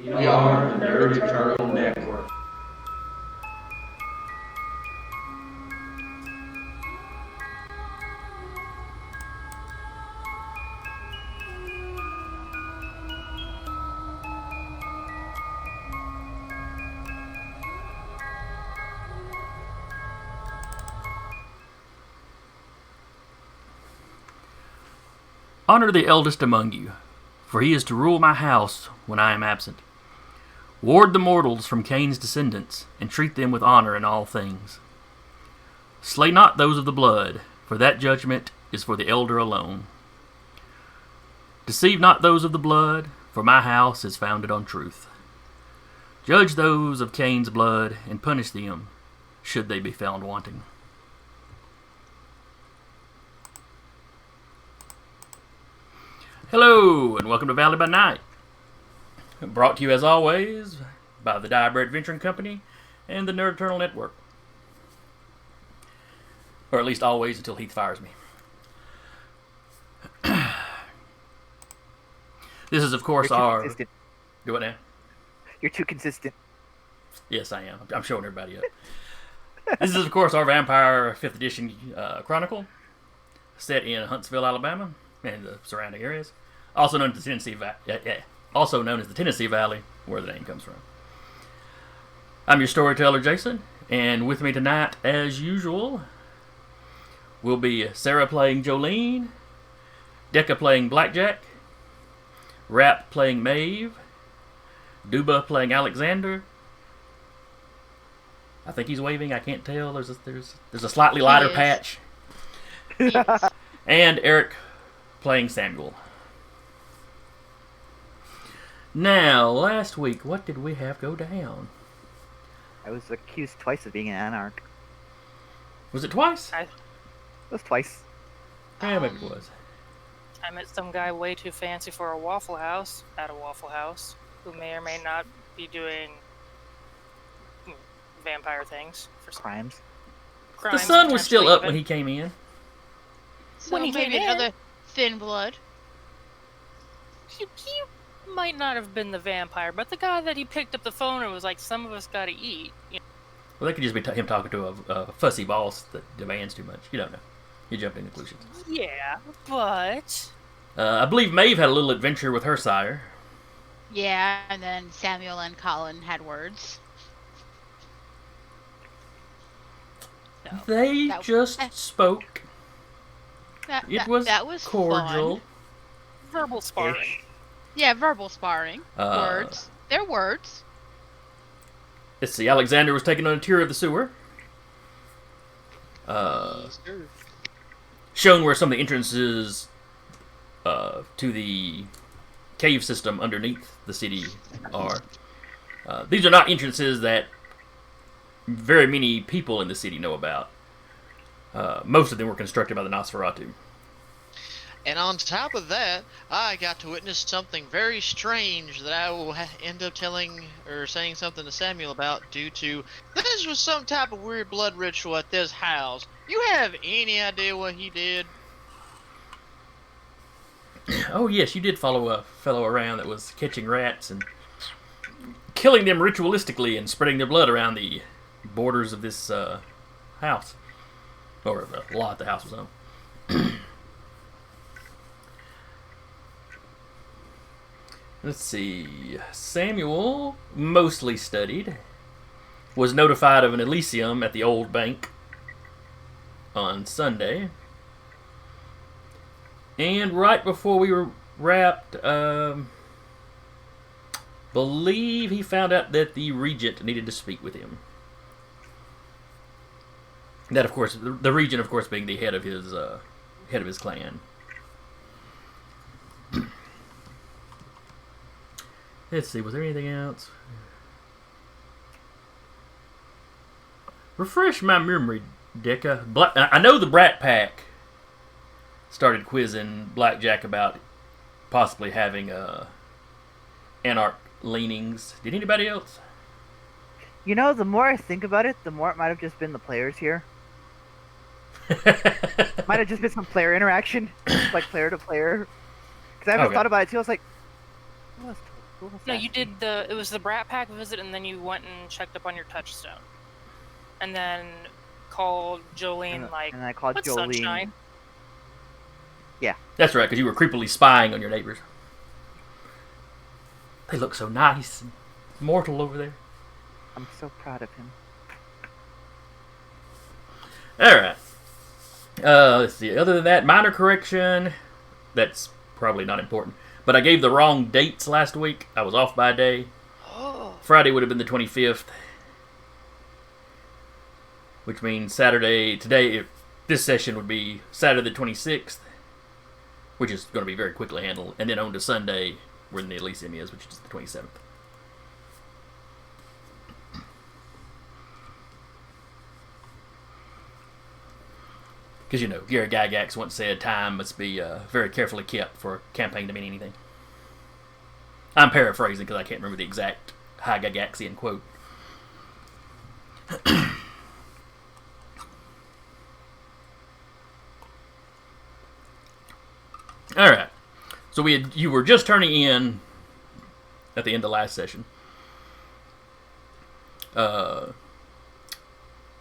We are the Nerd Eternal Network. Honor the eldest among you, for he is to rule my house when I am absent. Ward the mortals from Cain's descendants, and treat them with honor in all things. Slay not those of the blood, for that judgment is for the elder alone. Deceive not those of the blood, for my house is founded on truth. Judge those of Cain's blood, and punish them, should they be found wanting. Hello, and welcome to Valley by Night. Brought to you, as always, by the Diabread Venturing Company and the Nerd Eternal Network. Or at least always until Heath fires me. This is, of course, our... Consistent. Do what now? You're too consistent. Yes, I am. I'm showing everybody up. This is, of course, our Vampire 5th Edition Chronicle, set in Huntsville, Alabama, and the surrounding areas, also known as the Tennessee Valley, where the name comes from. I'm your storyteller, Jason, and with me tonight, as usual, will be Sarah playing Jolene, Decca playing Blackjack, Rap playing Maeve, Duba playing Alexander. I think he's waving. I can't tell. There's a slightly lighter patch. Yes. And Eric playing Samuel. Now, last week, what did we have go down? I was accused twice of being an anarch. Was it twice? It was twice. Yeah, maybe it was. I met some guy way too fancy for a Waffle House at a Waffle House who may or may not be doing vampire things for some Crimes. The sun was still up even. when he came in. When When he he came maybe in. another thin blood. He might not have been the vampire, but the guy that he picked up the phone and was like, "Some of us gotta eat." You know? Well, that could just be him talking to a fussy boss that demands too much. You don't know. You jumped into conclusions. Yeah, but I believe Maeve had a little adventure with her sire. Yeah, and then Samuel and Colin had words. So, They that- just spoke. that It was cordial. fun. verbal sparring. Yeah, verbal sparring. Uh, Words. They're words. Let's see. Alexander was taking on a tour of the sewer. Shown where some of the entrances to the cave system underneath the city are. These are not entrances that very many people in the city know about. Most of them were constructed by the Nosferatu. And on top of that, I got to witness something very strange that I will end up telling or saying something to Samuel about due to this was some type of weird blood ritual at this house. You have any idea what he did? Oh yes, you did follow a fellow around that was catching rats and killing them ritualistically and spreading their blood around the borders of this house. Or the lot the house was on. Let's see. Samuel mostly studied. Was notified of an Elysium at the old bank on Sunday. And right before we were wrapped, believe he found out that the Regent needed to speak with him. That, of course, the Regent, of course, being the head of his clan. Let's see, was there anything else? Refresh my memory, Decca. I know the Brat Pack started quizzing Blackjack about possibly having anarch leanings. Did anybody else? You know, the more I think about it, the more it might have just been the players here. Might have just been some player interaction, like player to player. Because I haven't thought about it too. I was like, Who was No, that? you did it was the Brat Pack visit, and then you went and checked up on your touchstone. And then called Jolene, like, And I called what's Jolene. sunshine? Yeah. That's right, because you were creepily spying on your neighbors. They look so nice and mortal over there. I'm so proud of him. Alright. Let's see. Other than that, minor correction. That's probably not important. But I gave the wrong dates last week. I was off by a day. Oh. Friday would have been the 25th. Which means Saturday, today, this session would be Saturday the 26th. Which is going to be very quickly handled. And then on to Sunday, where the Elysium is, which is the 27th. Because, you know, Gary Gygax once said time must be very carefully kept for a campaign to mean anything. I'm paraphrasing because I can't remember the exact High Gygaxian quote. Alright. So you were just turning in at the end of last session.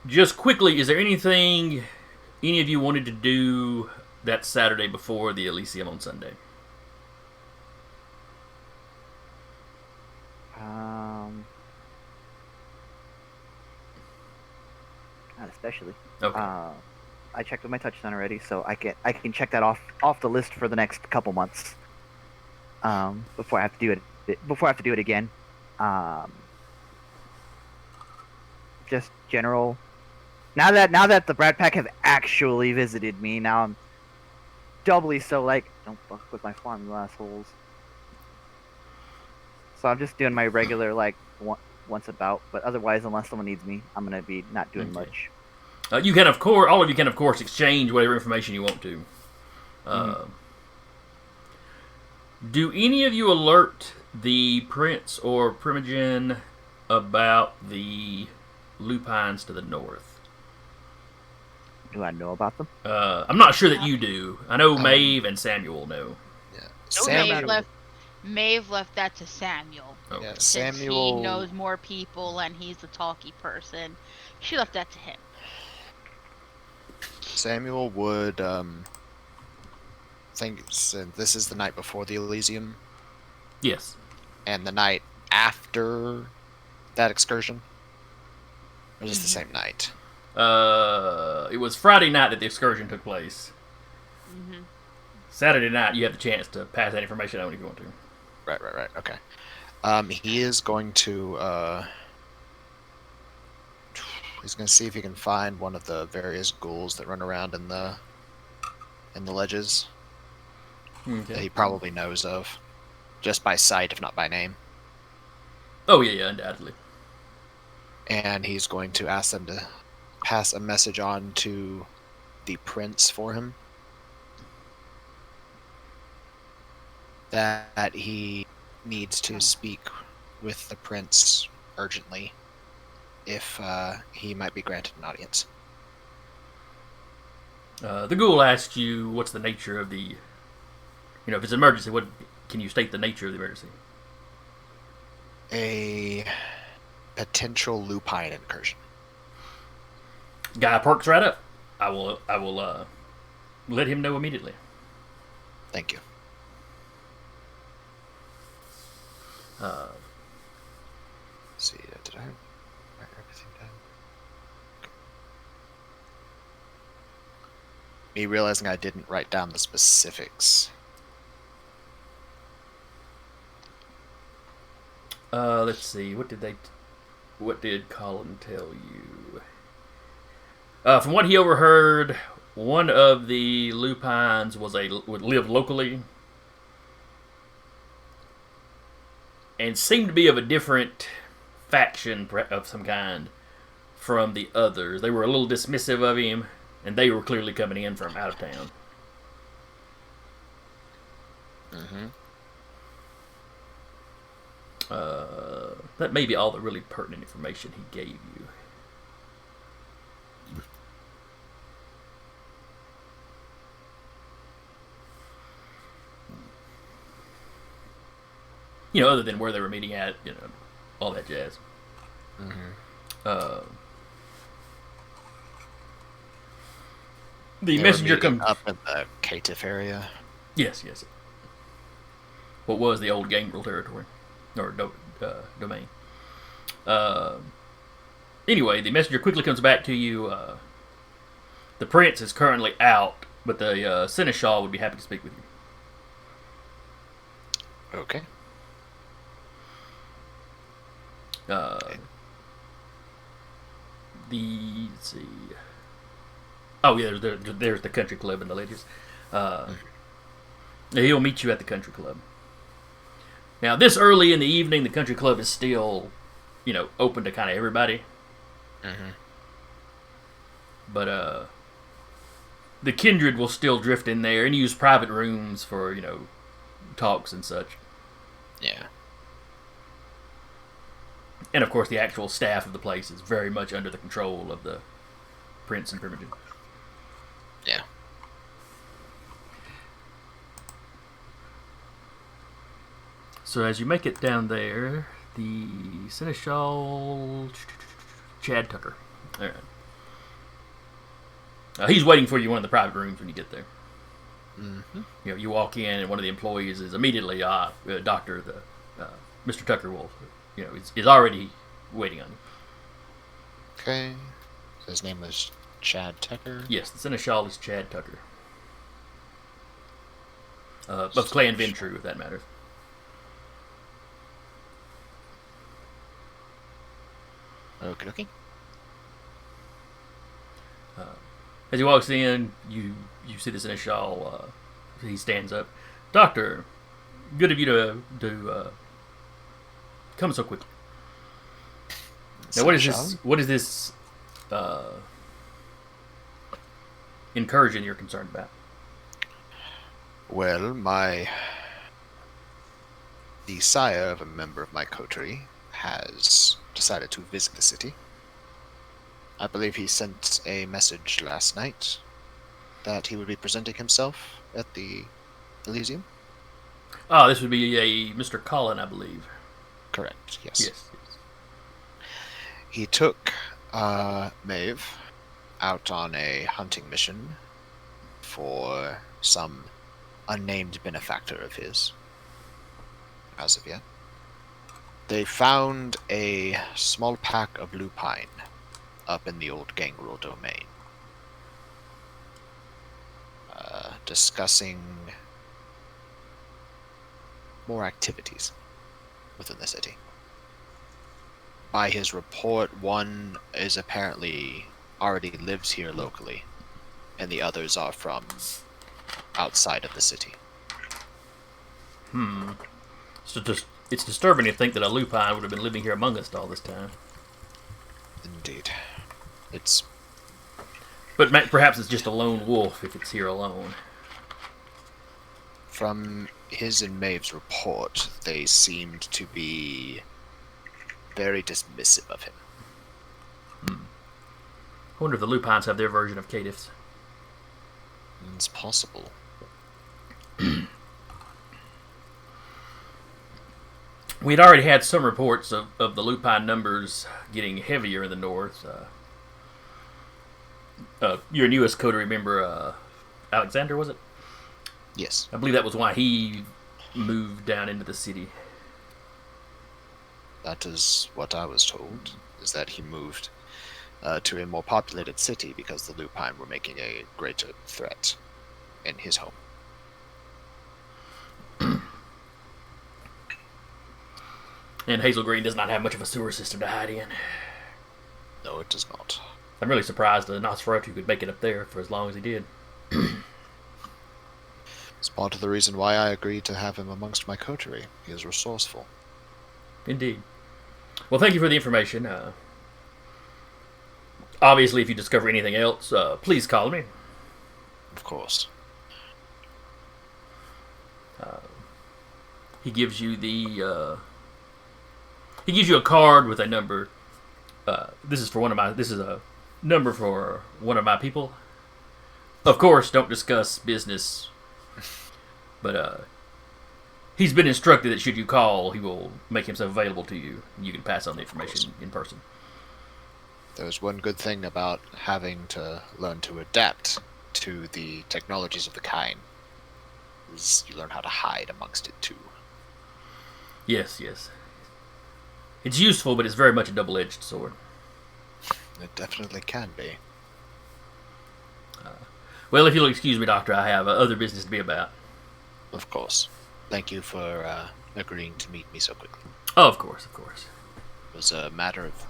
Just quickly, is there anything any of you wanted to do that Saturday before the Elysium on Sunday? Not especially. Okay. I checked with my touchstone already, so I can check that off the list for the next couple months. Before I have to do it. Before I have to do it again. Just general. Now that the Brat Pack have actually visited me, now I'm doubly so like, don't fuck with my farm, you assholes. So I'm just doing my regular like once about, but otherwise, unless someone needs me, I'm gonna be not doing much. You can, of course, all of you can, of course, exchange whatever information you want to. Do any of you alert the Prince or Primogen about the lupines to the north? Do I know about them? I'm not sure that you do. I know Maeve and Samuel know. Yeah. Maeve left that to Samuel. Okay. Yeah, Since Samuel he knows more people and he's the talky person, she left that to him. Samuel would think this is the night before the Elysium Yes. and the night after that excursion. Or is this the same night? It was Friday night that the excursion took place. Mm-hmm. Saturday Saturday night, you have the chance to pass that information on if you want to. Right. Okay. He is going to he's going to see if he can find one of the various ghouls that run around in the ledges that he probably knows of, just by sight, if not by name. Oh yeah, undoubtedly. And he's going to ask them to pass a message on to the prince for him. That he needs to speak with the prince urgently if he might be granted an audience. The ghoul asks you what's the nature of the... if it's an emergency, what can you state the nature of the emergency? A potential lupine incursion. Guy perks right up. I will let him know immediately. Thank you. Let's see, did I write everything down? Okay. Me realizing I didn't write down the specifics. Let's see. What did Colin tell you? From what he overheard, one of the lupines would live locally and seemed to be of a different faction of some kind from the others. They were a little dismissive of him, and they were clearly coming in from out of town. Mm-hmm. That may be all the really pertinent information he gave you. other than where they were meeting at, all that jazz. Mm-hmm. The They messenger were meeting comes up in the Catif area. Yes. What was the old Gangrel territory or domain? Anyway, the messenger quickly comes back to you. The prince is currently out, but the seneschal would be happy to speak with you. Okay. Let's see. Oh yeah, there's the country club and the ladies. He'll meet you at the country club. Now, this early in the evening, the country club is still, open to kind of everybody. Mm-hmm. But the Kindred will still drift in there and use private rooms for talks and such. Yeah. And of course, the actual staff of the place is very much under the control of the Prince and Primogen. Yeah. So as you make it down there, the Seneschal Chad Tucker. All right. He's waiting for you in one of the private rooms when you get there. Mm-hmm. You walk in, and one of the employees is immediately, Doctor, Mr. Tucker will, is already waiting on you. Okay. So his name was Chad Tucker. Yes, the Seneschal is Chad Tucker. Of Clan Ventru, if that matters. Okay, okay. As he walks in, you see the Seneschal. He stands up. Doctor, good of you to come so quickly. Now, what is this incursion you're concerned about? Well, the sire of a member of my coterie has decided to visit the city. I believe he sent a message last night that he would be presenting himself at the Elysium. Oh, this would be a Mr. Collin, I believe. Correct, yes. Yes. He took Maeve out on a hunting mission for some unnamed benefactor of his, as of yet. They found a small pack of lupine up in the old Gangrel domain, discussing more activities within the city. By his report, one is apparently already lives here locally, and the others are from outside of the city. So it's disturbing to think that a lupine would have been living here among us all this time. Indeed. But perhaps it's just a lone wolf if it's here alone. From his and Maeve's report, they seemed to be very dismissive of him. I wonder if the lupines have their version of caitiffs. It's possible. We'd already had some reports of the lupine numbers getting heavier in the north. Your newest coterie member, Alexander, was it? Yes. I believe that was why he moved down into the city. That is what I was told, is that he moved to a more populated city because the lupine were making a greater threat in his home. And Hazel Green does not have much of a sewer system to hide in. No, it does not. I'm really surprised that Nosferatu could make it up there for as long as he did. It's part of the reason why I agreed to have him amongst my coterie. He is resourceful. Indeed. Well, thank you for the information. Obviously, if you discover anything else, please call me. Of course. He gives you a card with a number. This is a number for one of my people. Of course, don't discuss business. But He's been instructed that should you call, he will make himself available to you. You can pass on the information in person. There's one good thing about having to learn to adapt to the technologies of the kind. Is you learn how to hide amongst it too. Yes, yes. It's useful, but it's very much a double-edged sword. It definitely can be. Well, if you'll excuse me, Doctor, I have other business to be about. Of course. Thank you for agreeing to meet me so quickly. Oh, of course, of course. It was a matter of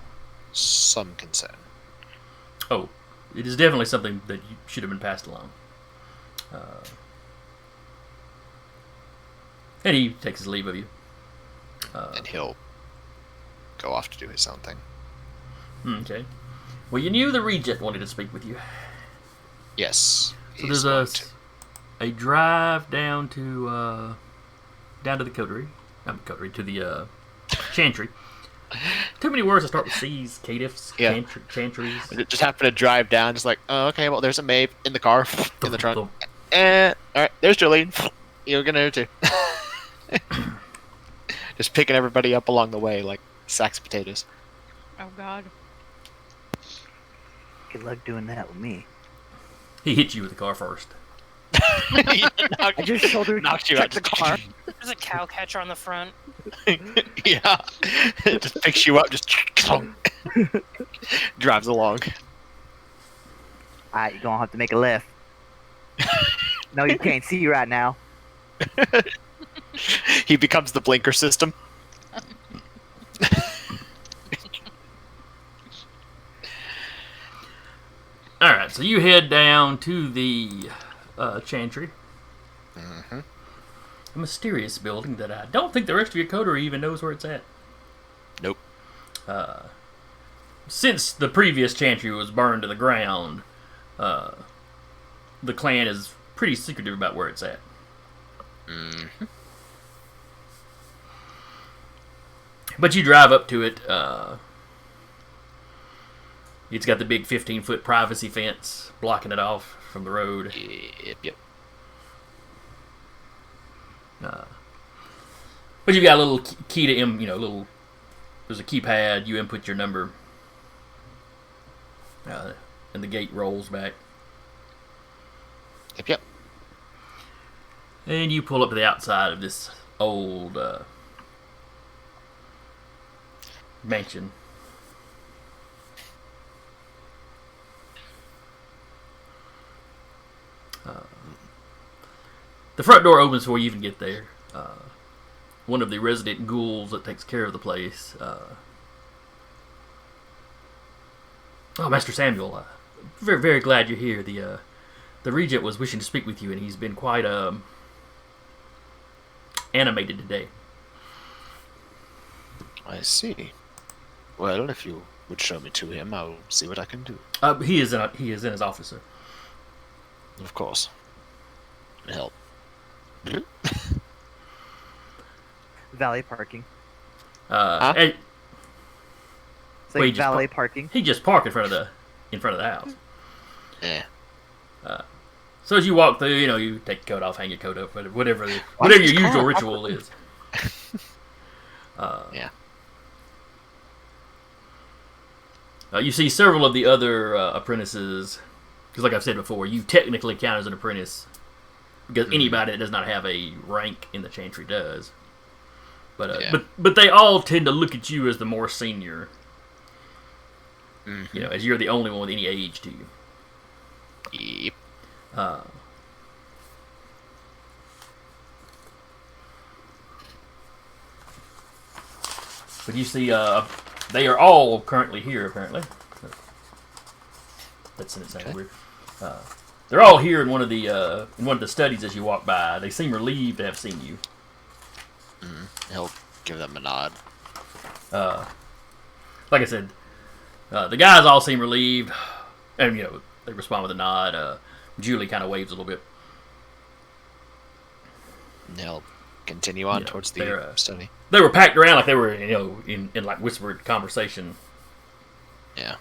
some concern. Oh, it is definitely something that should have been passed along. And he takes his leave of you. And he'll go off to do his own thing. Okay. Well, you knew the Regent wanted to speak with you. Yes. So he's there's a drive down to the Coterie. Coterie, to the Chantry. Too many words that start with C's, caitiffs, Yeah. chantries. Just happen to drive down, just like, oh, okay, well, there's a Maeve in the car, in the trunk. Alright, there's Jolene. You're gonna do too. Just picking everybody up along the way like sacks of potatoes. Oh God. Good luck doing that with me. He hit you with the car first. I just shoulder Knocked you check out. the car. There's a cow catcher on the front. Yeah. Just picks you up, just drives along. Alright, you're gonna have to make a left. No, you can't see right now. He becomes the blinker system. Alright, so you head down to the Chantry. Mm-hmm. A mysterious building that I don't think the rest of your coterie even knows where it's at. Nope. Since the previous Chantry was burned to the ground, the clan is pretty secretive about where it's at. Mm-hmm. But you drive up to it. It's got the big 15-foot privacy fence blocking it off from the road. Yep. But you've got a little key to there's a keypad. You input your number, and the gate rolls back. Yep. And you pull up to the outside of this old mansion. The front door opens before you even get there. One of the resident ghouls that takes care of the place. Master Samuel, very, very glad you're here. The Regent was wishing to speak with you, and he's been quite animated today. I see. Well, if you would show me to him, I'll see what I can do. He is in his office, sir. Of course. Help. Valet parking. And It's Wait, like just valet parking. he just parked in front of the house. Yeah. So as you walk through, you take your coat off, hang your coat up, whatever your usual ritual is. Yeah. You see several of the other apprentices, because like I've said before, you technically count as an apprentice, because anybody that does not have a rank in the Chantry does. But but they all tend to look at you as the more senior, as you're the only one with any age to you. Yep. But you see, they are all currently here, apparently. That sentence sounded weird. They're all here in one of the studies as you walk by. They seem relieved to have seen you. He'll give them a nod. Like I said, the guys all seem relieved, and they respond with a nod. Julie kind of waves a little bit. And he'll continue on towards the study. They were packed around like they were, in like whispered conversation. Yeah.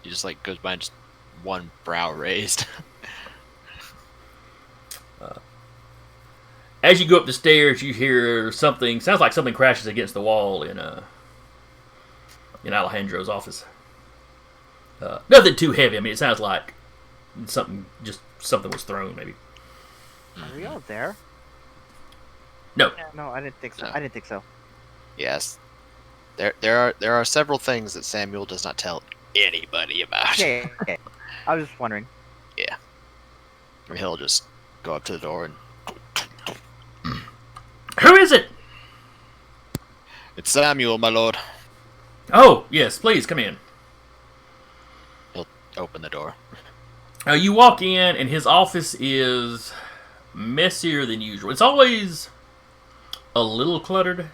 He just goes by and just one brow raised. As you go up the stairs, you hear something. Sounds like something crashes against the wall in Alejandro's office. Nothing too heavy. I mean, it sounds like something was thrown, maybe. Are we all there? No. No, I didn't think so. No. I didn't think so. Yes. There are several things that Samuel does not tell anybody about. Yeah. I was just wondering. He'll just go up to the door and Who is it? it's Samuel, my lord. Oh, yes, please come in. He'll open the door. You walk in, and his office is messier than usual. It's always a little cluttered.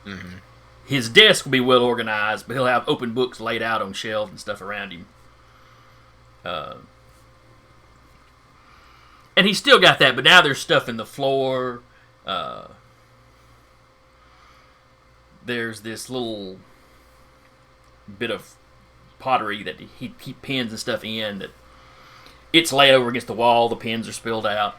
Mm-hmm. His desk will be well organized, but he'll have open books laid out on shelves and stuff around him. And he's still got that, but now there's stuff in the floor. There's this little bit of pottery that he pins and stuff in that it's laid over against the wall. The pins are spilled out.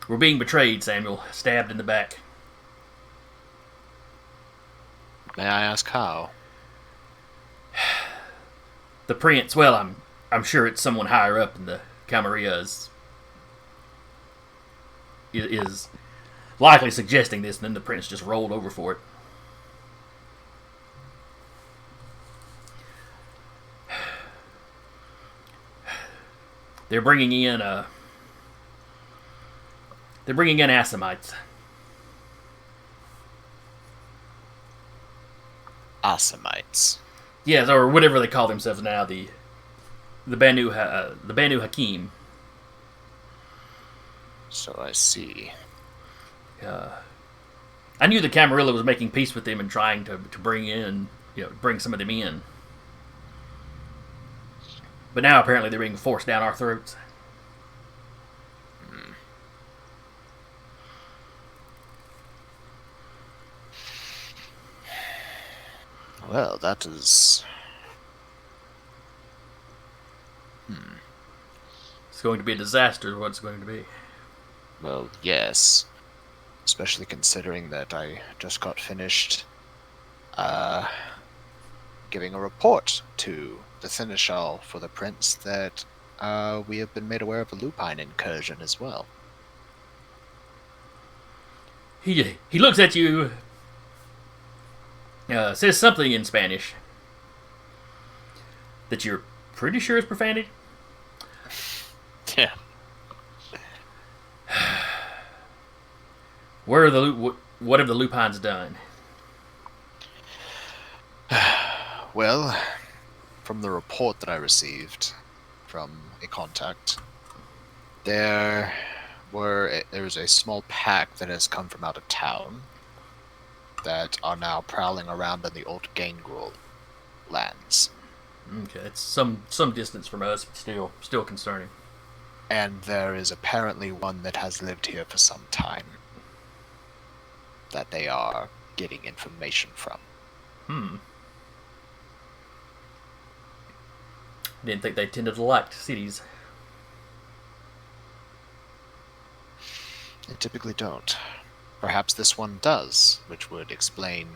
We're being betrayed, Samuel. Stabbed in the back. May I ask how? The prince, well, I'm sure it's someone higher up in the Camarilla is likely suggesting this, and then the prince just rolled over for it. They're bringing in Assamites. Assamites. Yes, or whatever they call themselves now, the Banu Haqim. So I see. I knew the Camarilla was making peace with them and trying to bring some of them in. But now apparently they're being forced down our throats. Well, that is... It's going to be a disaster, what it's going to be. Well, yes. Especially considering that I just got finished giving a report to the Seneschal for the Prince that we have been made aware of a lupine incursion as well. He looks at you, says something in Spanish that you're pretty sure is profanity. Yeah. What have the lupines done? Well, from the report that I received from a contact, there was a small pack that has come from out of town that are now prowling around in the old Gangrel lands. Okay, it's some distance from us, but still concerning. And there is apparently one that has lived here for some time that they are getting information from. Didn't think they tended to like cities. They typically don't. Perhaps this one does, which would explain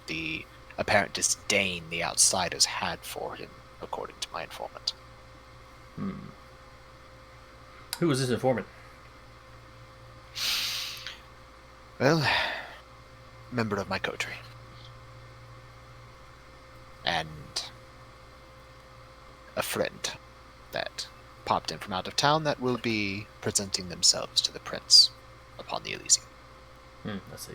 the apparent disdain the outsiders had for him, according to my informant. Who was this informant? Well, member of my coterie. And a friend that popped in from out of town that will be presenting themselves to the prince upon the Elysium. I see.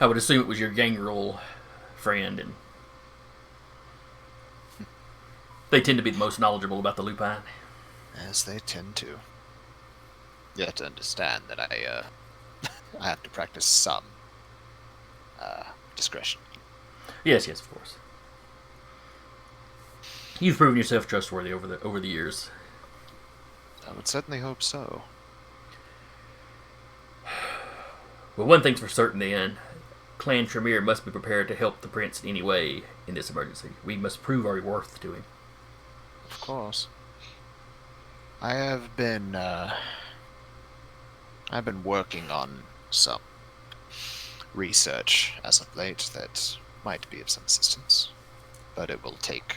I would assume it was your Gangrel friend, and they tend to be the most knowledgeable about the lupine. As they tend to. You have to understand that I have to practice some discretion. Yes, of course. You've proven yourself trustworthy over the years. I would certainly hope so. Well, one thing's for certain then. Clan Tremere must be prepared to help the prince in any way in this emergency. We must prove our worth to him. Of course. I've been working on some research as of late that might be of some assistance, but it will take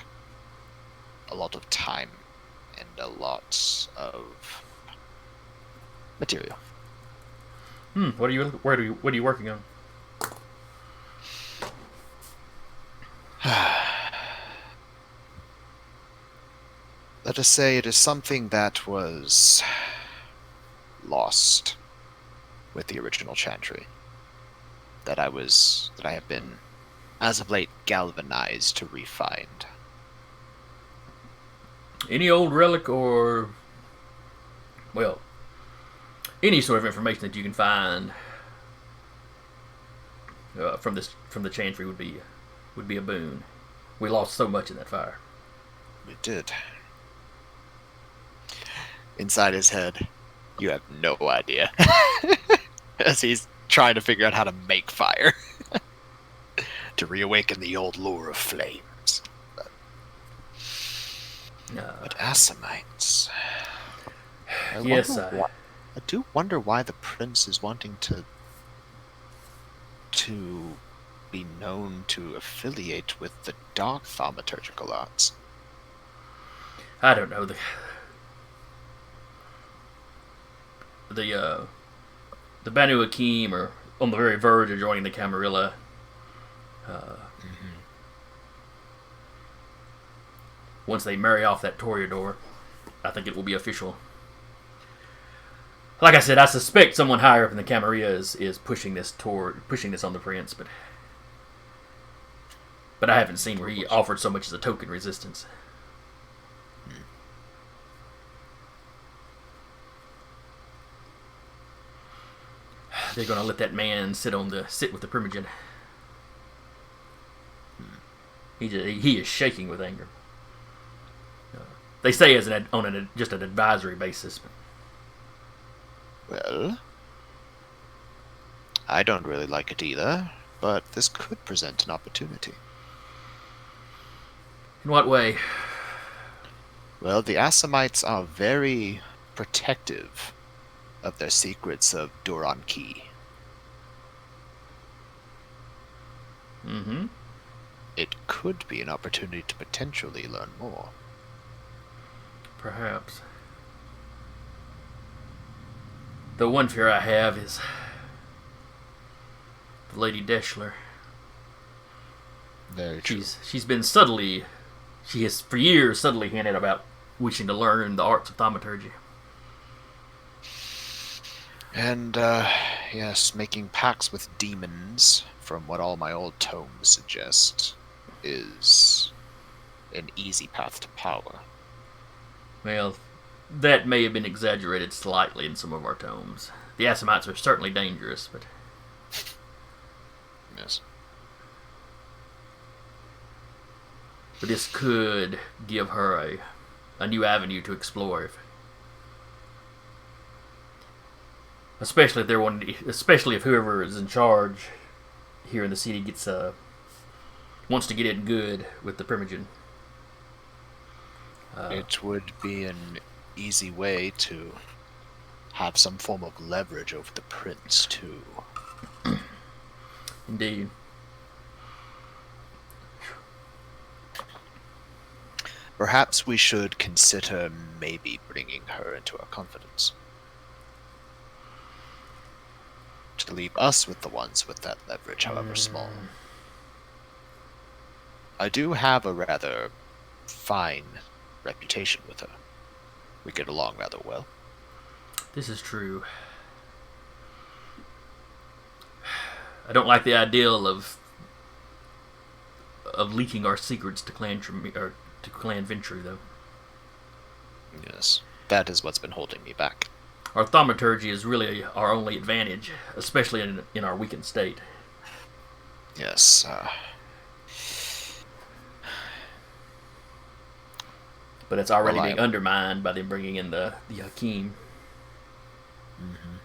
a lot of time and a lot of material. What are you working on? Let us say it is something that was lost with the original chantry. That I have been, as of late, galvanized to re-find. Any old relic or, well, any sort of information that you can find from the chantry would be a boon. We lost so much in that fire. We did. Inside his head, you have no idea. As he's trying to figure out how to make fire. To reawaken the old lure of flames. But Assamites... I do wonder why the prince is wanting to be known to affiliate with the dark thaumaturgical arts. I don't know. The Banu Haqim are on the very verge of joining the Camarilla. Once they marry off that Toreador, I think it will be official. Like I said, I suspect someone higher up in the Camarilla is pushing this on the prince, but I haven't seen where he offered so much as a token resistance. They're gonna let that man sit with the primogen. He is shaking with anger. They say on just an advisory basis. Well, I don't really like it either, but this could present an opportunity. In what way? Well, the Assamites are very protective of their secrets of Duran Key. Mm-hmm. It could be an opportunity to potentially learn more. Perhaps. The one fear I have is the Lady Deschler. Very true. She has for years subtly hinted about wishing to learn the arts of thaumaturgy. And, yes, making pacts with demons, from what all my old tomes suggest, is an easy path to power. Well, that may have been exaggerated slightly in some of our tomes. The Assamites are certainly dangerous, but... Yes. But this could give her a new avenue to explore. Especially if whoever is in charge here in the city wants to get in good with the primogen. It would be an easy way to have some form of leverage over the prince, too. Indeed. Perhaps we should consider maybe bringing her into our confidence. To leave us with the ones with that leverage, however small. I do have a rather fine reputation with her. We get along rather well. This is true. I don't like the ideal of leaking our secrets to Clan Ventru, though. Yes, that is what's been holding me back. Our thaumaturgy is really our only advantage, especially in our weakened state. Yes. But it's already being undermined by them bringing in the Hakim. Mm-hmm.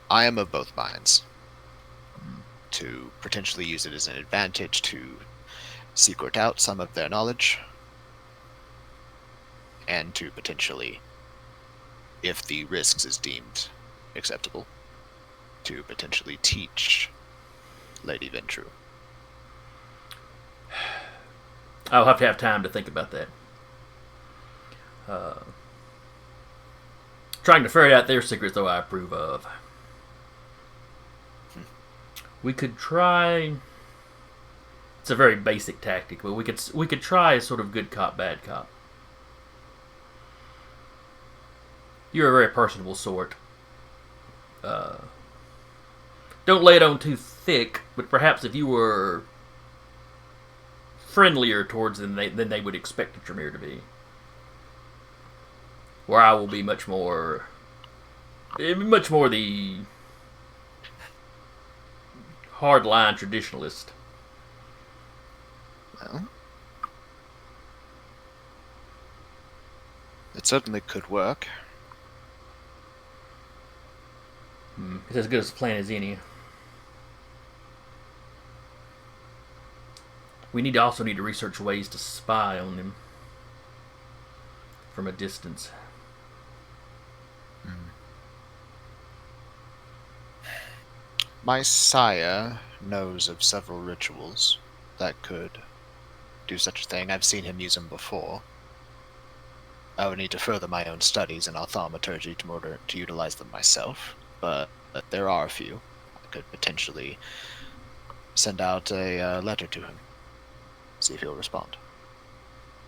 I am of both minds. To potentially use it as an advantage to secret out some of their knowledge, and to potentially, if the risks is deemed acceptable, to potentially teach Lady Ventru. I'll have to have time to think about that. Trying to ferret out their secrets, though, I approve of. We could try. It's a very basic tactic, but we could try a sort of good cop, bad cop. You're a very personable sort. Don't lay it on too thick, but perhaps if you were friendlier towards them than they would expect a Tremere to be. Where I will be much more the hardline traditionalist. Well, it certainly could work. It's as good as a plan as any. We also need to research ways to spy on them from a distance. My sire knows of several rituals that could do such a thing. I've seen him use them before. I would need to further my own studies in thaumaturgy in order to utilize them myself, but there are a few. I could potentially send out a letter to him, see if he'll respond.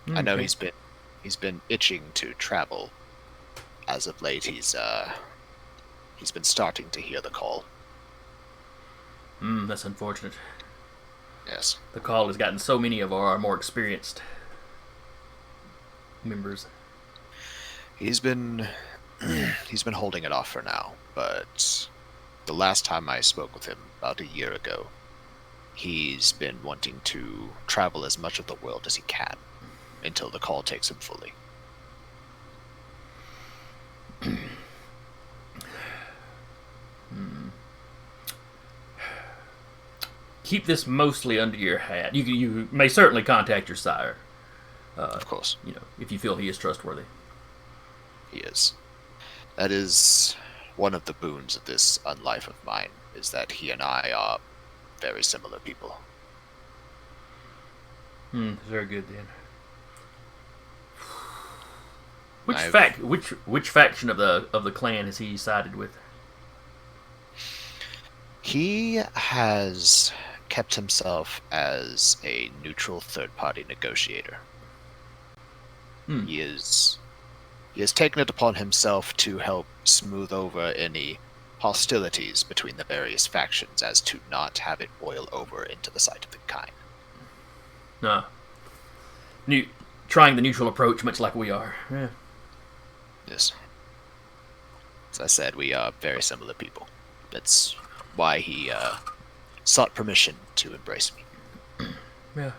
Okay. I know he's been itching to travel. As of late, he's been starting to hear the call. That's unfortunate. Yes. The call has gotten so many of our more experienced members. He's been holding it off for now, but the last time I spoke with him about a year ago, he's been wanting to travel as much of the world as he can until the call takes him fully. Keep this mostly under your hat. You may certainly contact your sire. Of course. If you feel he is trustworthy. He is. That is one of the boons of this unlife of mine, is that he and I are very similar people. Very good then. I've- Which faction of the clan has he sided with? He has kept himself as a neutral third-party negotiator. He has taken it upon himself to help smooth over any hostilities between the various factions, as to not have it boil over into the sight of the kind. Trying the neutral approach, much like we are. Yeah. Yes. As I said, we are very similar people. That's why he sought permission to embrace me. Yeah.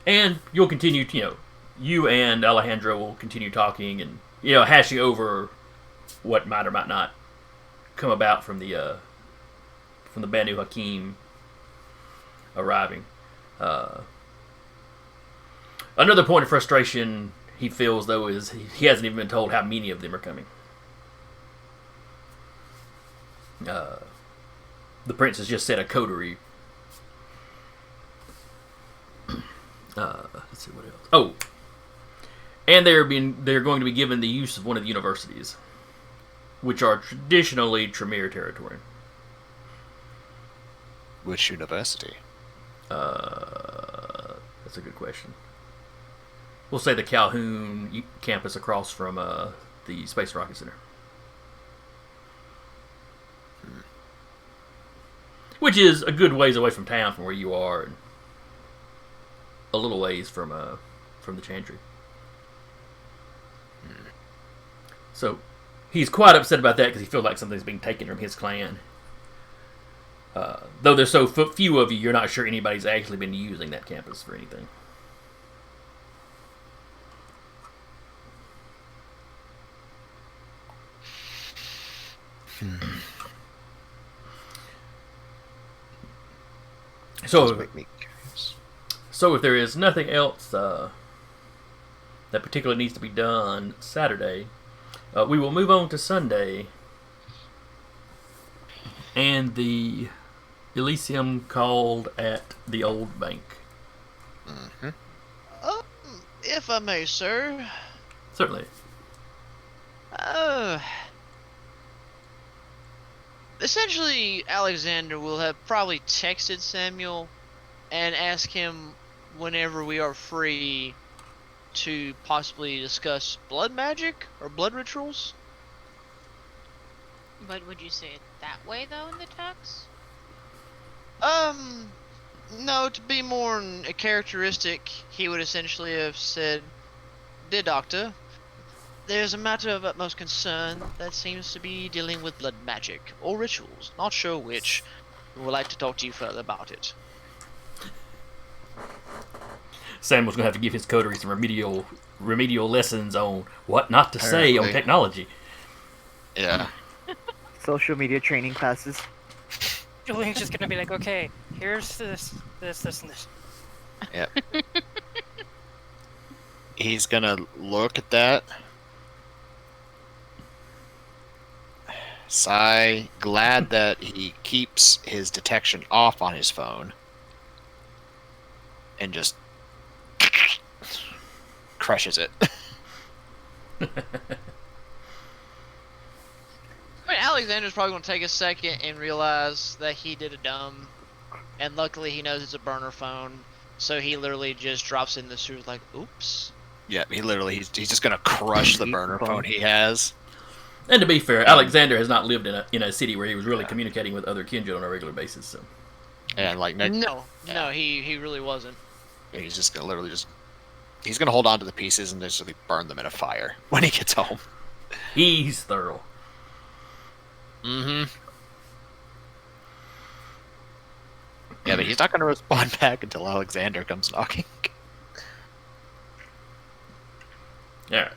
And you'll continue to, you and Alejandro will continue talking and, hashing over what might or might not come about from the Banu Haqim arriving. Another point of frustration he feels, though, is he hasn't even been told how many of them are coming. The prince has just said a coterie. Let's see what else. Oh, and they're going to be given the use of one of the universities, which are traditionally Tremere territory. Which university? That's a good question. We'll say the Calhoun campus across from the Space Rocket Center. Which is a good ways away from town from where you are, and a little ways from the Chantry. So he's quite upset about that because he feels like something's being taken from his clan. Though there's so few of you, you're not sure anybody's actually been using that campus for anything. So, Does make me curious. so if there is nothing else that particularly needs to be done Saturday, we will move on to Sunday and the Elysium called at the old bank. Mm-hmm. If I may, sir. Certainly. Essentially, Alexander will have probably texted Samuel and asked him whenever we are free to possibly discuss blood magic or blood rituals. But would you say it that way though in the text? No, to be more a characteristic, he would essentially have said, "Dear Doctor, there's a matter of utmost concern that seems to be dealing with blood magic or rituals. Not sure which. Would like to talk to you further about it." Samuel's going to have to give his coterie some remedial lessons on what not to say on Apparently. technology. Yeah. Social media training classes. Julian's just gonna be like, okay, here's this, and this. Yep. He's gonna look at that. Sigh, glad that he keeps his detection off on his phone. And just crushes it. I mean, Alexander's probably going to take a second and realize that he did a dumb, and luckily he knows it's a burner phone, so he literally just drops in the sewer like, "Oops." Yeah, he's just gonna crush the burner phone he has. And to be fair, Alexander has not lived in a city where he was really communicating with other Kindred on a regular basis. So. And like No, he really wasn't. he's just gonna he's gonna hold on to the pieces and just burn them in a fire when he gets home. He's thorough. Mm-hmm. Yeah, but he's not gonna respond back until Alexander comes knocking. Yeah,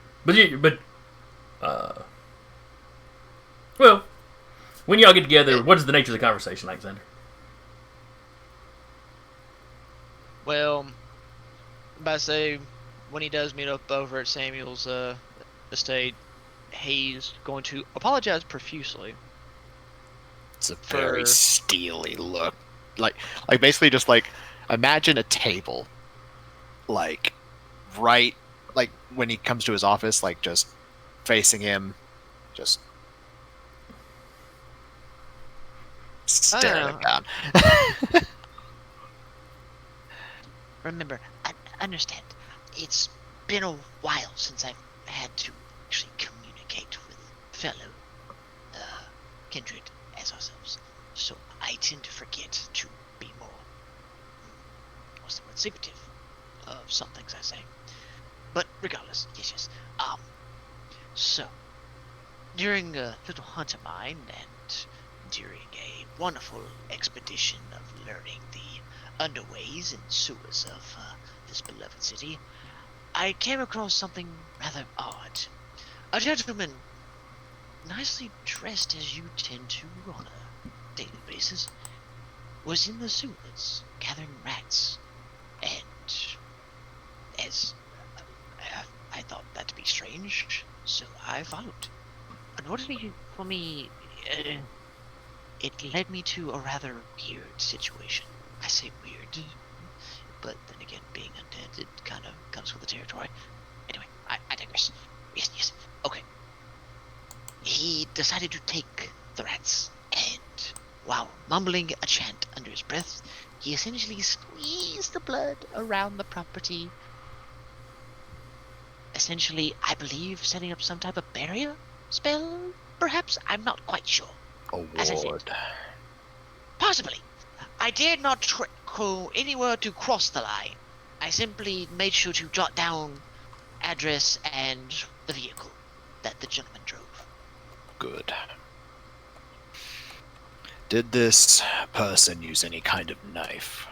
well, when y'all get together, what is the nature of the conversation, Alexander? Well, I'm about to say, when he does meet up over at Samuel's estate, he's going to apologize profusely. It's a very steely look. Like basically just like imagine a table. Like right like when he comes to his office, like just facing him, just staring down. Remember, understand, it's been a while since I've had to actually communicate with fellow kindred as ourselves, so I tend to forget to be more, what's the word, secretive of some things I say. But regardless, yes. So, during a little hunt of mine, and during a wonderful expedition of learning the underways and sewers of this beloved city, I came across something rather odd. A gentleman, nicely dressed as you tend to on a daily basis, was in the sewers gathering rats, and as I thought that to be strange, so I followed. Unfortunately for me, it led me to a rather weird situation. I say weird, but then again, being undead, it kind of comes with the territory. Anyway, I digress. Yes, okay. He decided to take the rats, and while mumbling a chant under his breath, he essentially squeezed the blood around the property. Essentially, I believe, setting up some type of barrier spell, perhaps? I'm not quite sure. As I said, possibly. I dared not go anywhere to cross the line. I simply made sure to jot down address and the vehicle that the gentleman drove. Good. Did this person use any kind of knife?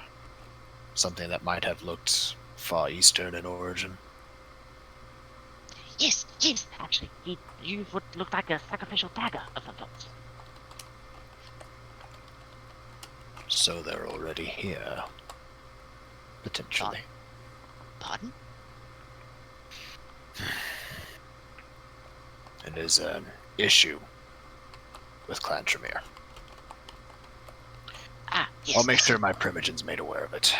Something that might have looked Far Eastern in origin? Yes, actually, he used what looked like a sacrificial dagger of some sort. So they're already here. Potentially. Pardon? It is an issue with Clan Tremere. Ah, yes. I'll make sure my Primogen's made aware of it.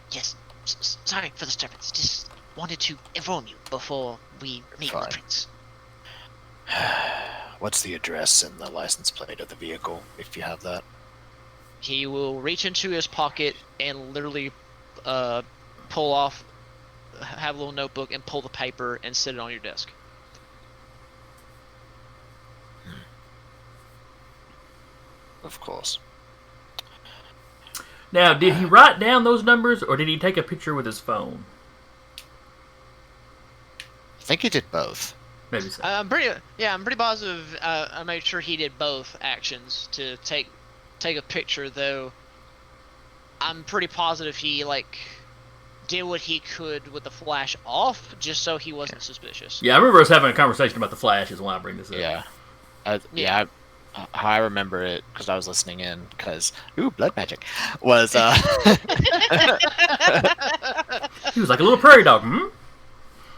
Yes. Sorry for the disturbance. Just wanted to inform you before we meet with Fine. the prince. What's the address and the license plate of the vehicle, if you have that? He will reach into his pocket and literally pull off, have a little notebook and pull the paper and sit it on your desk. Of course. Now, did he write down those numbers, or did he take a picture with his phone? I think he did both. Maybe so. I'm pretty positive. I made sure he did both actions to take a picture, though. I'm pretty positive he did what he could with the flash off, just so he wasn't suspicious. Yeah, I remember us having a conversation about the flash. Is why I bring this up. Yeah. How I remember it, because I was listening in, because, blood magic, was, He was like a little prairie dog.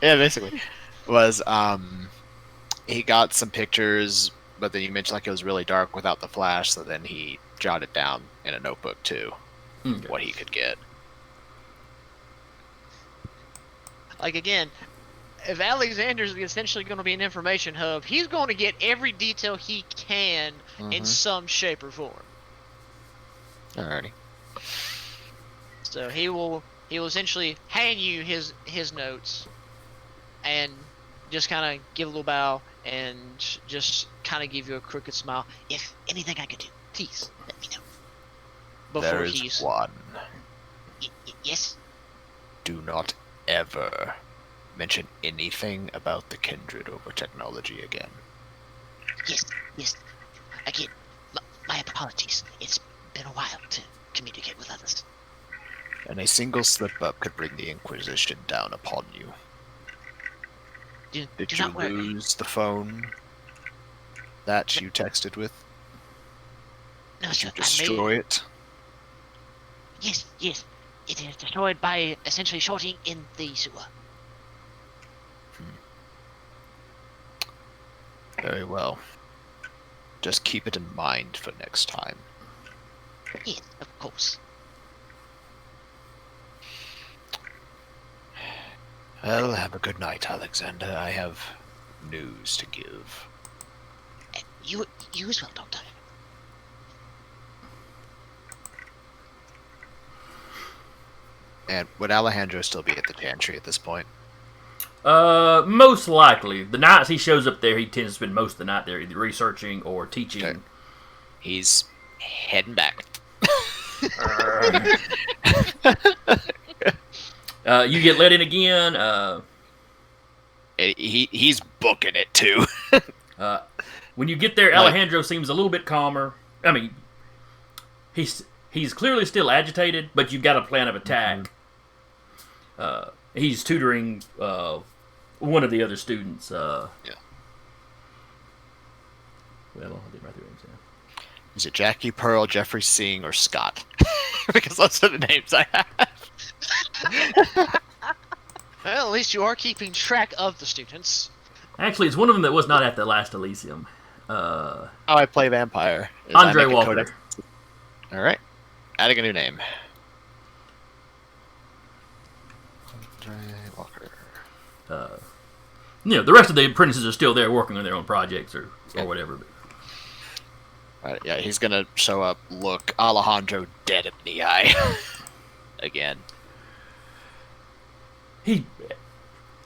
yeah, basically, was, he got some pictures, but then you mentioned, it was really dark without the flash, so then he jotted down in a notebook, too, Okay. what he could get. Again, if Alexander's essentially going to be an information hub, he's going to get every detail he can in some shape or form. Alrighty. So he will essentially hand you his notes and just kind of give a little bow and just kind of give you a crooked smile. If anything I could do, please let me know. Before There is one. Yes? Do not ever mention anything about the Kindred over technology again. Yes. Again, my apologies. It's been a while to communicate with others. And a single slip-up could bring the Inquisition down upon you. Do Did you not worry. lose the phone that you texted with? No, Did sir. you destroy it? Yes. It is destroyed by essentially shorting in the sewer. Very well. Just keep it in mind for next time. Yes, of course. Well, have a good night, Alexander. I have news to give. You as well, Doctor. And would Alejandro still be at the pantry at this point? Most likely. The nights he shows up there, he tends to spend most of the night there, either researching or teaching. Okay. He's heading back. You get let in again. He's booking it too. When you get there, Alejandro seems a little bit calmer. I mean, he's clearly still agitated, but you've got a plan of attack. He's tutoring one of the other students. Yeah. Well, I didn't write their names down. Is it Jackie, Pearl, Jeffrey, Singh, or Scott? Because those are the names I have. Well, at least you are keeping track of the students. Actually, it's one of them that was not at the last Elysium. I play vampire. Andre Walker. All right, adding a new name. Andre Walker. The rest of the apprentices are still there working on their own projects or whatever. All right, yeah, he's gonna show up, look Alejandro dead in the eye. Again.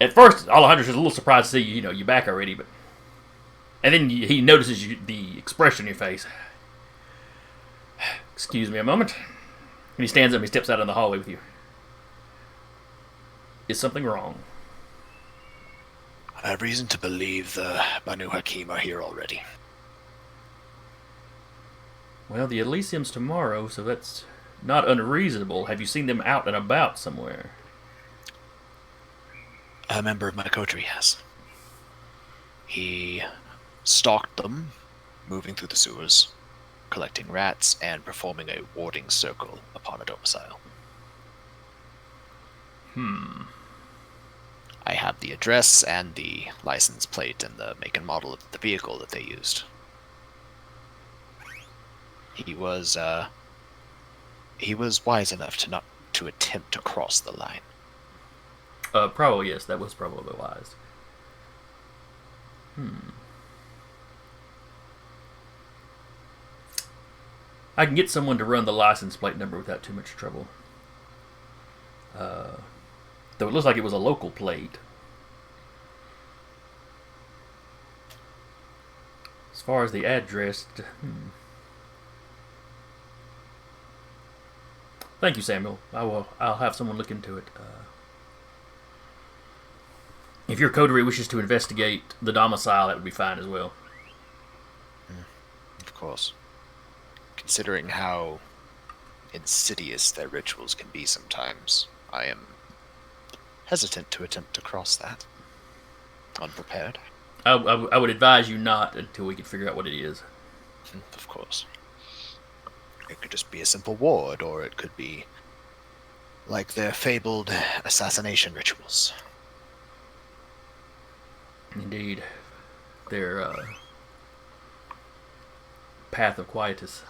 At first, Alejandro's just a little surprised to see you. You're back already, and then he notices the expression in your face. Excuse me a moment. And he stands up. He steps out in the hallway with you. Is something wrong? I have reason to believe the Banu Haqim are here already. Well, the Elysium's tomorrow, so that's not unreasonable. Have you seen them out and about somewhere? A member of my coterie has. He stalked them, moving through the sewers, collecting rats and performing a warding circle upon a domicile. I have the address and the license plate and the make and model of the vehicle that they used. He was wise enough to not to attempt to cross the line. Probably, yes, that was probably wise. I can get someone to run the license plate number without too much trouble. Though it looks like it was a local plate. As far as the address... Thank you, Samuel. I'll have someone look into it. If your coterie wishes to investigate the domicile, that would be fine as well. Of course. Considering how insidious their rituals can be sometimes, I am hesitant to attempt to cross that. Unprepared. I would advise you not until we can figure out what it is. Of course. It could just be a simple ward, or it could be like their fabled assassination rituals. Indeed. Their path of quietus.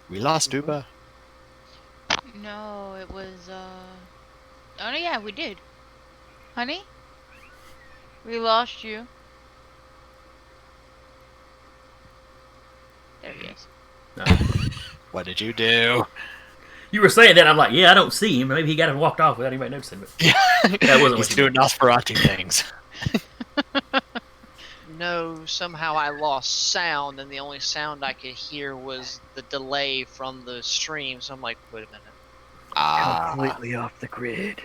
We lost Uba. No, it was, Oh, no, yeah, we did. Honey? We lost you. There he is. No. What did you do? You were saying that, I'm like, yeah, I don't see him. Maybe he got him walked off without anybody noticing. But that wasn't He's what you doing did. Nosferatu things. No, somehow I lost sound, and the only sound I could hear was the delay from the stream. So I'm like, wait a minute. Completely off the grid.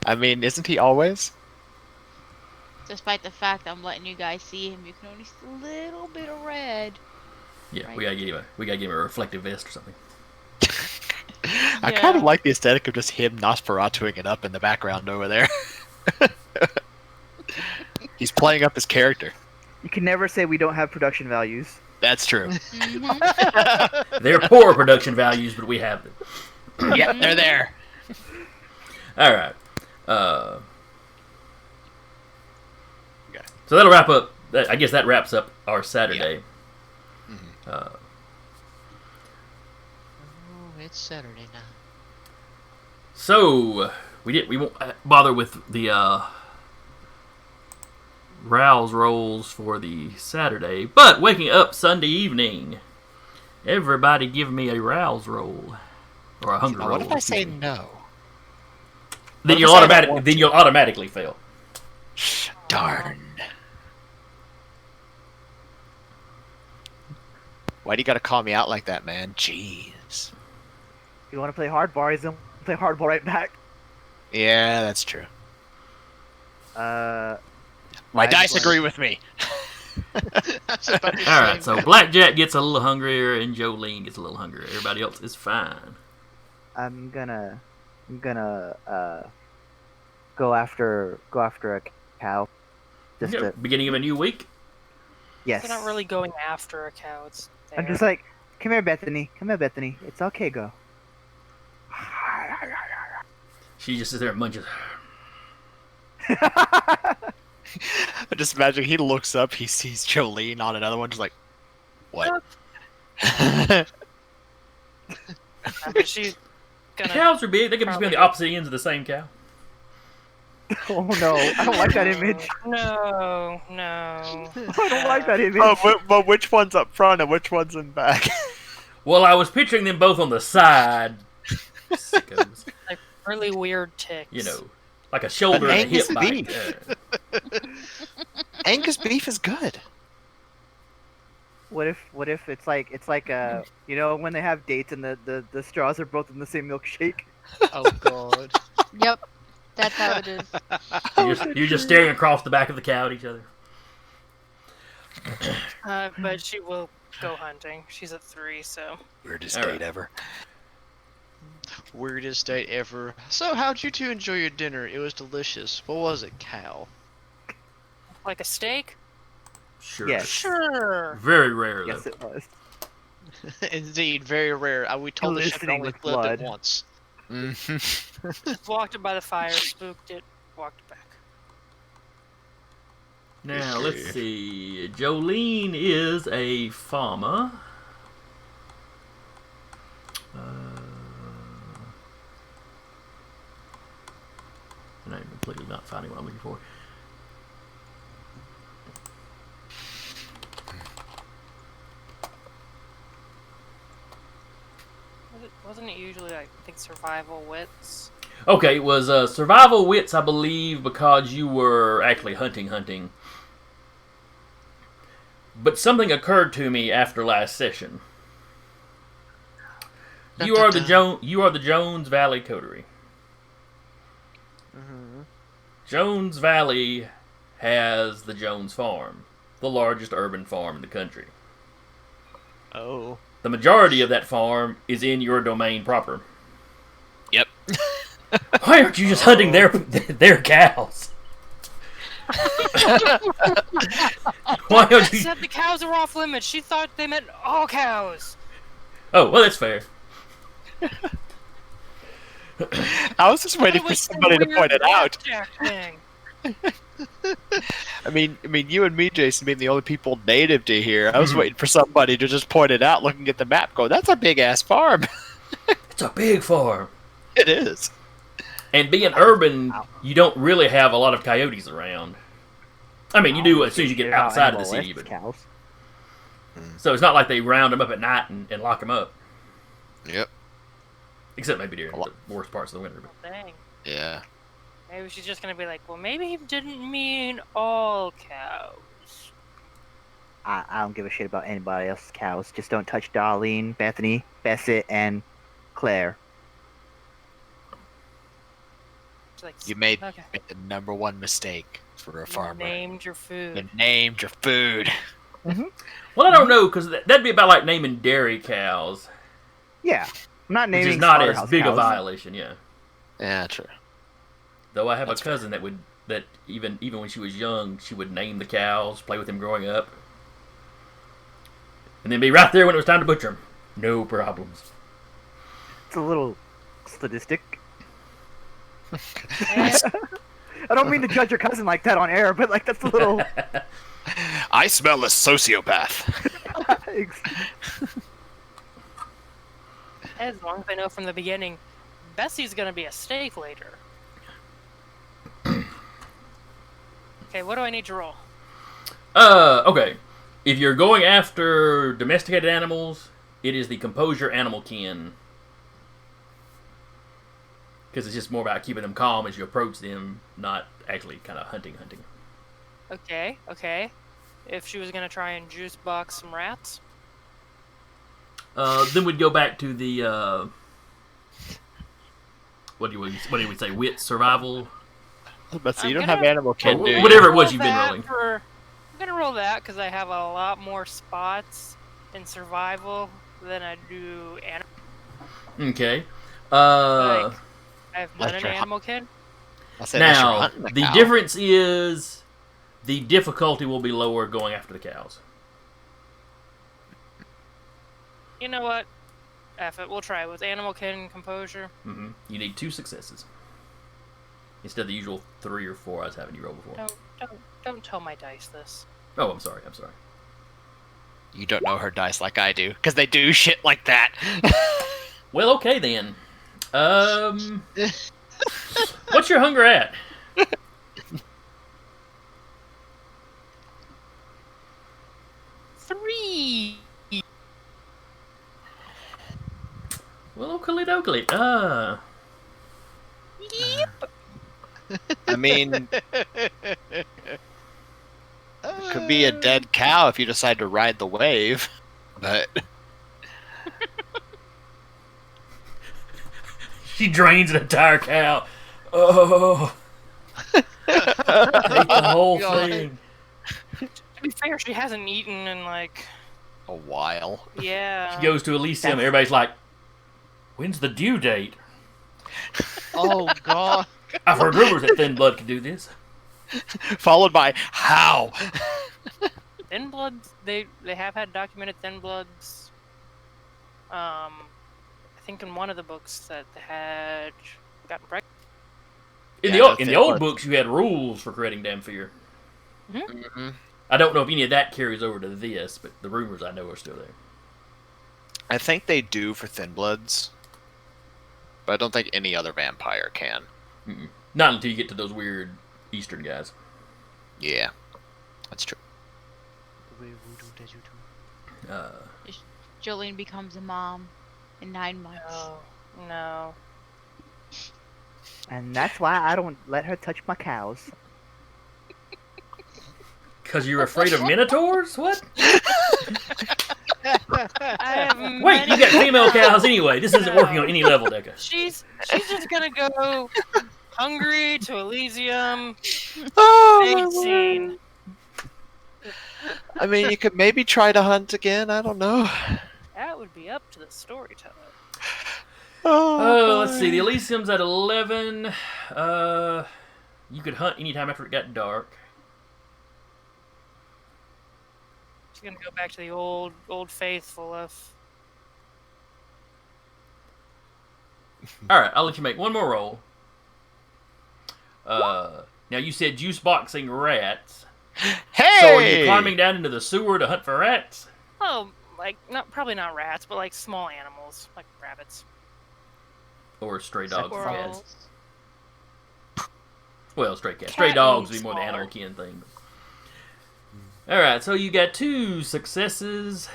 I mean, isn't he always? Despite the fact I'm letting you guys see him, you can only see a little bit of red. Yeah, Right. we gotta give him a reflective vest or something. I kind of like the aesthetic of just him Nosferatuing it up in the background over there. He's playing up his character. You can never say we don't have production values. That's true. Mm-hmm. They're poor production values, but we have them. Yep, they're there. All right. So that'll wrap up. I guess that wraps up our Saturday. Oh, it's Saturday now. So we won't bother with the rouse rolls for the Saturday, but waking up Sunday evening, everybody give me a rouse roll or a hunger Now, roll. what if I say excuse me. no? Then what you'll if I say I don't want you'll automatically fail. Darn. Why do you gotta call me out like that, man? Jeez. You want to play hardball? He's gonna play hardball right back. Yeah, that's true. Uh, My I dice play. agree with me. All right, so Blackjack gets a little hungrier and Jolene gets a little hungrier. Everybody else is fine. I'm gonna go after a cow. Just Okay, to, beginning of a new week. yes. They're not really going after a cow. It's I'm there. just like, come here, Bethany. Come here, Bethany. It's okay, go. She just sits there and munches. I just imagine he looks up, he sees Jolene on another one, just like, what? But she's gonna. Cows are big. They can just be on the opposite ends of the same cow. Oh no, I don't like that image. No. I don't like that image. but which one's up front and which one's in back? Well, I was picturing them both on the side. Sickos. Like really weird ticks. You know, like a shoulder An and a hip Angus bite. beef. Angus beef is good. What if it's like you know when they have dates and the straws are both in the same milkshake? Oh god. Yep, that's how it is. You're just staring across the back of the cow at each other. But she will go hunting. She's at 3, so. Weirdest All date right. ever. Weirdest date ever. So, how'd you two enjoy your dinner? It was delicious. What was it, cow? Like a steak? Sure. Yes. Sure. Very rare, Yes, though. it was. Indeed, very rare. We told the ship it Glistening only with flipped it blood. once. Walked it by the fire, spooked it, walked it back. Now, let's see. Jolene is a farmer. And I'm completely not finding what I'm looking for. Wasn't it usually, like, I think, survival wits? Okay, it was survival wits, I believe, because you were actually hunting. But something occurred to me after last session. You are the Jones Valley Coterie. Jones Valley has the Jones Farm, the largest urban farm in the country. Oh. The majority of that farm is in your domain proper. Yep. Why aren't you just hunting their cows? Why don't She you? said the cows are off limits. She thought they meant all cows. Oh, well, that's fair. I was just waiting It for was some somebody to weird point it out. blackjack thing. I mean, you and me, Jason, being the only people native to here, I was waiting for somebody to just point it out, looking at the map, go, "That's a big ass farm." It's a big farm. It is. And being urban, you don't really have a lot of coyotes around. I mean, you do as soon as you get outside of the city, but Cows. so it's not like they round them up at night and lock them up. Yep. Except maybe during the worst parts of the winter. But. Dang. Yeah. Maybe she's just gonna be like, well, maybe he didn't mean all cows. I don't give a shit about anybody else's cows. Just don't touch Darlene, Bethany, Bassett, and Claire. She's like, You made okay. the number one mistake for a farmer. Named your food. You named your food. Well, I don't know, because that'd be about like naming dairy cows, Yeah, I'm not which naming is not as slaughterhouse big a cows. violation, yeah. Yeah, true. Though I have That's a cousin that even when she was young, she would name the cows, play with them growing up, and then be right there when it was time to butcher them. No problems. It's a little sadistic. Eh, I don't mean to judge your cousin like that on air, but like that's a little. I smell a sociopath. as long as I know from the beginning, Bessie's gonna be a steak later. Okay, what do I need to roll? Okay. If you're going after domesticated animals, it is the Composure Animal Kin. Because it's just more about keeping them calm as you approach them, not actually kind of hunting. Okay. If she was gonna try and juice box some rats, Then we'd go back to the, what do we say, wit, survival? But so you I'm don't gonna- have animal kin, Or do you? whatever it roll was you've been that rolling. I'm gonna roll that because I have a lot more spots in survival than I do animal. Okay. Like, I have none in Unless you're animal kin. I'll say unless you're Now, hunting the cow. difference is the difficulty will be lower going after the cows. You know what? F it. We'll try it with animal kin and composure. You need 2 successes. Instead of the usual 3 or 4 I was having you roll before. Don't tell my dice this. Oh, I'm sorry. You don't know her dice like I do, because they do shit like that. Well, okay then. What's your hunger at? Three. Well, oakley dokley. Yep. I mean, it could be a dead cow if you decide to ride the wave, but She drains an entire cow. Oh. Ate the whole God. thing. To be fair, she hasn't eaten in like, a while. yeah. She goes to Elysium. Everybody's like, when's the due date? Oh god. I've heard rumors that thin blood can do this. Followed by, how? Thin Bloods, they have had documented Thin Bloods. I think in one of the books that they had gotten pregnant. In Yeah, the Thin old Bloods. books, you had rules for creating Damphir. Mm-hmm. I don't know if any of that carries over to this, but the rumors I know are still there. I think they do for Thin Bloods, but I don't think any other vampire can. Mm-mm. Not until you get to those weird Eastern guys. Yeah, that's true. Jolene becomes a mom in 9 months. No. And that's why I don't let her touch my cows. Because you're afraid of minotaurs? What? I have Wait, you got female cows anyway. This isn't working on any level, Deca. She's just gonna go hungry to Elysium. Big scene. I mean, you could maybe try to hunt again. I don't know. That would be up to the storyteller. Oh, let's see. The Elysium's at 11. You could hunt anytime after it got dark. She's gonna go back to the old faithful of. All right, I'll let you make one more roll. Now you said juice boxing rats. Hey! So are you climbing down into the sewer to hunt for rats? Oh, like probably not rats, but like small animals, like rabbits. Or stray dogs and cats? Squirrels. Well, stray cats. Cat Stray dogs would means be more the smaller. animal kin thing. Alright, so you got 2 successes.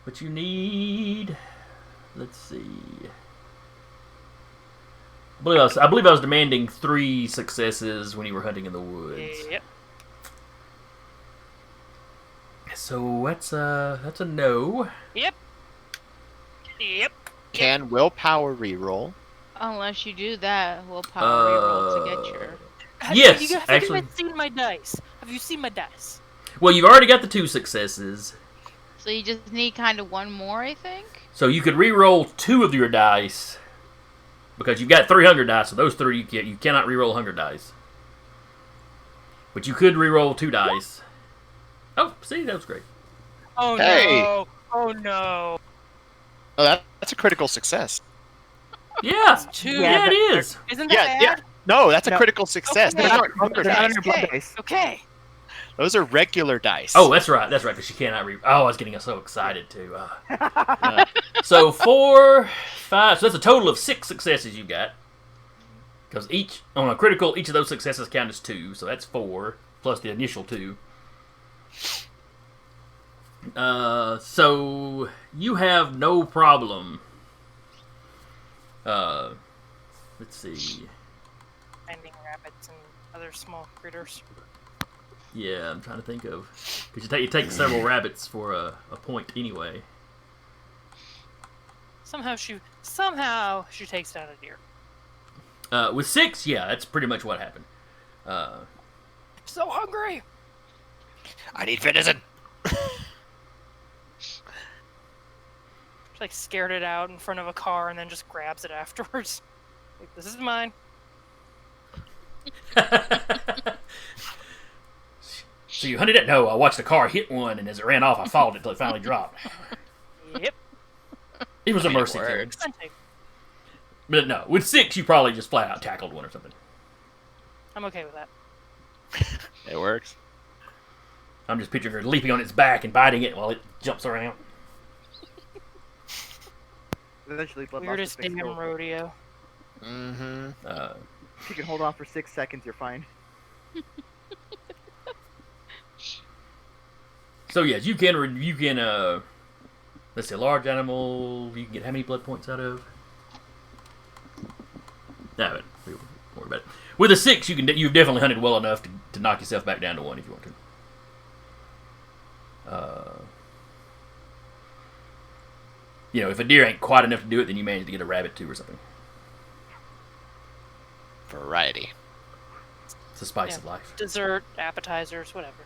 But you need... Let's see... I believe I was demanding 3 successes when you were hunting in the woods. Yep. So that's a no. Yep. Can willpower reroll? Unless you do that, we'll power reroll to get your. Yes, You guys actually. haven't seen my dice. Have you seen my dice? Well, you've already got the 2 successes. So you just need kind of one more, I think. So you could re-roll 2 of your dice. Because you've got 3 hunger dice, so those 3 you cannot re-roll hunger dice. But you could re-roll 2 dice. Oh, see, that was great. Oh Hey. no! Oh no! Oh, that's a critical success. Yeah, Two. yeah, it is. Isn't that Yeah, bad? No, that's a No. critical success. Okay. Those aren't hunger They're not dice. on your blood Okay. dice. Okay. Those are regular dice. Oh, that's right, because she cannot re... Oh, I was getting so excited, too. So 4, 5... So that's a total of 6 successes you got. Because on a critical, each of those successes count as 2, so that's 4, plus the initial 2. So you have no problem. Let's see. Finding rabbits and other small critters. Yeah, I'm trying to think of... Because you take several rabbits for a point anyway. Somehow she takes down a deer. With 6, yeah, that's pretty much what happened. So hungry. I need venison. She like scared it out in front of a car and then just grabs it afterwards. Like, this is mine. So you hunted it? No, I watched the car hit one, and as it ran off, I followed it until it finally dropped. Yep. It was a It mercy kill. works. Hunting. But no, with 6, you probably just flat out tackled one or something. I'm okay with that. It works. I'm just picturing her leaping on its back and biting it while it jumps around. Eventually, bloodlust Weirdest is fixed. damn rodeo. Mm-hmm. If you can hold on for 6 seconds, you're fine. So yes, you can let's see, a large animal, you can get how many blood points out of? No, but don't worry about it. With a 6, you've definitely hunted well enough to knock yourself back down to 1 if you want to. If a deer ain't quite enough to do it, then you manage to get a rabbit too or something. Variety. It's the spice Yeah. of life. Dessert, appetizers, whatever.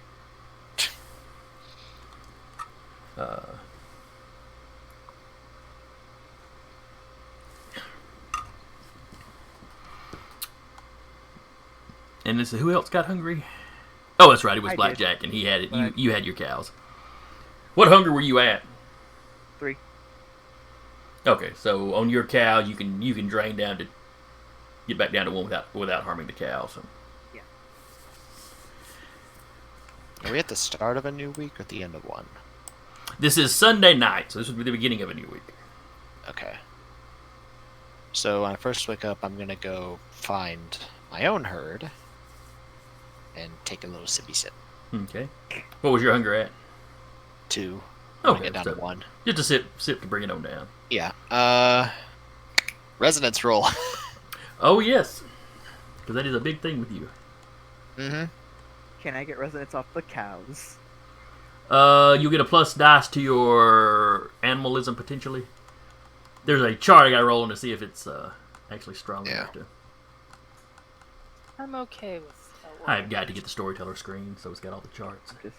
And this is who else got hungry? Oh, that's right. It was I did. blackjack, and he had it. But You had your cows. What hunger were you at? 3. Okay, so on your cow, you can drain down to get back down to 1 without harming the cow. So. Yeah. Are we at the start of a new week or the end of one? This is Sunday night, so this would be the beginning of a new week. Okay. So when I first wake up, I'm gonna go find my own herd and take a little sippy sip. Okay. What was your hunger at? 2. Okay, Get down so to 1. just a sip to bring it on down. Yeah. Resonance roll. Oh yes, because that is a big thing with you. Mm-hmm. Can I get resonance off the cows? You get a plus dice to your animalism potentially. There's a chart I got to roll on to see if it's actually strong enough to. I'm okay with that. I've got to get the storyteller screen, so it's got all the charts. Just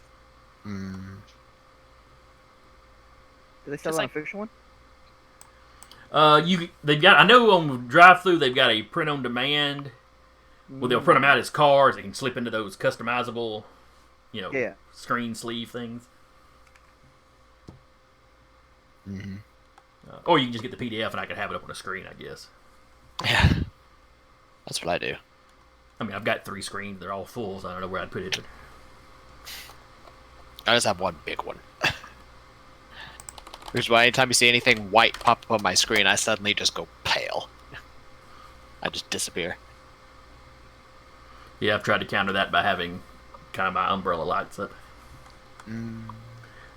Mm. do they sell Just an like- official one? They've got. I know on drive-through they've got a print on demand. Well, they'll print them out as cards. They can slip into those customizable, Yeah. screen sleeve things. Mm-hmm. Or you can just get the PDF and I can have it up on a screen, I guess. Yeah. That's what I do. I mean, I've got 3 screens. They're all full, so I don't know where I'd put it. But I just have one big one. Which is why anytime you see anything white pop up on my screen, I suddenly just go pale. I just disappear. yeah, I've tried to counter that by having kind of my umbrella lights up.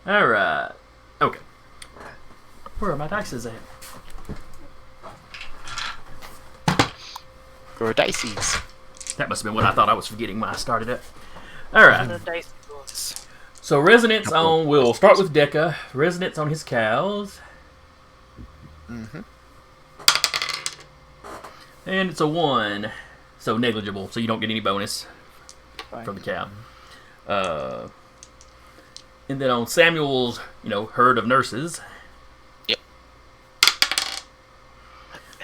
All right. Okay. Where are my dices at? Or dices. That must have been what I thought I was forgetting when I started it. All right. The dice rolls. So resonance on. We'll start with Deca. Resonance on his cows, Mm-hmm. and it's a 1, so negligible. So you don't get any bonus Fine. from the cow. And then on Samuel's, herd of nurses. Yep.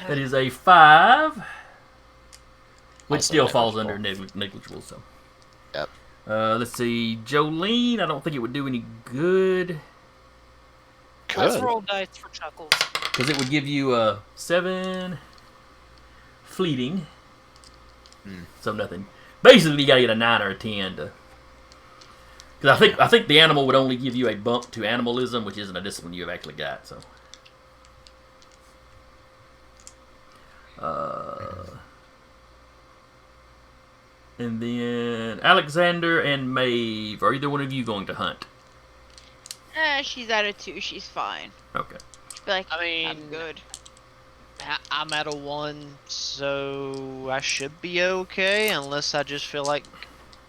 That is a 5, which Also still falls negligible. under negligible. So. Yep. Let's see, Jolene. I don't think it would do any good Let's Good. roll dice for chuckles. because it would give you a 7 fleeting. So nothing. Basically, you gotta get a 9 or a 10 to. Because I think the animal would only give you a bump to animalism, which isn't a discipline you have actually got. So. And then Alexander and Maeve, are either one of you going to hunt? She's at a 2. She's fine. Okay. She'll be like, I mean, I'm good. I'm at a 1, so I should be okay, unless I just feel like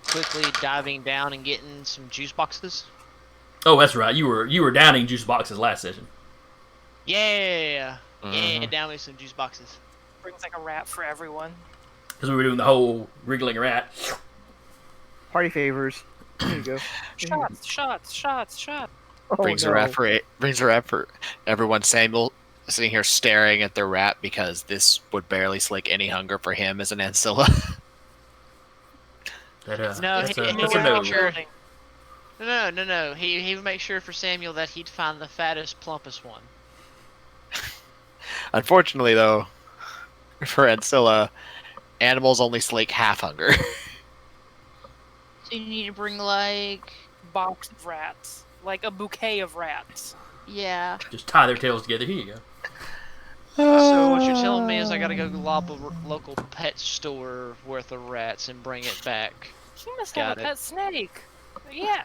quickly diving down and getting some juice boxes. Oh, that's right. You were downing juice boxes last session. Yeah, Mhm. down with some juice boxes. Brings like a rat for everyone. Because we were doing the whole wriggling rat. Party favors. There you go. Shots, shots, shots, shots. Oh, Brings a no. rat for everyone. Samuel sitting here staring at the rat because this would barely slake any hunger for him as an ancilla. That, No, that's he a would no. make sure. No. He would make sure for Samuel that he'd find the fattest, plumpest one. Unfortunately, though, for ancilla, animals only slake half hunger. So you need to bring like, Box of rats. Like a bouquet of rats. yeah. Just tie their tails together. Here you go. So what you're telling me is I gotta go lob a local pet store worth of rats and bring it back. He must Got have a it. pet snake. Yeah.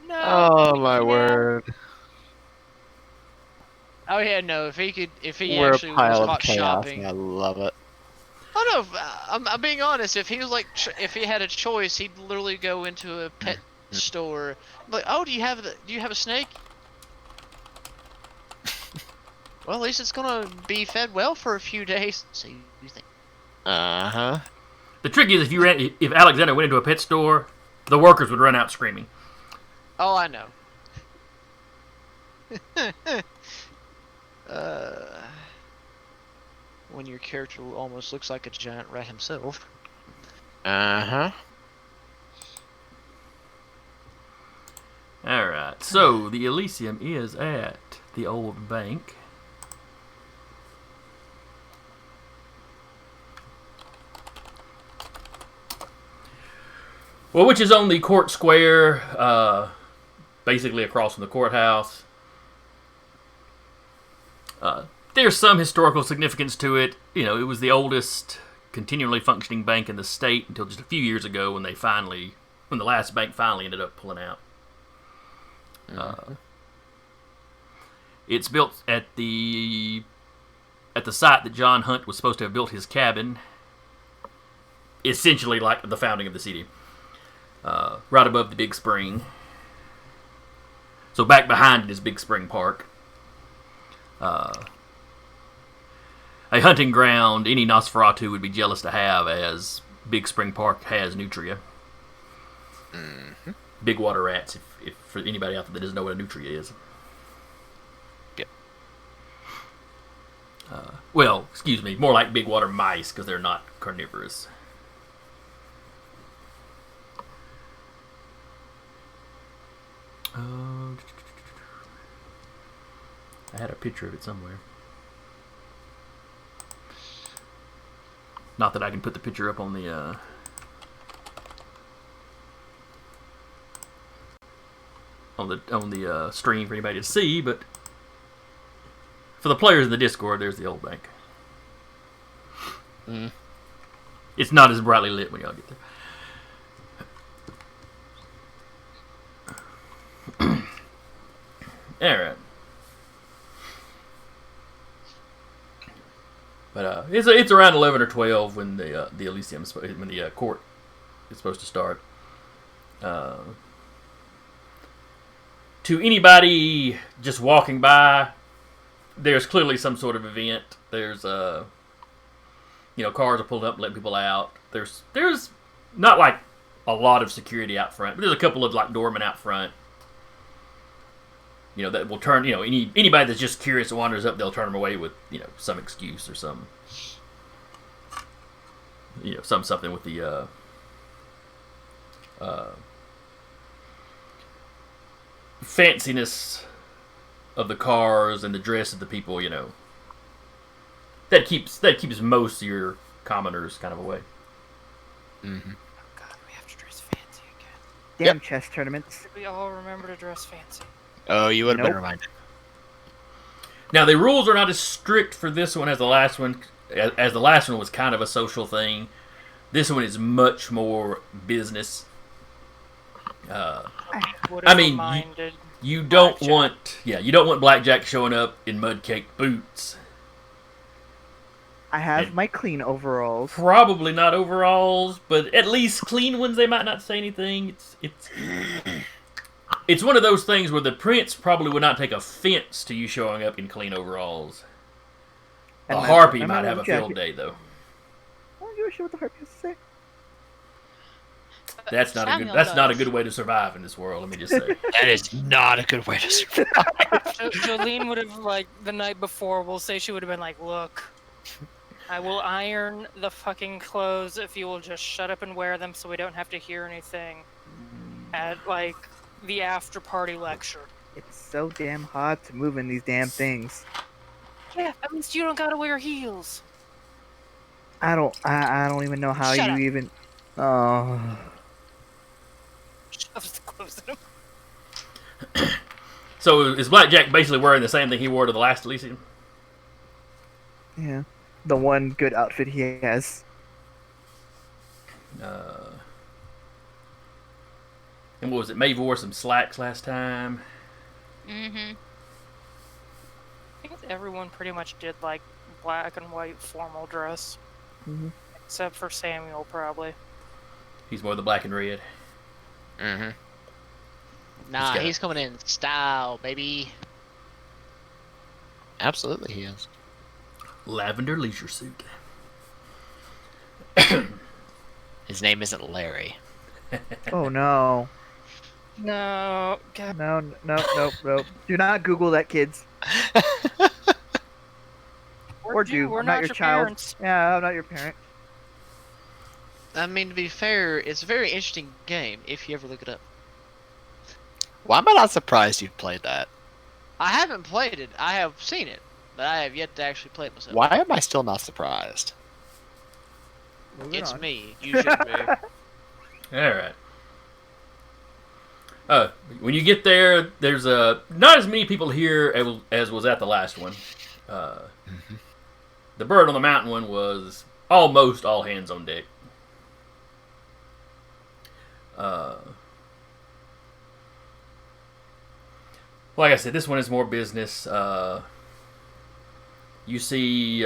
No. Oh my no. word! Oh yeah, no. If he We're a actually was pile of caught chaos, shopping. and I love it. Oh no, I'm being honest. If he was like, if he had a choice, he'd literally go into a pet store. Like, oh, do you have a snake? Well, at least it's gonna be fed well for a few days. So you think? Uh huh. The trick is if Alexander went into a pet store, the workers would run out screaming. Oh, I know. When your character almost looks like a giant rat himself. Uh huh. Alright, so the Elysium is at the old bank. Well, which is on the court square, basically across from the courthouse. There's some historical significance to it. You know, it was the oldest continually functioning bank in the state until just a few years ago when the last bank finally ended up pulling out. It's built at the site that John Hunt was supposed to have built his cabin, essentially like the founding of the city, right above the big spring. So back behind it is Big Spring Park. A hunting ground any Nosferatu would be jealous to have, as Big Spring Park has nutria. Mm-hmm. Big water rats, if for anybody out there that doesn't know what a nutria is. Yep. Well, excuse me, more like big water mice, because they're not carnivorous. I had a picture of it somewhere. Not that I can put the picture up on the stream for anybody to see, but for the players in the Discord, there's the old bank. It's not as brightly lit when y'all get there. All right. But it's around 11 or 12 when the Elysium, when the court is supposed to start. To anybody just walking by, there's clearly some sort of event. There's cars are pulled up, letting people out. There's not like a lot of security out front, but there's a couple of like doormen out front. That will turn, anybody that's just curious and wanders up, they'll turn them away with, some excuse or some, something with the, fanciness of the cars and the dress of the people, that keeps most of your commoners kind of away. Oh God, we have to dress fancy again. Damn chess tournaments. We all remember to dress fancy. Oh, you would have been Nope. reminded. Now, the rules are not as strict for this one as the last one. As the last one was kind of a social thing, this one is much more business. I mean, you don't want Blackjack showing up in mud-caked boots. I have my clean overalls. Probably not overalls, but at least clean ones. They might not say anything. It's one of those things where the prince probably would not take offense to you showing up in clean overalls. And A my- harpy and my might have a little field jacket. day, though. I don't give a shit what the harpy has to say. That's not Samuel a does. good way to survive in this world. Let me just say. That is not a good way to survive. Jolene would have, the night before, we'll say she would have been like, look, I will iron the fucking clothes if you will just shut up and wear them so we don't have to hear anything at, the after-party lecture. It's so damn hard to move in these damn things. Yeah, at least you don't gotta wear heels. I don't even know how Shut you up. even. Oh. Shoves the clothes in him. So is Blackjack basically wearing the same thing he wore to the last Elysium? Yeah. The one good outfit he has. And what was it? Maeve wore some slacks last time. Mm-hmm. I think everyone pretty much did, black and white formal dress. Mhm. Except for Samuel, probably. He's more the black and red. Mm-hmm. Nah, got- he's coming in style, baby. Absolutely, he is. Lavender leisure suit. His name isn't Larry. Oh no. No, God. No. Do not Google that, kids. Or do. We're I'm not not your your child. parents. Yeah, I'm not your parent. I mean, to be fair, it's a very interesting game if you ever look it up. Why am I not surprised you've played that? I haven't played it. I have seen it, but I have yet to actually play it myself. Why am I still not surprised? Moving It's on. me. You should be. All right. When you get there, there's not as many people here as was at the last one. The bird on the mountain one was almost all hands on deck. Like I said, this one is more business. You see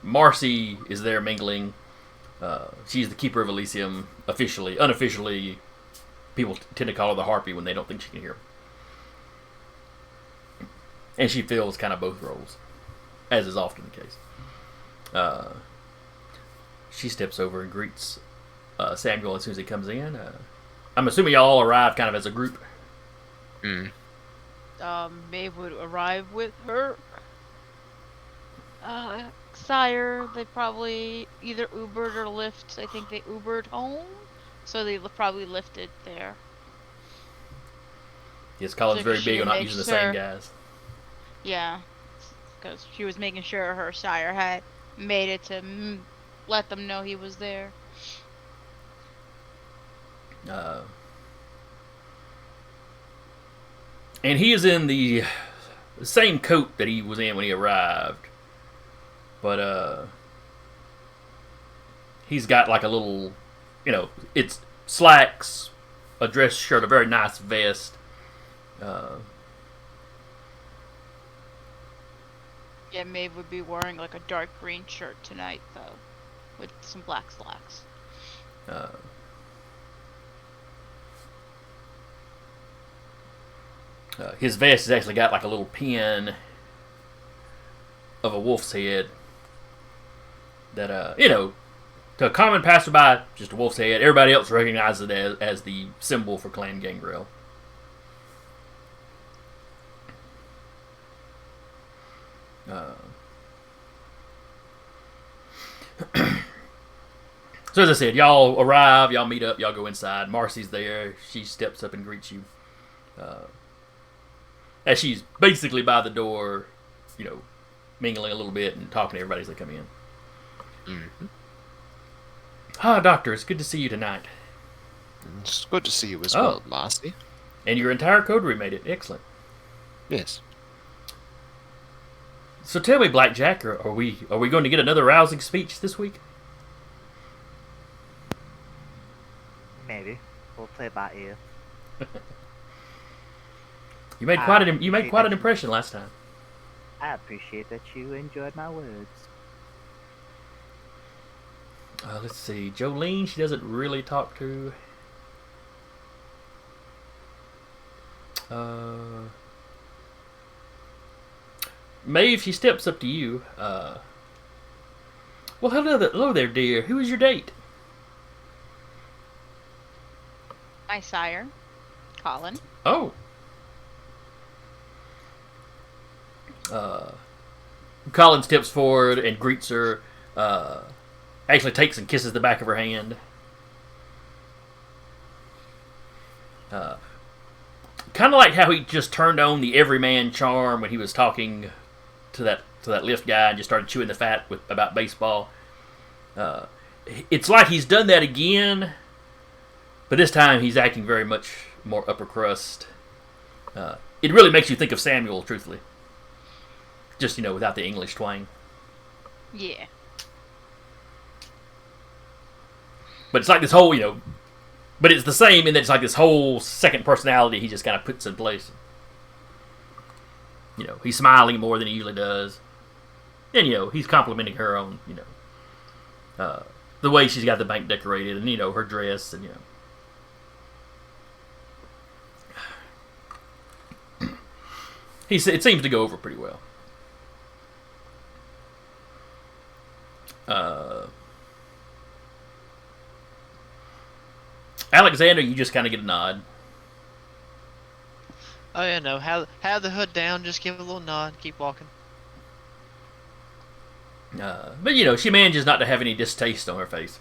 Marcy is there mingling. She's the keeper of Elysium, officially. Unofficially, people tend to call her the Harpy when they don't think she can hear. And she fills kind of both roles, as is often the case. She steps over and greets Samuel as soon as he comes in. I'm assuming y'all arrive kind of as a group. Maeve would arrive with her sire. They probably either Ubered or Lyft. I think they Ubered home, so they probably lifted there. Yes, Colin's So very she big on would not make using the sure- same guys. Yeah, because she was making sure her sire had made it to let them know he was there. And he is in the same coat that he was in when he arrived. But he's got like a little, it's slacks, a dress shirt, a very nice vest. Yeah, Maeve would be wearing like a dark green shirt tonight, though, with some black slacks. His vest has actually got like a little pin of a wolf's head that, to a common passerby, just a wolf's head. Everybody else recognizes it as the symbol for Clan Gangrel. So as I said, y'all arrive, y'all meet up, y'all go inside. Marcy's there. She steps up and greets you. As she's basically by the door, mingling a little bit and talking to everybody as they come in. Doctor, it's good to see you tonight. It's good to see you as well, Marcy. And your entire coterie made it. Excellent. Yes. So tell me, Blackjack, are we going to get another rousing speech this week? Maybe. We'll play it by ear. You made quite an impression last time. I appreciate that you enjoyed my words. Let's see. Jolene, she doesn't really talk to. Maeve, she steps up to you. Well, hello there, dear. Who is your date? My sire, Colin. Oh. Colin steps forward and greets her. Actually takes and kisses the back of her hand. Kind of like how he just turned on the everyman charm when he was talking to that lift guy and just started chewing the fat about baseball. It's like he's done that again, but this time he's acting very much more upper crust. It really makes you think of Samuel, truthfully. Just, without the English twang. Yeah. But it's like this whole, but it's the same in that it's like this whole second personality he just kind of puts in place. He's smiling more than he usually does. And, he's complimenting her on, the way she's got the bank decorated and, her dress and, it seems to go over pretty well. Alexander, you just kind of get a nod. Oh yeah, no. Have the hood down. Just give it a little nod. Keep walking. But she manages not to have any distaste on her face.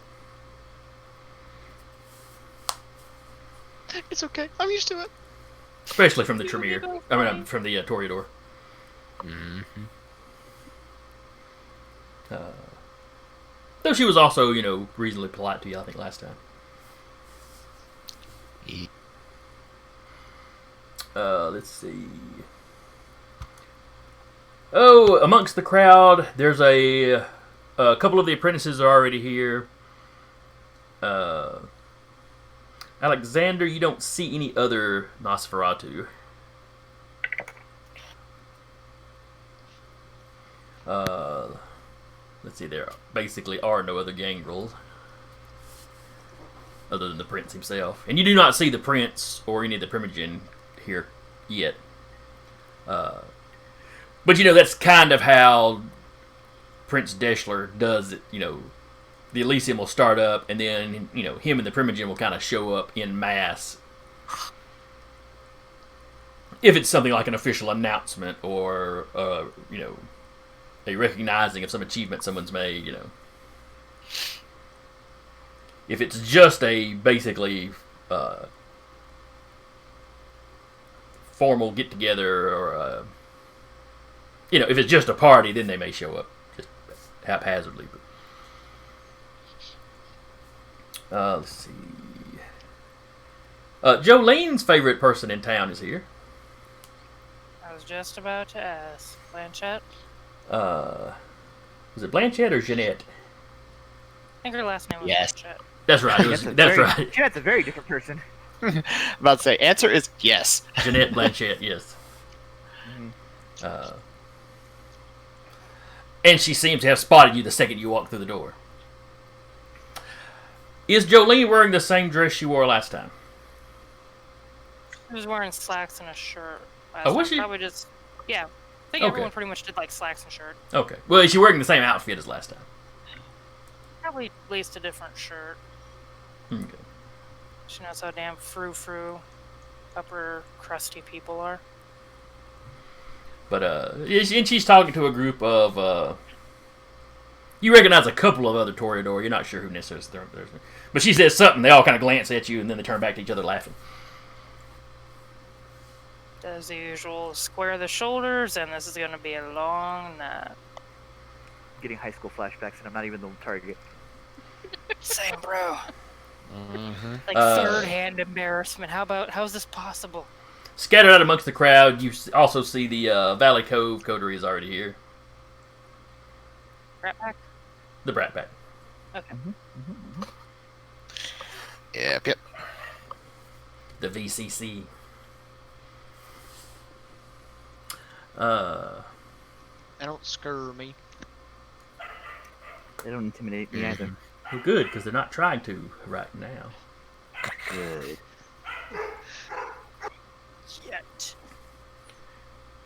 It's okay. I'm used to it. Especially from the Tremere. From the Toreador. Mm-hmm. Though she was also, reasonably polite to you, I think, last time. Let's see. Oh, amongst the crowd, there's a couple of the apprentices are already here. Alexander, you don't see any other Nosferatu. Let's see, there basically are no other gangrels other than the prince himself. And you do not see the prince or any of the primogen here yet. But that's kind of how Prince Deschler does it. The Elysium will start up, and then, him and the primogen will kind of show up in mass. If it's something like an official announcement or, a recognizing of some achievement someone's made, If it's just a basically formal get-together or, if it's just a party, then they may show up just haphazardly. But, let's see. Jolene's favorite person in town is here. I was just about to ask. Blanchett? Was it Blanchett or Jeanette? I think her last name was Yes. Blanchett. That's right. That's right. Jeanette's a very different person. I'm about to say, answer is yes. Jeanette Blanchett, yes. And she seems to have spotted you the second you walked through the door. Is Jolene wearing the same dress she wore last time? She was wearing slacks and a shirt. Oh, was time. she? Probably just, yeah. I think Okay. everyone pretty much did like slacks and shirt. Okay. Well, is she wearing the same outfit as last time? Probably at least a different shirt. Okay. She knows how damn frou-frou upper crusty people are. But, and she's talking to a group of, you recognize a couple of other Toreador. You're not sure who necessarily is there. But she says something. They all kind of glance at you, and then they turn back to each other laughing. Does the usual square the shoulders, and this is going to be a long night. Getting high school flashbacks, and I'm not even the target. Same, bro. Mm-hmm. Like third-hand embarrassment. How's this possible? Scattered out amongst the crowd, you also see the Valley Cove Coterie is already here. Rat Pack? The Brat Pack. Okay. Yep. The VCC. They don't scare me. They don't intimidate me either. Well, good, because they're not trying to right now. Good. Yet.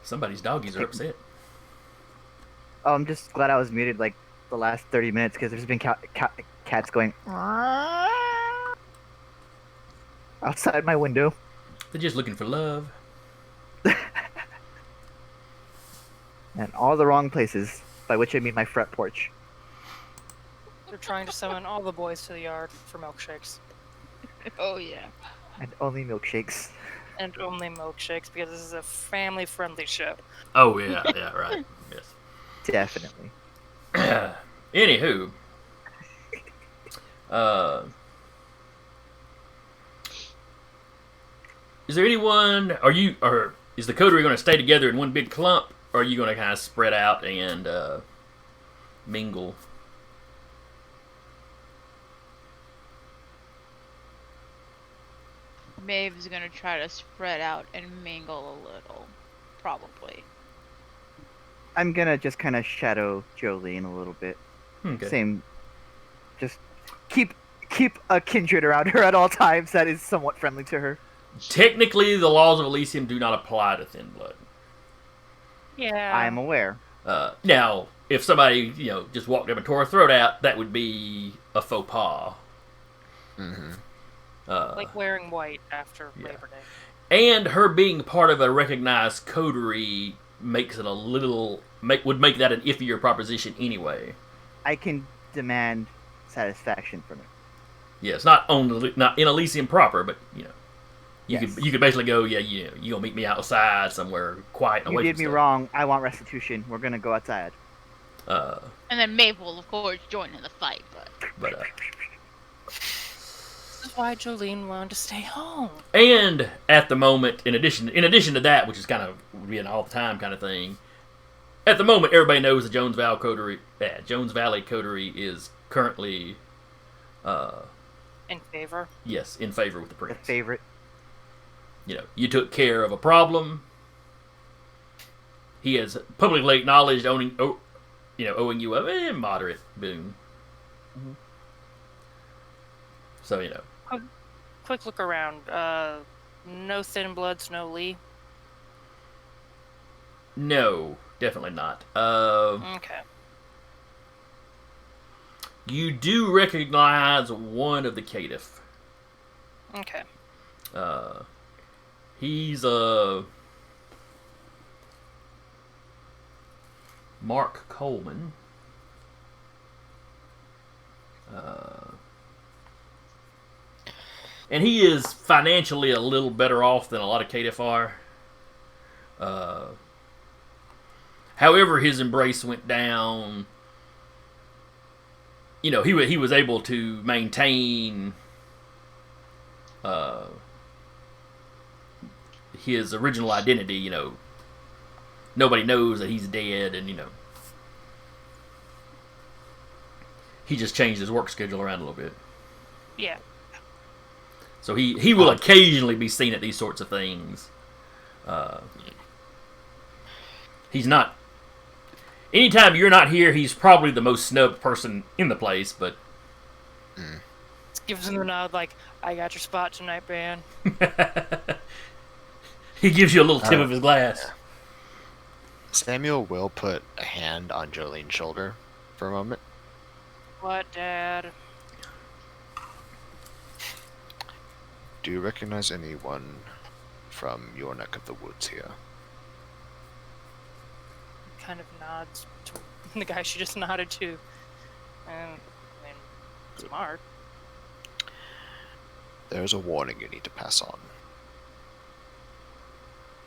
Somebody's doggies are upset. Oh, I'm just glad I was muted like the last 30 minutes because there's been cats going outside my window. They're just looking for love. And all the wrong places, by which I mean my front porch. They're trying to summon all the boys to the yard for milkshakes. Oh yeah. And only milkshakes. And only milkshakes, because this is a family-friendly show. Oh, yeah, right. Yes. Definitely. Anywho. Is there anyone, is the coterie going to stay together in one big clump, or are you going to kind of spread out and mingle? Maeve's gonna try to spread out and mingle a little, probably. I'm gonna just kind of shadow Jolene a little bit. Okay. Same. Just keep a kindred around her at all times that is somewhat friendly to her. Technically, the laws of Elysium do not apply to Thin Blood. Yeah. I am aware. Now, if somebody, just walked up and tore her throat out, that would be a faux pas. Mm-hmm. Like wearing white after yeah. Labor Day. And her being part of a recognized coterie makes it would make that an iffier proposition anyway. I can demand satisfaction from her. Yes, not in Elysium proper, but You Yes. could basically go, yeah, you gonna meet me outside somewhere quiet and You away did from me stuff. wrong. I want restitution. We're gonna go outside. Uh, And then Maeve will, of course, join in the fight, but but This is why Jolene wanted to stay home. and at the moment, in addition to that, which is kind of an all the time kind of thing, at the moment everybody knows the Jones Valley Coterie is currently, In favor. yes, in favor with the The prince. favorite. You took care of a problem. He has publicly acknowledged owing you a moderate boon. Mhm. So Quick look around. No Thin Bloods, no Lee. no, definitely not. Okay. You do recognize one of the caitiff. Okay. He's Mark Coleman. And he is financially a little better off than a lot of caitiff are. However, his embrace went down. He was able to maintain his original identity. Nobody knows that he's dead, and he just changed his work schedule around a little bit. Yeah. So he will occasionally be seen at these sorts of things. He's not. Anytime you're not here, he's probably the most snubbed person in the place. But Gives him the nod like, I got your spot tonight, man. he gives you a little tip of his glass. Samuel will put a hand on Jolene's shoulder for a moment. What, Dad? Do you recognize anyone from your neck of the woods here? Kind of nods to the guy she just nodded to. And, smart. There's a warning you need to pass on.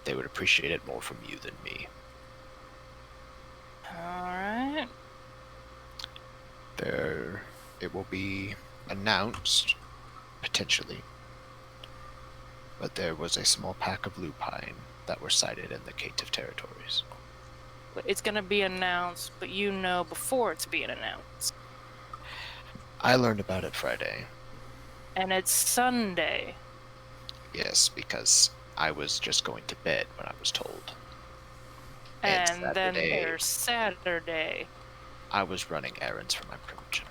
They would appreciate it more from you than me. Alright. It will be announced, potentially, but there was a small pack of lupine that were sighted in the Cative territories. It's gonna be announced, but before it's being announced. I learned about it Friday. And it's Sunday. Yes, because I was just going to bed when I was told. And then Saturday, there's Saturday. I was running errands for my promotion.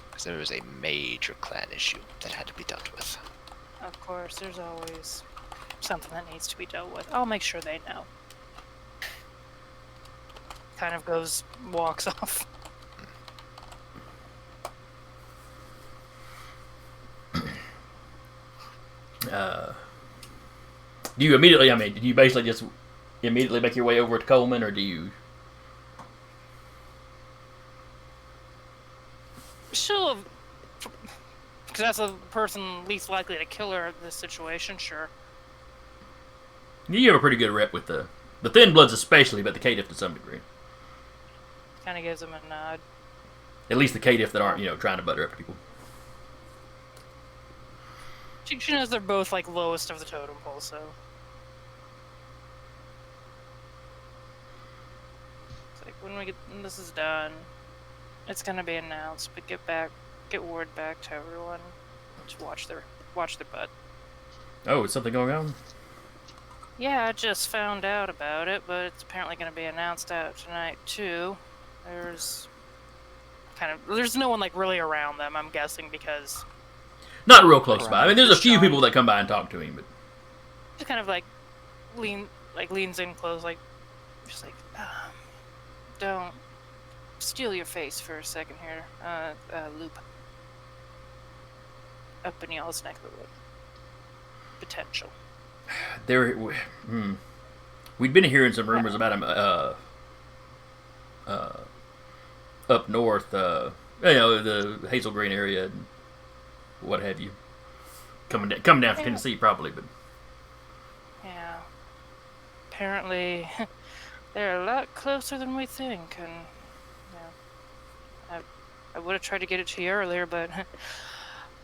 Because there was a major clan issue that had to be dealt with. Of course, there's always something that needs to be dealt with. I'll make sure they know. Kind of walks off. Do you immediately? Did you basically just immediately make your way over to Coleman, or do you? She'll, because that's the person least likely to kill her in this situation. Sure. You have a pretty good rep with the Thin Bloods, especially, but the caitiff to some degree. Kind of gives him a nod. At least the caitiff that aren't, trying to butter up people. She knows they're both like lowest of the totem pole, so. It's like when this is done, it's gonna be announced. But get word back to everyone. Just watch their butt. Oh, is something going on? Yeah, I just found out about it, but it's apparently gonna be announced out tonight too. There's no one like really around them. I'm guessing because. Not real close by. There's a few people that come by and talk to him, but Just kind of like leans in close, just like, don't steal your face for a second here. Loop up in y'all's neck of the wood. Potential. we'd been hearing some rumors about him up north, the Hazel Green area and what have you. coming down from Tennessee, probably, but Yeah. Apparently, they're a lot closer than we think, and I would have tried to get it to you earlier, but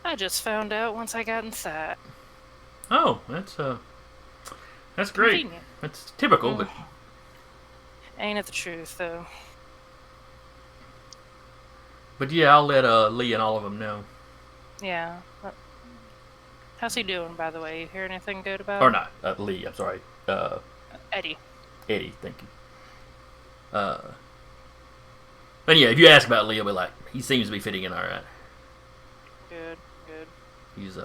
I just found out once I got inside. oh, that's great. Convenient. That's typical, but Ain't it the truth, though? yeah, I'll let Lee and all of them know. Yeah. How's he doing, by the way? You hear anything good about Or him? not, Lee. I'm sorry, Eddie. Eddie. Thank you. And yeah, if you ask about Lee, I'll be like, he seems to be fitting in all right. Good, good. He's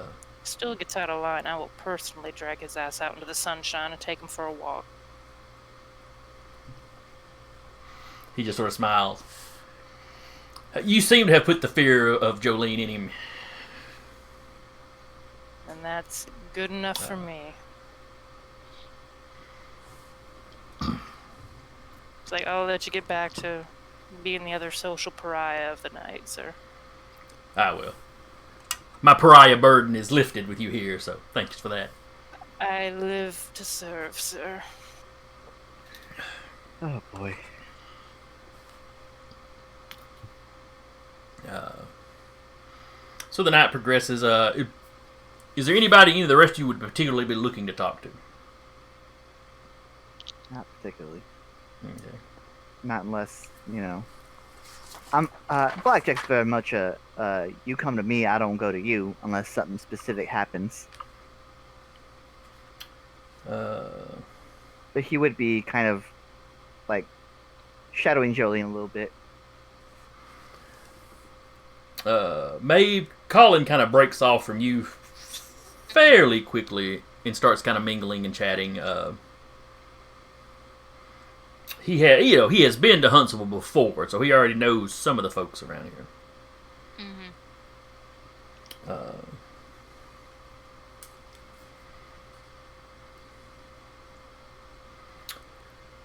Still gets out of line. I will personally drag his ass out into the sunshine and take him for a walk. he just sort of smiles. You seem to have put the fear of Jolene in him. And that's good enough for me. It's like, I'll let you get back to being the other social pariah of the night, sir. I will. My pariah burden is lifted with you here, so thanks for that. I live to serve, sir. Oh boy. So the night progresses. Is there anybody, any of the rest of you would particularly be looking to talk to? Not particularly. Okay. Not unless, you know. I'm Blackjack's very much a you come to me, I don't go to you unless something specific happens. But he would be kind of like shadowing Jolene a little bit. Maeve, Colin kind of breaks off from you fairly quickly and starts kind of mingling and chatting. He has been to Huntsville before, so he already knows some of the folks around here.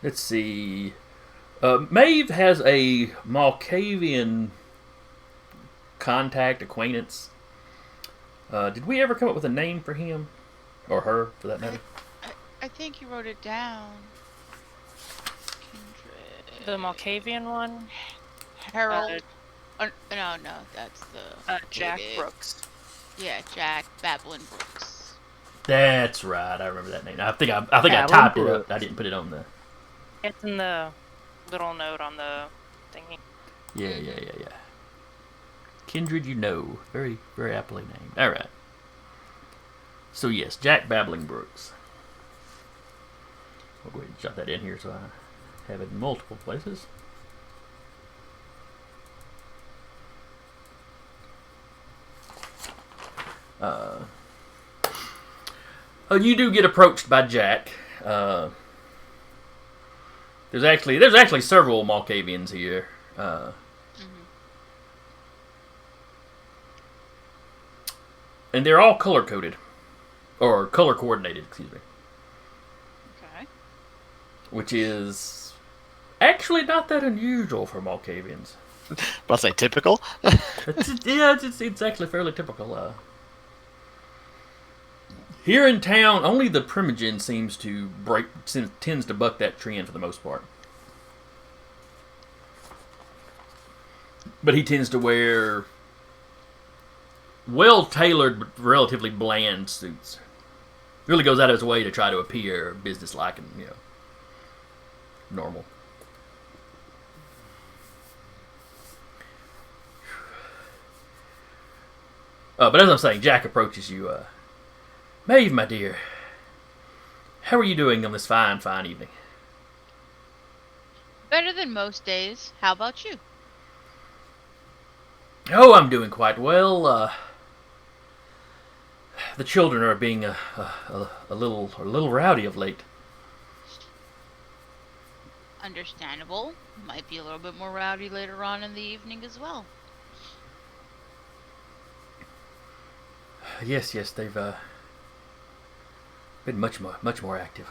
Let's see. Maeve has a Malkavian contact, acquaintance. Did we ever come up with a name for him? Or her, for that matter? I think you wrote it down. Kindred. The Malkavian one? Harold. No, that's the. Jack David. Brooks. Yeah, Jack Babylon Brooks. That's right. I remember that name. I think I Babylon typed it Brooks. up. I didn't put it on the. It's in the little note on the thingy. Yeah. Kindred, very, very aptly named. All right. So yes, Jack Babbling Brooks. I'll go ahead and jot that in here so I have it in multiple places. You do get approached by Jack. There's actually several Malkavians here. And they're all color coded, or color coordinated. Excuse me. Okay. Which is actually not that unusual for Malkavians. But say typical. It's actually fairly typical. Here in town, only the Primogen tends to buck that trend for the most part. But he tends to wear well-tailored but relatively bland suits. Really goes out of his way to try to appear businesslike and, normal. But as I'm saying, Jack approaches you. Maeve, my dear, how are you doing on this fine, fine evening? Better than most days. How about you? Oh, I'm doing quite well. The children are being a little rowdy of late. Understandable. Might be a little bit more rowdy later on in the evening as well. Yes, they've been much more active.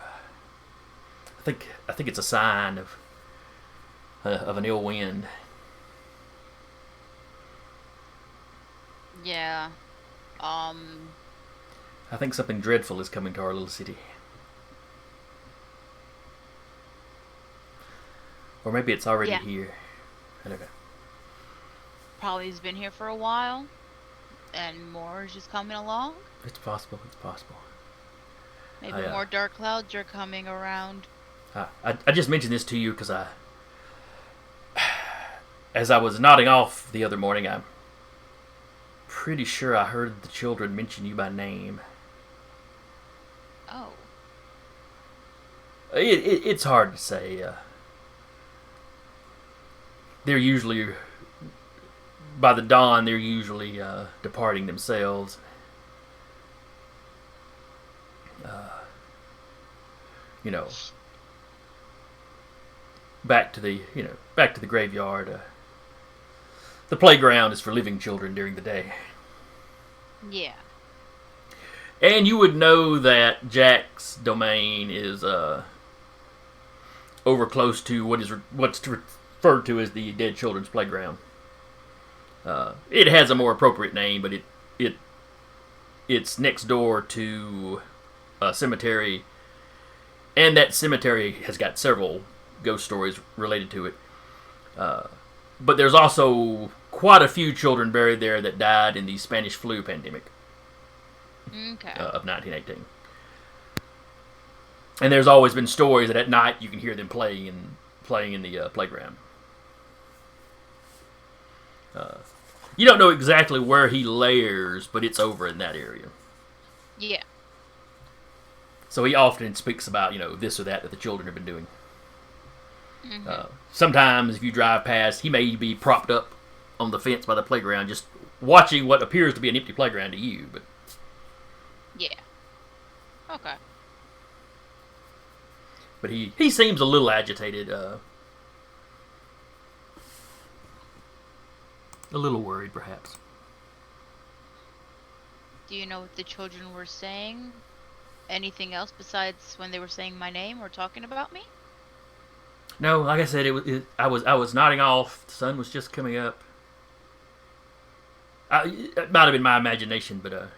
I think it's a sign of an ill wind. Yeah. I think something dreadful is coming to our little city. Or maybe it's already Yeah. here. I don't know. Probably has been here for a while, and more is just coming along. It's possible. It's possible. Maybe more dark clouds are coming around. I just mentioned this to you because as I was nodding off the other morning, I'm pretty sure I heard the children mention you by name. Oh. It's hard to say. They're usually, by the dawn, they're usually departing themselves. You know, back to the graveyard. The playground is for living children during the day. Yeah. And you would know that Jack's domain is over close to what's referred to as the Dead Children's Playground. It has a more appropriate name, but it's next door to a cemetery, and that cemetery has got several ghost stories related to it. But there's also quite a few children buried there that died in the Spanish flu pandemic of 1918. And there's always been stories that at night you can hear them playing in the playground. You don't know exactly where he lairs, but it's over in that area. Yeah. So he often speaks about, this or that the children have been doing. Mm-hmm. Sometimes if you drive past, he may be propped up on the fence by the playground, just watching what appears to be an empty playground to you. But yeah. Okay. But he seems a little agitated, a little worried, perhaps. Do you know what the children were saying? Anything else besides when they were saying my name or talking about me? No, like I said, I was nodding off. The sun was just coming up. It might have been my imagination, but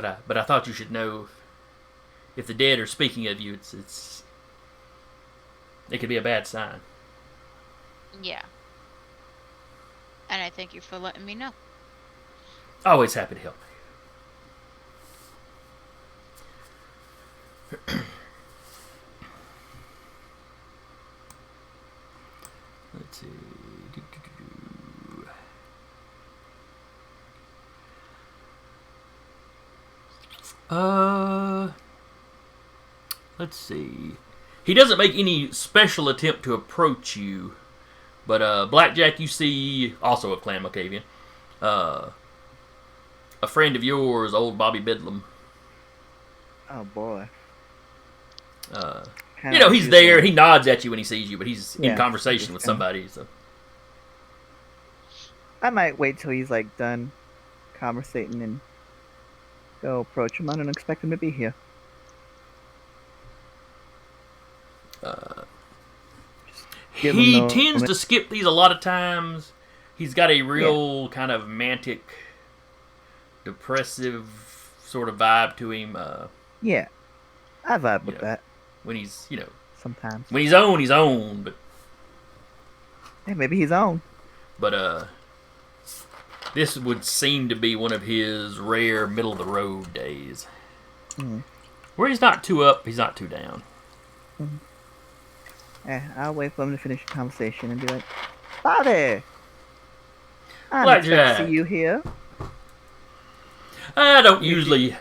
I thought you should know. If the dead are speaking of you, it could be a bad sign. Yeah. And I thank you for letting me know. Always happy to help. Let's see. Let's see. He doesn't make any special attempt to approach you, but Blackjack, you see, also of Clan Malkavian, a friend of yours, old Bobby Bedlam. Oh boy. He's there. He nods at you when he sees you, but he's in conversation with somebody. So I might wait till he's done conversating and go approach him. I don't expect him to be here. He tends to skip these a lot of times. He's got a real kind of manic, depressive sort of vibe to him. Yeah, I vibe with that. When he's, sometimes. When he's on, but... Hey, maybe he's on. But, this would seem to be one of his rare middle-of-the-road days. Mm-hmm. Where he's not too up, he's not too down. Mm-hmm. Yeah, I'll wait for him to finish the conversation and be like, Bobby! I don't expect to see you here. I don't usually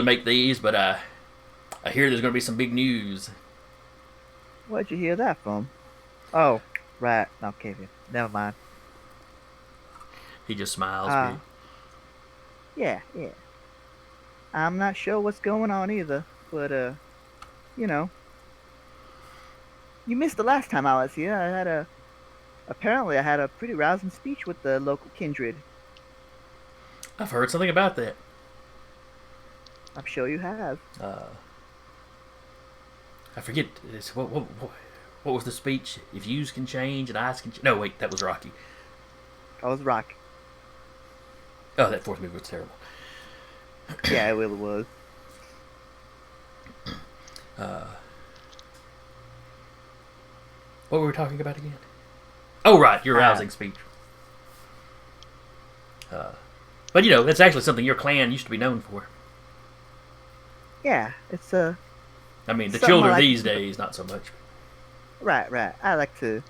make these, but I hear there's going to be some big news. Where'd you hear that from? Oh, right. Okay, never mind. He just smiles. Yeah. I'm not sure what's going on either, but, you missed the last time I was here. Apparently I had a pretty rousing speech with the local Kindred. I've heard something about that. I'm sure you have. I forget. What was the speech? If views can change and eyes can change. No, wait, that was Rocky. That was Rocky. Oh, that fourth movie was terrible. Yeah, it really was. What were we talking about again? Oh, right, your rousing speech. But you know, that's actually something your clan used to be known for. Yeah, it's I mean, the Something children like- these days, not so much. right. I like to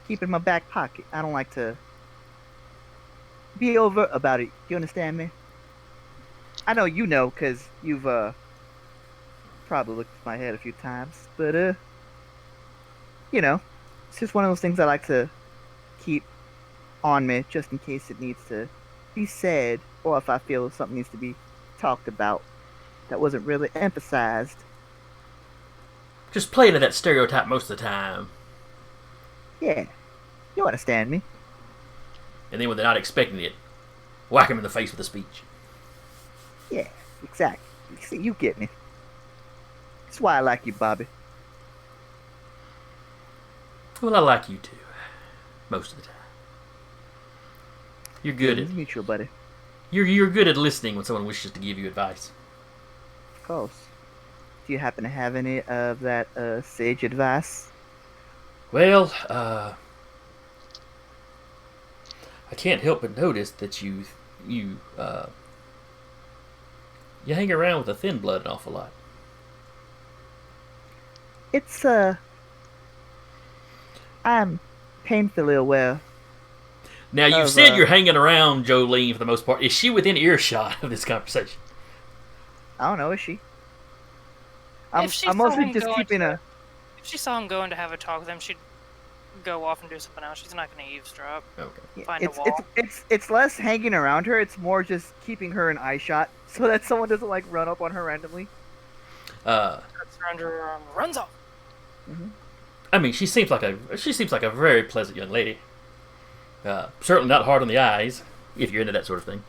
keep it in my back pocket. I don't like to be overt about it. You understand me? I know you know, cause you've probably looked at my head a few times, but you know, it's just one of those things I like to keep on me just in case it needs to be said, or if I feel something needs to be talked about that wasn't really emphasized. Just play into that stereotype most of the time. Yeah, you understand me. And then when they're not expecting it, whack them in the face with a speech. Yeah, exactly. See, you get me. That's why I like you, Bobby. Well, I like you too. Most of the time. You're good It's at mutual, buddy. you're good at listening when someone wishes to give you advice. Of course. Do you happen to have any of that sage advice? Well, I can't help but notice that you hang around with the thin blood an awful lot. It's I'm painfully aware. Now, you Of, said you're hanging around Jolene for the most part. Is she within earshot of this conversation? I don't know, is she? If she I'm saw mostly him just going keeping to- a. If she saw him going to have a talk with him, she'd go off and do something else. She's not going to eavesdrop. Okay. Find a It's, wall. it's less hanging around her. It's more just keeping her in eye shot so that someone doesn't like run up on her randomly. Cuts her under her arm, runs off. I mean, she seems like a very pleasant young lady. Certainly not hard on the eyes, if you're into that sort of thing.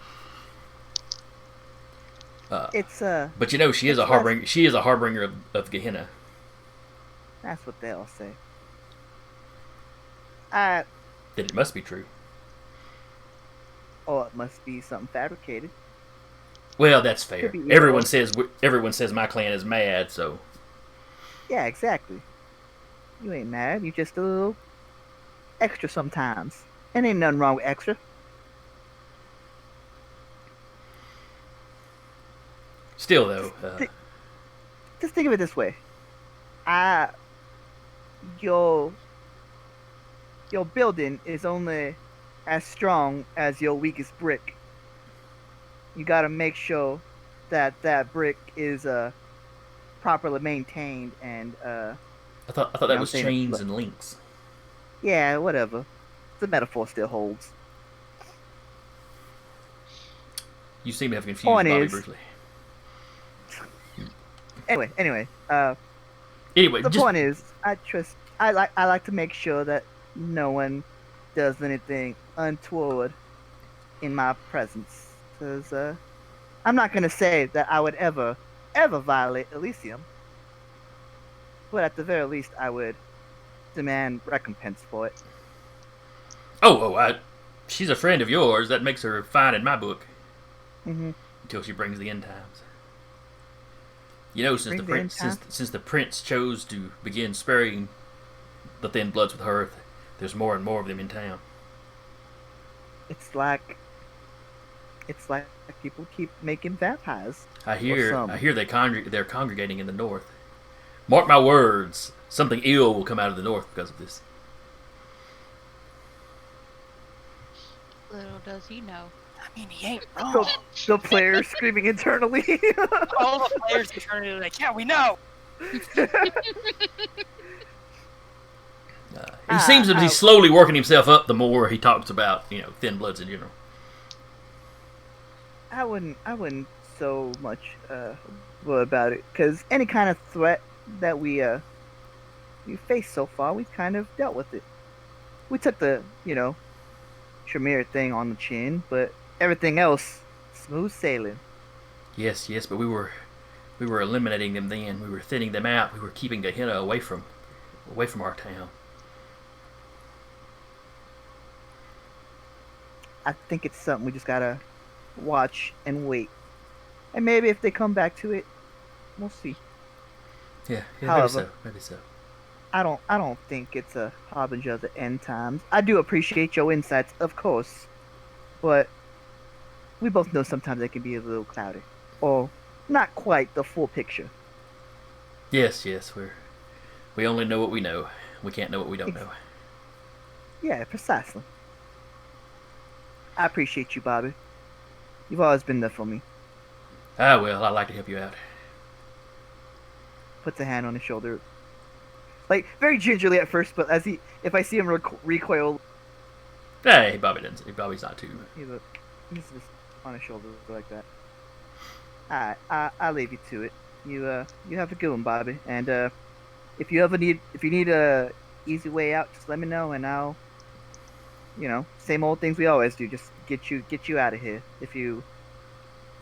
It's But you know, she is a it's less- harbinger. She is a harbinger of Gehenna. that's what they all say. Then it must be true. Oh, it must be something fabricated. Well, that's fair. Could be Everyone evil. says my clan is mad, so Yeah, exactly. You ain't mad. You just a little extra sometimes. And ain't nothing wrong with extra. still though. Just think of it this way. Your building is only as strong as your weakest brick. You gotta make sure that that brick is properly maintained and I thought that I'm was saying chains look. and links. yeah, whatever. The metaphor still holds. You seem to have confused Point Bobby is- briefly. Anyway, Anyway, the just point is, I like to make sure that no one does anything untoward in my presence, because I'm not gonna say that I would ever violate Elysium, but at the very least, I would demand recompense for it. she's a friend of yours. That makes her fine in my book. Mm-hmm. Until she brings the end times. You know, since Brings the end since the prince chose to begin sparing the thin bloods with her, there's more and more of them in town. It's like people keep making vampires. I hear some. they're congregating in the north. Mark my words, something ill will come out of the north because of this. Little does he know. I mean, he ain't wrong. The players screaming internally. All the players are turning like, yeah, we know. He seems to be slowly working himself up the more he talks about, thin bloods in general. I wouldn't so much worry about it, because any kind of threat that we faced so far, we've kind of dealt with it. We took the Tremere thing on the chin, but everything else, smooth sailing. Yes, but we were eliminating them then. We were thinning them out. We were keeping Gehenna away from our town. I think it's something we just gotta watch and wait. And maybe if they come back to it, we'll see. Yeah, However, maybe so. I don't think it's a harbinger of the end times. I do appreciate your insights, of course, but we both know sometimes they can be a little cloudy, or not quite the full picture. Yes, we only know what we know. We can't know what we don't know. Yeah, precisely. I appreciate you, Bobby. You've always been there for me. Ah, well, I'd like to help you out. Puts a hand on his shoulder, like very gingerly at first, but if I see him recoil, Hey, Bobby's not too. he's just on his shoulder like that. Alright, I'll leave you to it. You have a good one, Bobby. And if you need a easy way out, just let me know, and I'll, same old things we always do. Just get you out of here if you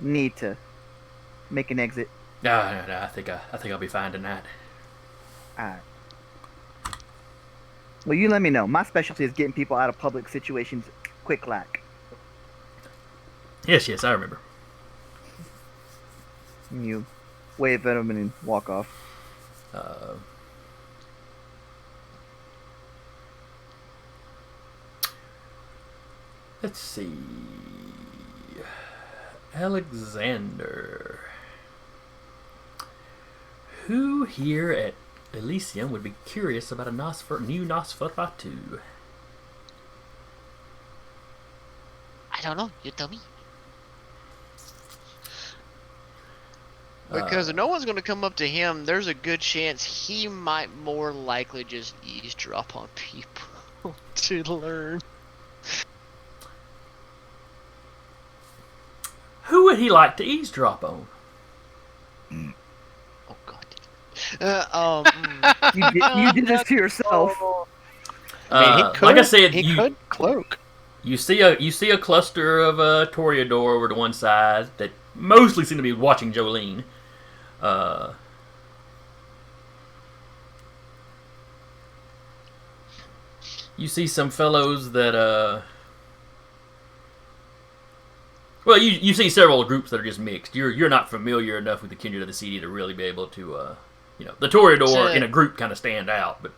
need to make an exit. No, I think I'll be fine tonight. Alright. Well, you let me know. My specialty is getting people out of public situations quick like. Yes, I remember. And you wave at him and walk off. Let's see. Alexander. Who here at Elysium would be curious about a new Nosferatu? I don't know. You tell me. Because if no one's going to come up to him, there's a good chance he might more likely just eavesdrop on people to learn. Who would he like to eavesdrop on? Oh God. You did this to yourself. I mean, he could, like I said, he could cloak. You see a cluster of Toreador over to one side that mostly seem to be watching Jolene. You see some fellows that well, you see several groups that are just mixed. You're not familiar enough with the Kindred of the City to really be able to the Toreador in a group kind of stand out, but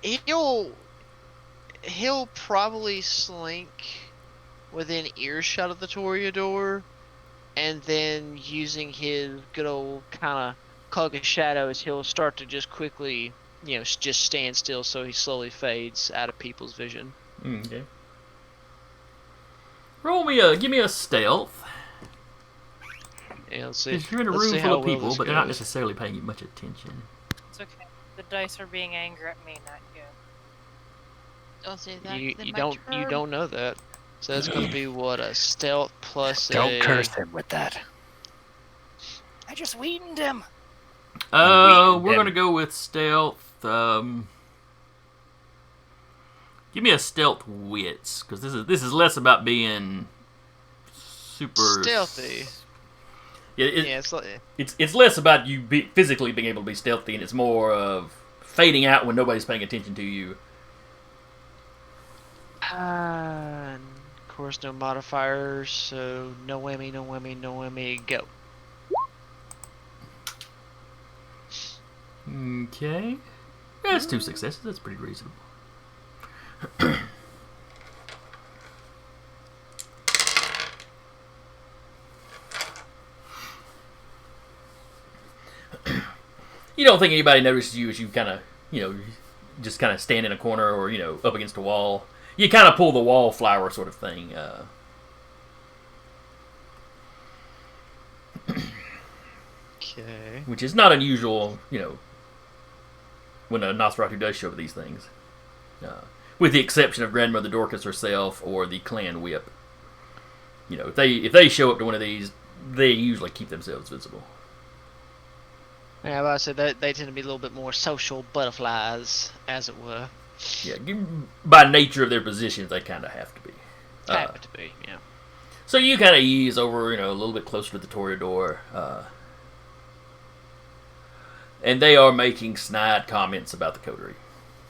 he'll probably slink within earshot of the Toreador, and then using his good old kind of cloak of shadows, he'll start to just quickly, just stand still so he slowly fades out of people's vision. okay. Give me a stealth. Yeah, let's see. Because you're in a let's room see full how of well people, this but they're not goes. necessarily paying you much attention. It's okay. The dice are being angry at me, not you. Don't say that. You then my don't turn. know that. So that's going to be what, a stealth plus Don't curse him with that. I just weakened him. We're gonna go with stealth. Give me a stealth wits, because this is less about being super stealthy. Yeah, It's like, it's less about you physically being able to be stealthy, and it's more of fading out when nobody's paying attention to you. of course, no modifiers, so no whammy, go. Okay, that's 2 successes. That's pretty reasonable. You don't think anybody notices you as you kind of, just kind of stand in a corner or, up against a wall. You kind of pull the wallflower sort of thing. Okay. Which is not unusual, when a Nosferatu does show up at these things. With the exception of Grandmother Dorcas herself or the clan whip. If they show up to one of these, they usually keep themselves visible. Yeah, but I said that they tend to be a little bit more social butterflies, as it were. Yeah, by nature of their positions, they kind of have to be. Happen to be, yeah. So you kind of ease over, a little bit closer to the Toreador. And they are making snide comments about the Coterie.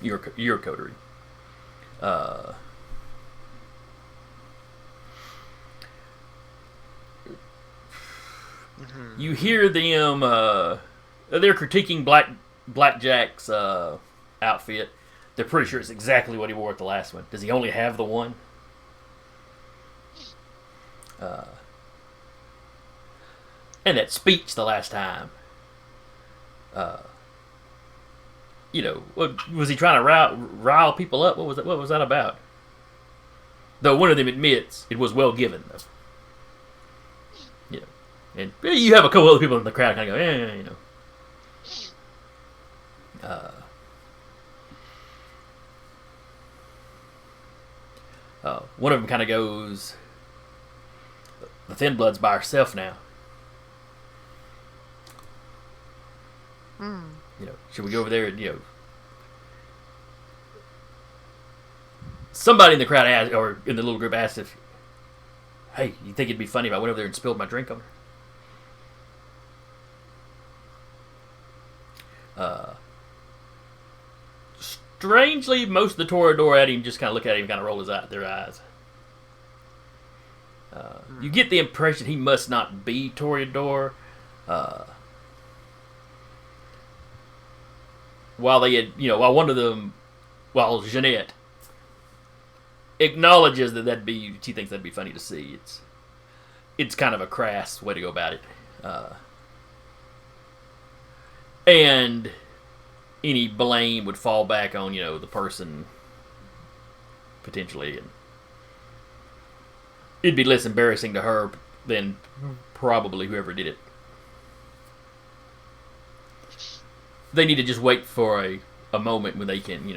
Your Coterie. You hear them. They're critiquing Blackjack's outfit. They're pretty sure it's exactly what he wore at the last one. Does he only have the one? And that speech the last time. Was he trying to rile people up? What was that about? Though one of them admits it was well given, though. And you have a couple other people in the crowd kind of go, one of them kind of goes, the Thin Blood's by herself now. Should we go over there and, somebody in the crowd asked, or in the little group asked if, hey, you think it'd be funny if I went over there and spilled my drink on her? Strangely, most of the Toreador at him just kind of look at him and kind of roll their eyes. You get the impression he must not be Toreador. While one of them, Jeanette acknowledges she thinks that'd be funny to see. It's kind of a crass way to go about it. And any blame would fall back on, the person, potentially. And it'd be less embarrassing to her than probably whoever did it. They need to just wait for a moment when they can,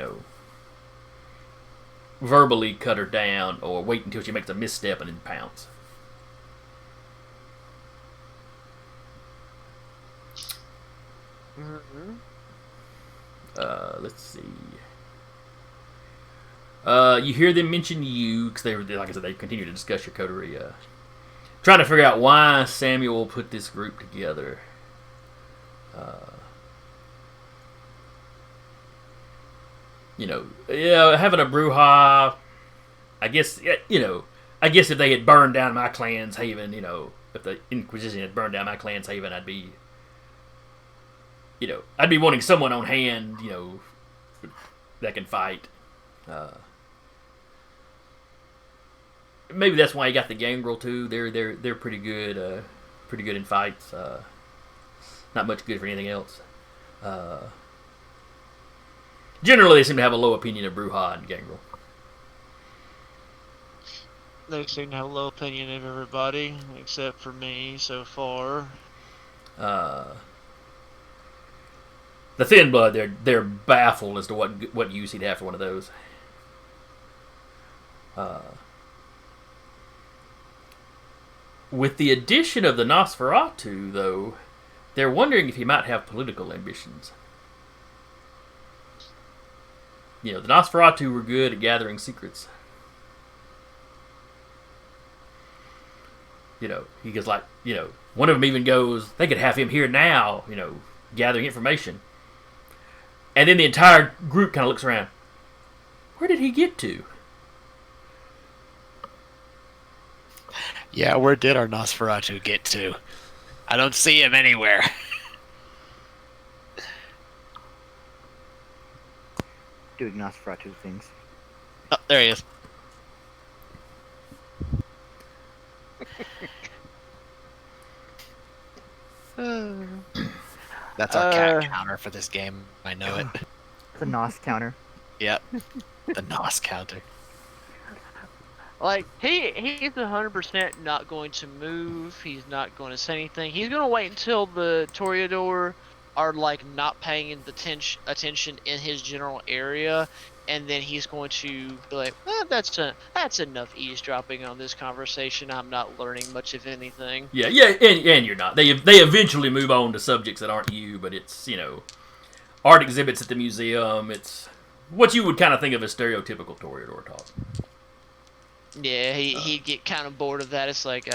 verbally cut her down, or wait until she makes a misstep and then pounce. Let's see. You hear them mention you, because like I said, they continue to discuss your coterie. Trying to figure out why Samuel put this group together. Having a brouhaha. I guess if they had burned down my clan's haven, if the Inquisition had burned down my clan's haven, I'd be wanting someone on hand, that can fight. Maybe that's why you got the gangrel too. They're pretty good in fights. Not much good for anything else. Generally, they seem to have a low opinion of Bruja and gangrel. They seem to have a low opinion of everybody, except for me so far. The Thin Blood, they're baffled as to what use he'd have for one of those. With the addition of the Nosferatu, though, they're wondering if he might have political ambitions. The Nosferatu were good at gathering secrets. He goes one of them even goes, they could have him here now, gathering information. And then the entire group kind of looks around. Where did he get to? Yeah, where did our Nosferatu get to? I don't see him anywhere. Doing Nosferatu things. Oh, there he is. That's our cat counter for this game. I know it. The Nos counter. Yep. The Nos counter. Like, he's 100% not going to move. He's not going to say anything. He's going to wait until the Toreador are, like, not paying attention in his general area. And then he's going to be like, that's enough eavesdropping on this conversation. I'm not learning much of anything. Yeah, and you're not. They eventually move on to subjects that aren't you, but it's, art exhibits at the museum. It's what you would kind of think of as stereotypical Toreador talk. Yeah, he'd get kind of bored of that. It's like,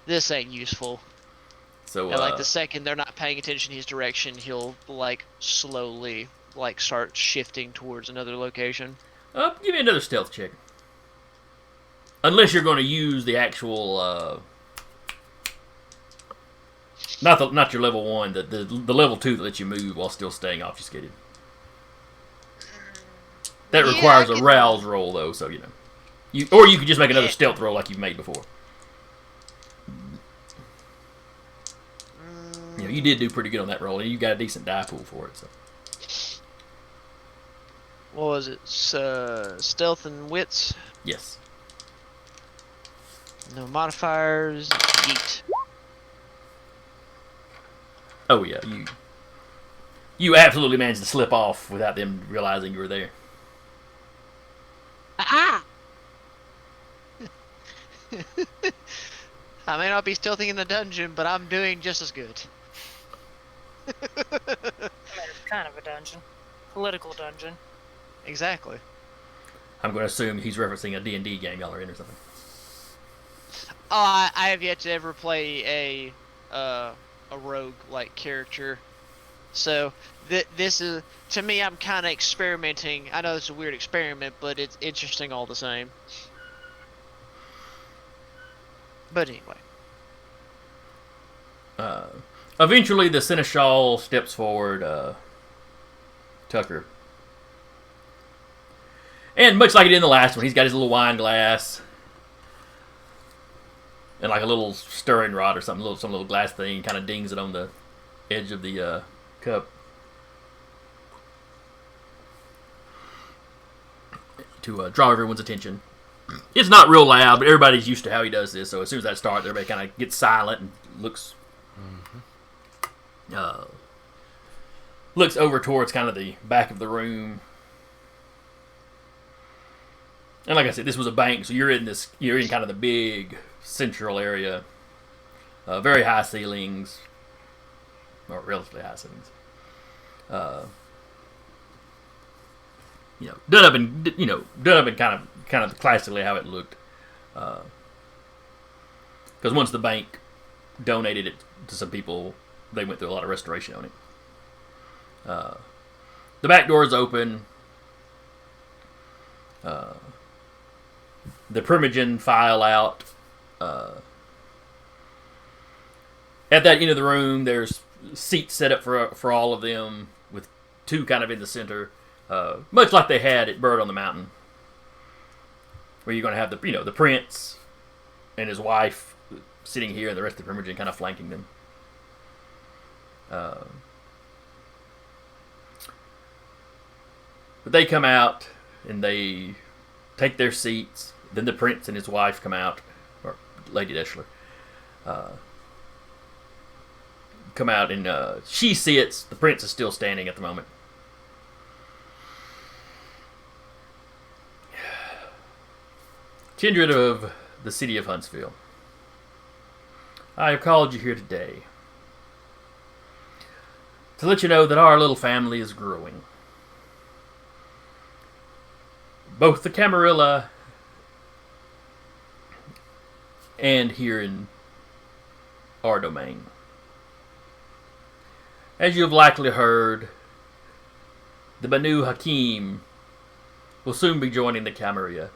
this ain't useful. So, and, like, the second they're not paying attention in his direction, he'll, like, slowly, like, start shifting towards another location. Give me another stealth check. Unless you're going to use the actual, Not your level 1, the level 2 that lets you move while still staying obfuscated. That Yeah, requires I a can- rouse roll though, so or you could just make another Yeah. stealth roll like you've made before. You did do pretty good on that roll, and you got a decent die pool for it. So What was it? Stealth and wits. yes, No modifiers. Yeet. oh yeah, you absolutely managed to slip off without them realizing you were there. Aha! I may not be stealthing in the dungeon, but I'm doing just as good. I mean, it's kind of a dungeon. Political dungeon. Exactly. I'm going to assume he's referencing a D&D game y'all are in or something. Oh, I have yet to ever play a rogue-like character. So, this is... To me, I'm kind of experimenting. I know it's a weird experiment, but it's interesting all the same. But anyway. Eventually, the seneschal steps forward, Tucker. And much like he did in the last one, he's got his little wine glass. And like a little stirring rod or something, some little glass thing, kind of dings it on the edge of the cup. To draw everyone's attention. It's not real loud, but everybody's used to how he does this. So as soon as that starts, everybody kind of gets silent and looks over towards kind of the back of the room. And like I said, this was a bank, so you're in kind of the big central area. Very high ceilings, or relatively high ceilings. Done up in kind of classically how it looked. Because once the bank donated it to some people, they went through a lot of restoration on it. The back door is open. The Primogen file out. At that end of the room, there's seats set up for all of them, with two kind of in the center, much like they had at Bird on the Mountain, where you're going to have the prince and his wife sitting here, and the rest of the Primogen kind of flanking them. But they come out and they take their seats. Then the prince and his wife come out, or Lady Deschler, come out, and she sits. The prince is still standing at the moment. Kindred of the city of Huntsville, I have called you here today to let you know that our little family is growing. Both the Camarilla and here in our domain. As you have likely heard, the Banu Haqim will soon be joining the Camarilla.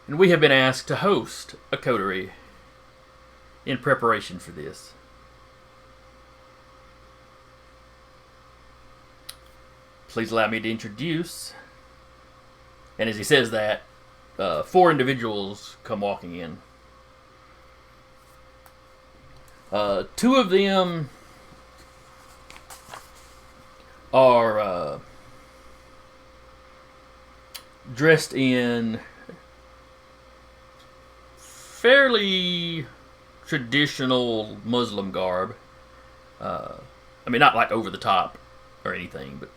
And we have been asked to host a coterie in preparation for this. Please allow me to introduce. And as he says that, 4 individuals come walking in. 2 of them are dressed in fairly traditional Muslim garb. I mean, not like over the top or anything, but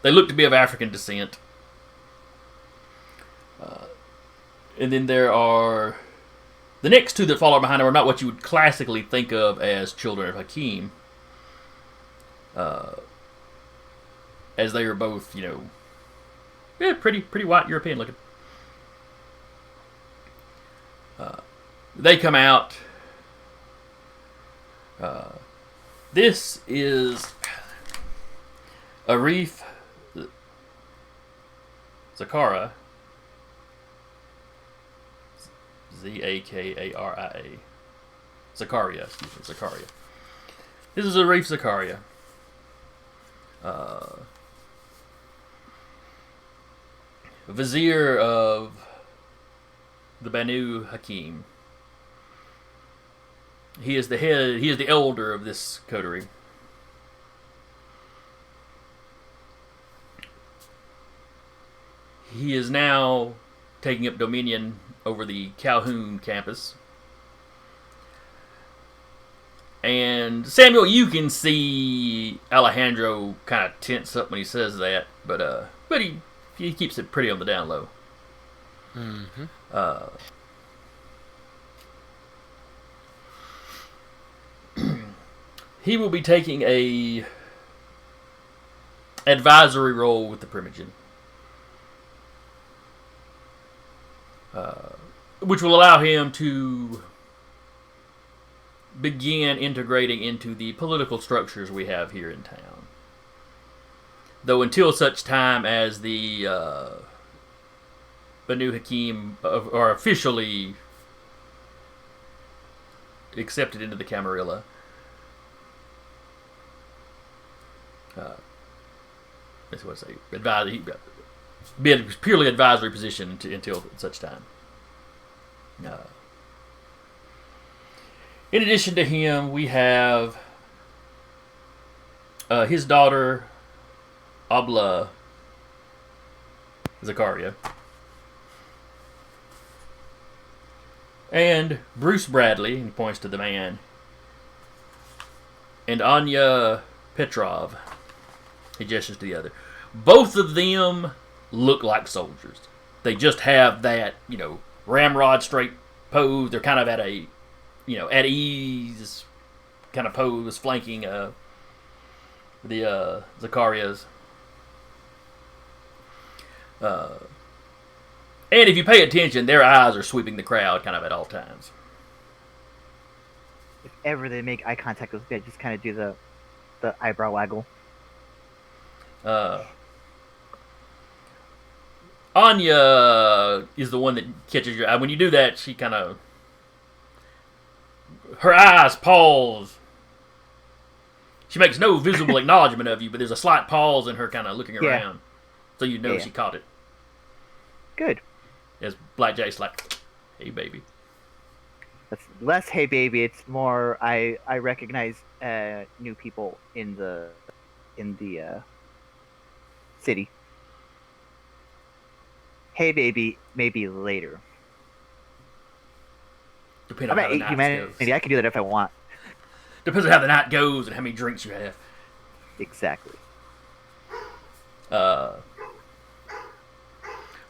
they look to be of African descent. And then there are... The next 2 that follow behind them are not what you would classically think of as children of Hakim. As they are both, pretty white European looking. They come out. This is Arif Zakara, Zakaria. Zakaria, excuse me, Zakaria. This is Arif Zakaria. Vizier of the Banu Haqim. He is the head, he is the elder of this coterie. He is now taking up dominion over the Calhoun campus. And Samuel, you can see Alejandro kind of tense up when he says that, but he keeps it pretty on the down low. Mm-hmm. He will be taking a advisory role with the Primogen, which will allow him to begin integrating into the political structures we have here in town. Though until such time as the Banu Haqim are officially accepted into the Camarilla, that's what I say. Be a purely advisory position until such time. In addition to him, we have his daughter, Abla Zakaria, and Bruce Bradley, and he points to the man, and Anya Petrov. He gestures to the other. Both of them look like soldiers. They just have that, ramrod straight pose. They're kind of at a, at ease kind of pose, flanking the Zacarias. And if you pay attention, their eyes are sweeping the crowd kind of at all times. If ever they make eye contact with me, I just kind of do the eyebrow waggle. Anya is the one that catches your eye. When you do that, she kind of... her eyes pause. She makes no visible acknowledgement of you, but there's a slight pause in her kind of looking around. So you know she caught it. Good. As Blackjack's like, hey, baby. That's less hey, baby. It's more I recognize new people in the city. Hey, baby, maybe later. Depending on how the night goes. Maybe I can do that if I want. Depends on how the night goes and how many drinks you have. Exactly.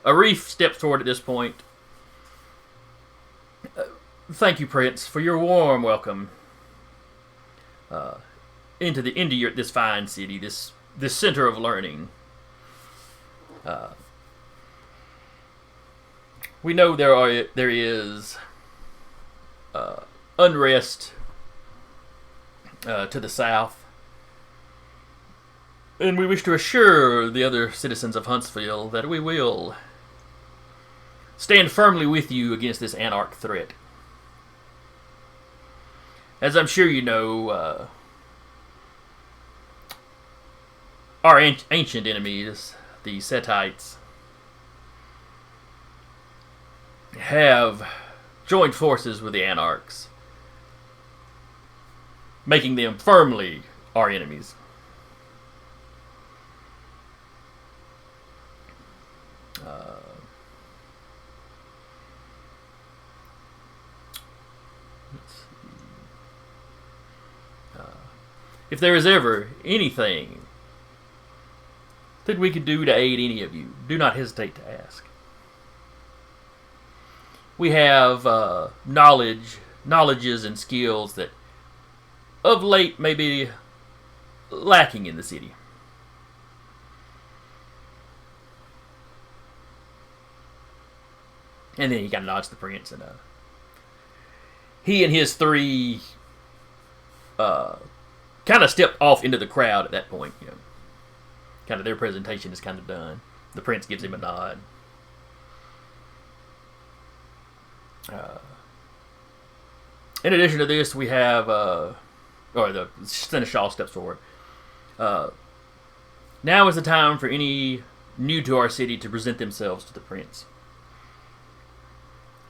Arif steps forward at this point. Thank you, Prince, for your warm welcome into this fine city, this center of learning. We know there is unrest to the south, and we wish to assure the other citizens of Huntsville that we will stand firmly with you against this anarch threat. As I'm sure you know, our ancient enemies, the Setites, have joined forces with the Anarchs, making them firmly our enemies. If there is ever anything that we could do to aid any of you, do not hesitate to ask. We have knowledges and skills that of late may be lacking in the city. And then he kind of nods to the prince, and he and his three kind of stepped off into the crowd at that point. Kind of their presentation is kind of done. The prince gives him a nod. In addition to this, we have, or the Seneschal steps forward. Now is the time for any new to our city to present themselves to the prince.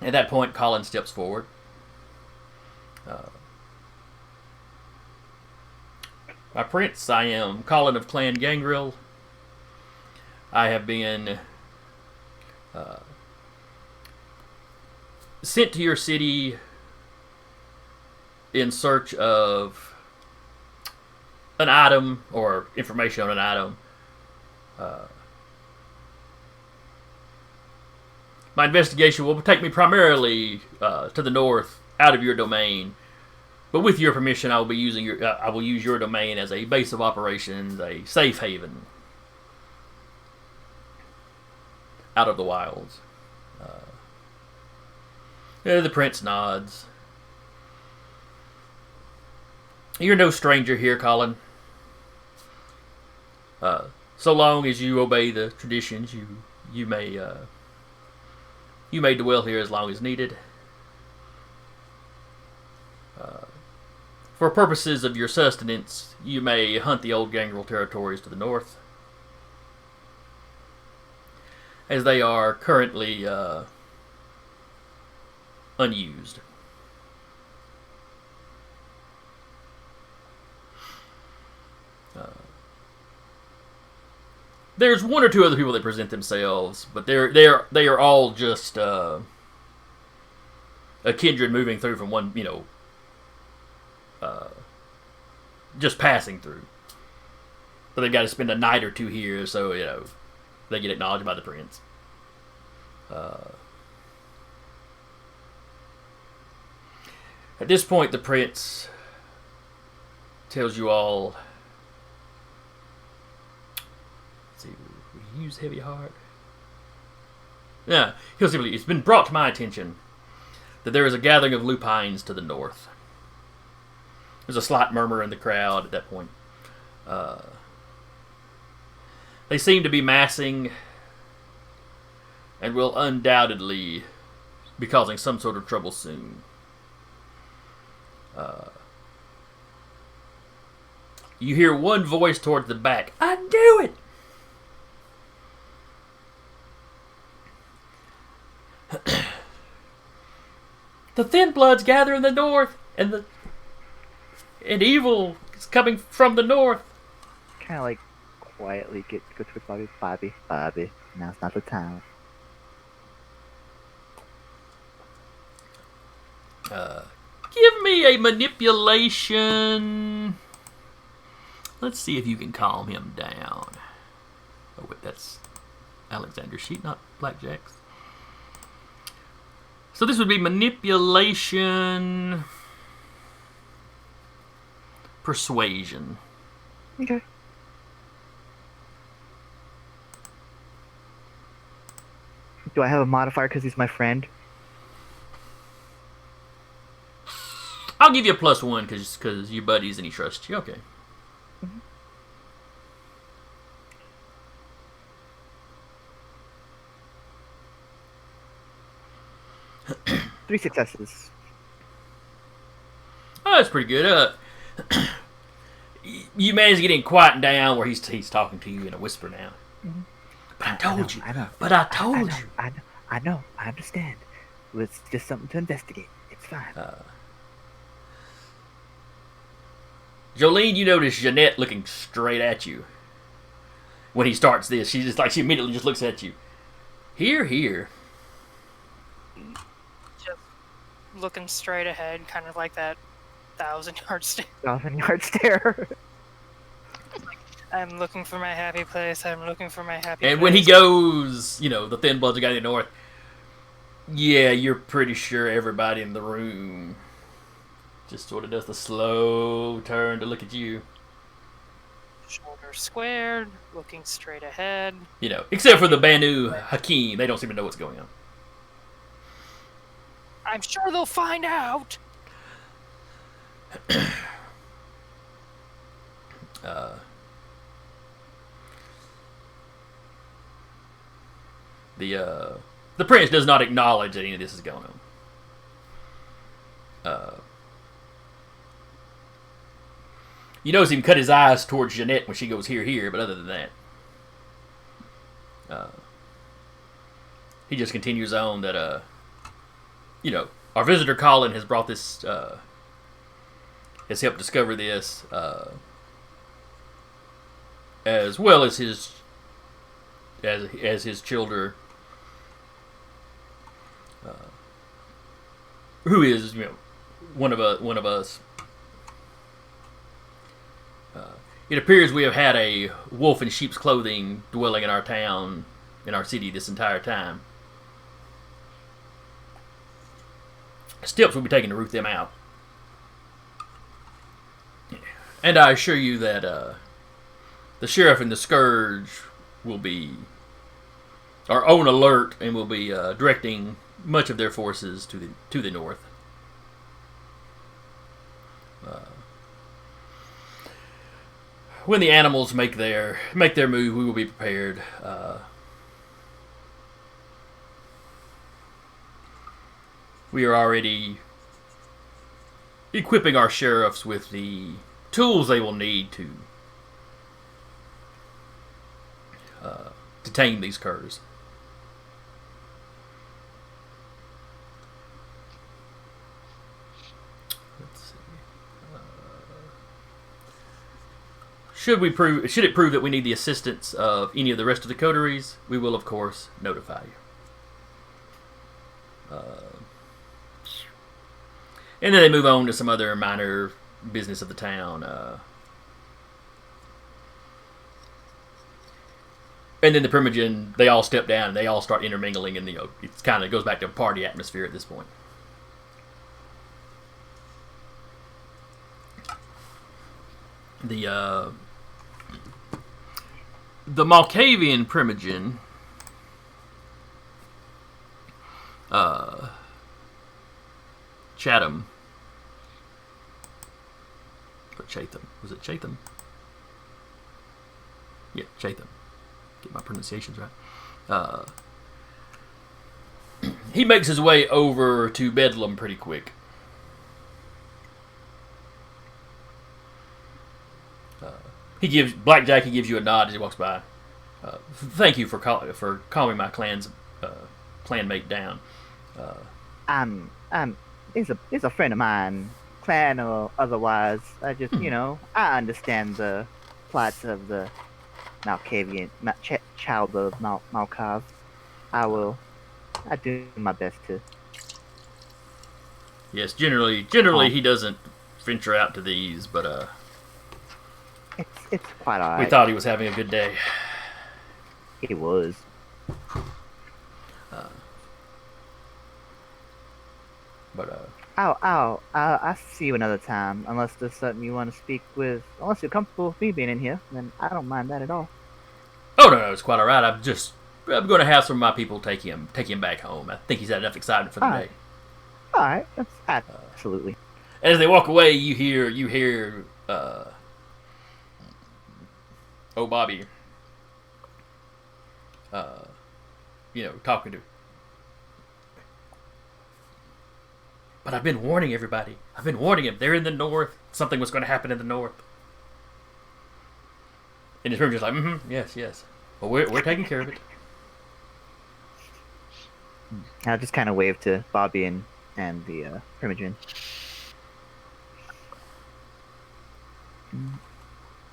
At that point, Colin steps forward. My prince, I am Colin of Clan Gangrel. I have been sent to your city in search of an item or information on an item. My investigation will take me primarily to the north, out of your domain. But with your permission, I will use your domain as a base of operations, a safe haven out of the wilds. The prince nods. You're no stranger here, Colin. So long as you obey the traditions, you may dwell here as long as needed. For purposes of your sustenance, you may hunt the old Gangrel territories to the north, as they are currently unused. There's one or two other people that present themselves, but they are all just a kindred moving through from one, just passing through. But they've got to spend a night or two here, so they get acknowledged by the prince. At this point, the prince tells you all. Let's see, we use heavy heart. Yeah, he'll simply. It's been brought to my attention that there is a gathering of lupines to the north. There's a slight murmur in the crowd at that point. They seem to be massing and will undoubtedly be causing some sort of trouble soon. You hear one voice towards the back. I knew it! The Thin Bloods gather in the north, and evil is coming from the north. Kind of quietly go to Bobby. Now's not the time. Give me a manipulation. Let's see if you can calm him down. Oh wait, that's Alexander's sheet, not Blackjack's. So this would be manipulation, persuasion. Okay. Do I have a modifier because he's my friend? I'll give you a +1 because you're buddies and he trusts you. Okay. Mm-hmm. 3 successes. Oh, that's pretty good. You managed to get him quieting down where he's talking to you in a whisper now. Mm-hmm. But I told you. I know. But I told you. I know. I understand. It's just something to investigate. It's fine. Jolene, you notice Jeanette looking straight at you when he starts this. She immediately just looks at you. Here. Just looking straight ahead, kind of like that 1,000-yard stare. 1,000-yard stare. I'm looking for my happy place. I'm looking for my happy And place. when he goes, the Thin Bloods are guy in the north. Yeah, you're pretty sure everybody in the room just sort of does the slow turn to look at you. Shoulders squared, looking straight ahead. Except for the Banu Haqim. They don't seem to know what's going on. I'm sure they'll find out. The prince does not acknowledge that any of this is going on. You notice him cut his eyes towards Jeanette when she goes here, but other than that, he just continues on that, our visitor Colin has brought this, has helped discover this, as well as his children, who is, one of us. It appears we have had a wolf in sheep's clothing dwelling in our town, in our city, this entire time. Steps will be taken to root them out. And I assure you that the sheriff and the scourge will are on alert and will be directing much of their forces to the north. When the animals make their move, we will be prepared. We are already equipping our sheriffs with the tools they will need to tame these curs. Should it prove that we need the assistance of any of the rest of the coteries, we will, of course, notify you. And then they move on to some other minor business of the town. And then the Primogen, they all step down and they all start intermingling, and it kind of goes back to a party atmosphere at this point. The Malkavian Primogen, Chatham, or Chatham, was it Chatham? Yeah, Chatham. Get my pronunciations right. He makes his way over to Bedlam pretty quick. Blackjack. He gives you a nod as he walks by. Thank you for calming my clanmate down. He's a friend of mine, clan or otherwise. I just, I understand the plots of the Malkavian, child of Malkav. I do my best to. Yes, generally he doesn't venture out to these, but it's quite alright. We thought he was having a good day. He was. I'll see you another time. Unless there's something you want to speak with. Unless you're comfortable with me being in here, then I don't mind that at all. Oh no, it's quite alright. I'm going to have some of my people take him back home. I think he's had enough excitement for the day. Alright, that's absolutely. As they walk away, you hear Bobby, talking to. But I've been warning everybody. I've been warning him. They're in the north. Something was going to happen in the north. And his room just like, yes. Well, we're taking care of it. I'll just kind of wave to Bobby and the Primogen.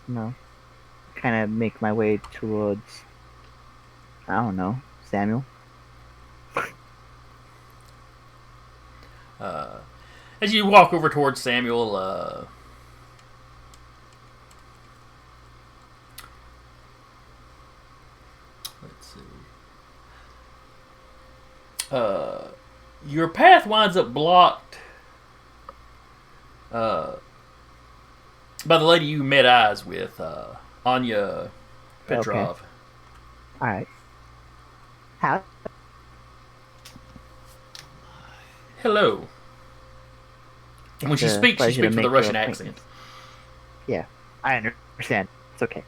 No. Kind of make my way towards, I don't know, Samuel. As you walk over towards Samuel, let's see. Your path winds up blocked by the lady you met eyes with, Anya Petrov. Okay. Alright. How? Hello. And when she speaks with a Russian accent. Yeah, I understand. It's okay.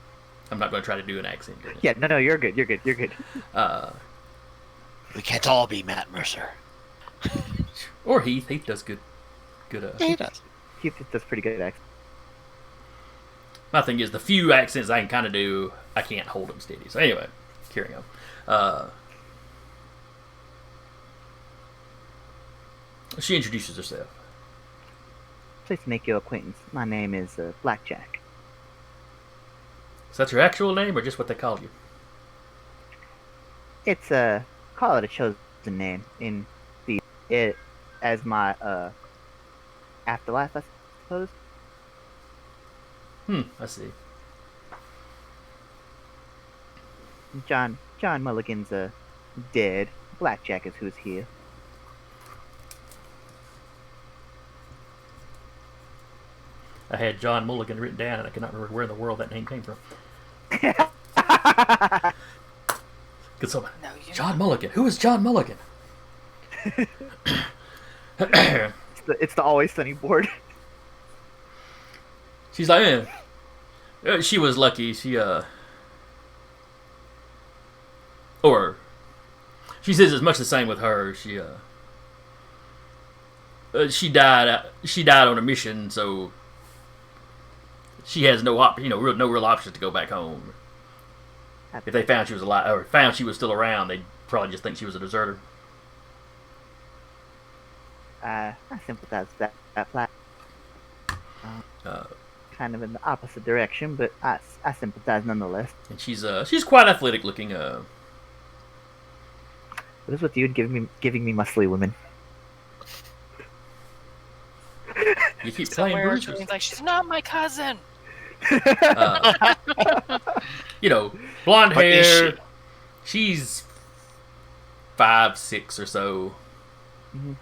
I'm not going to try to do an accent. Yeah, no, you're good. You're good. We can't all be Matt Mercer. Or Heath. Heath does good. Good. Yeah, he does. He does pretty good accent. My thing is, the few accents I can kind of do, I can't hold them steady. So anyway, carrying on. She introduces herself. Pleased to make your acquaintance. My name is Blackjack. Is that your actual name or just what they call you? It's call it a chosen name in it as my afterlife, I suppose. I see. John Mulligan's dead. Blackjack is who's here. I had John Mulligan written down, and I cannot remember where in the world that name came from. Could someone? No, John Mulligan. Who is John Mulligan? It's the Always Sunny board. She's like, she was lucky. Or she says it's much the same with her. She died on a mission, so she has no real option to go back home. If they found she was alive or found she was still around, they'd probably just think she was a deserter. I sympathize with that plan. Kind of in the opposite direction, but I sympathize nonetheless. And she's quite athletic looking. What is with you giving me muscly women? You keep playing Somewhere bruises. she's like, she's not my cousin. Blonde But is hair. She's 5'6" or so. Mhm.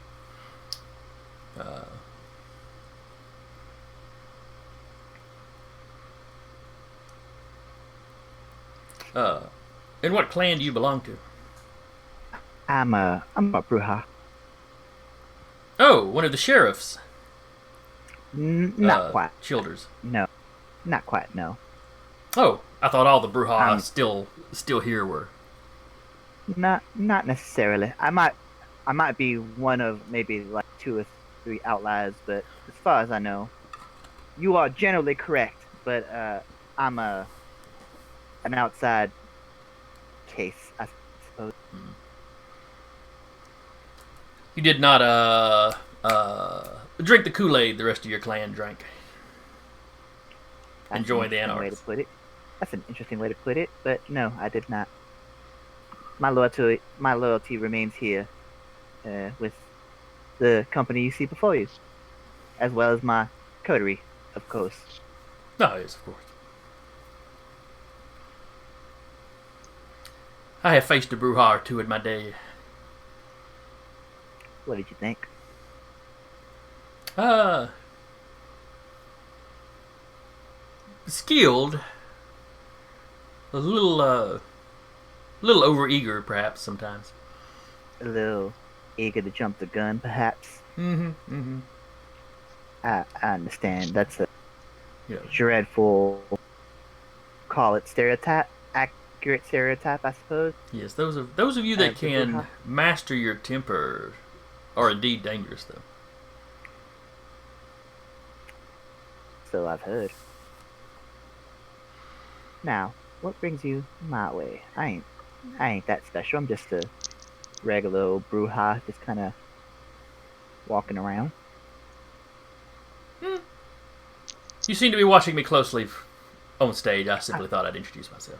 And what clan do you belong to? I'm a Bruja. Oh, one of the sheriffs. Not quite. Childers. No, not quite. No. Oh, I thought all the Bruja still here were. Not necessarily. I might be one of maybe like 2 or 3 outliers, but as far as I know, you are generally correct. But I'm an outside case, I suppose. You did not drink the Kool-Aid the rest of your clan drank. That's Enjoy an the interesting way anarchs. to put it. That's an interesting way to put it, but no, I did not. My loyalty remains here, with the company you see before you, as well as my coterie, of course. No, yes, of course. I have faced a Bruja or two in my day. What did you think? Skilled. A little overeager, perhaps, sometimes. A little eager to jump the gun, perhaps. Mm-hmm. I understand. That's a Yeah. dreadful, call it accurate stereotype, I suppose. Yes, those of you that As the can Bruja. master your temper are indeed dangerous, though. So I've heard. Now, what brings you my way? I ain't that special. I'm just a regular old Bruja, just kind of walking around. You seem to be watching me closely on stage. I simply thought I'd introduce myself.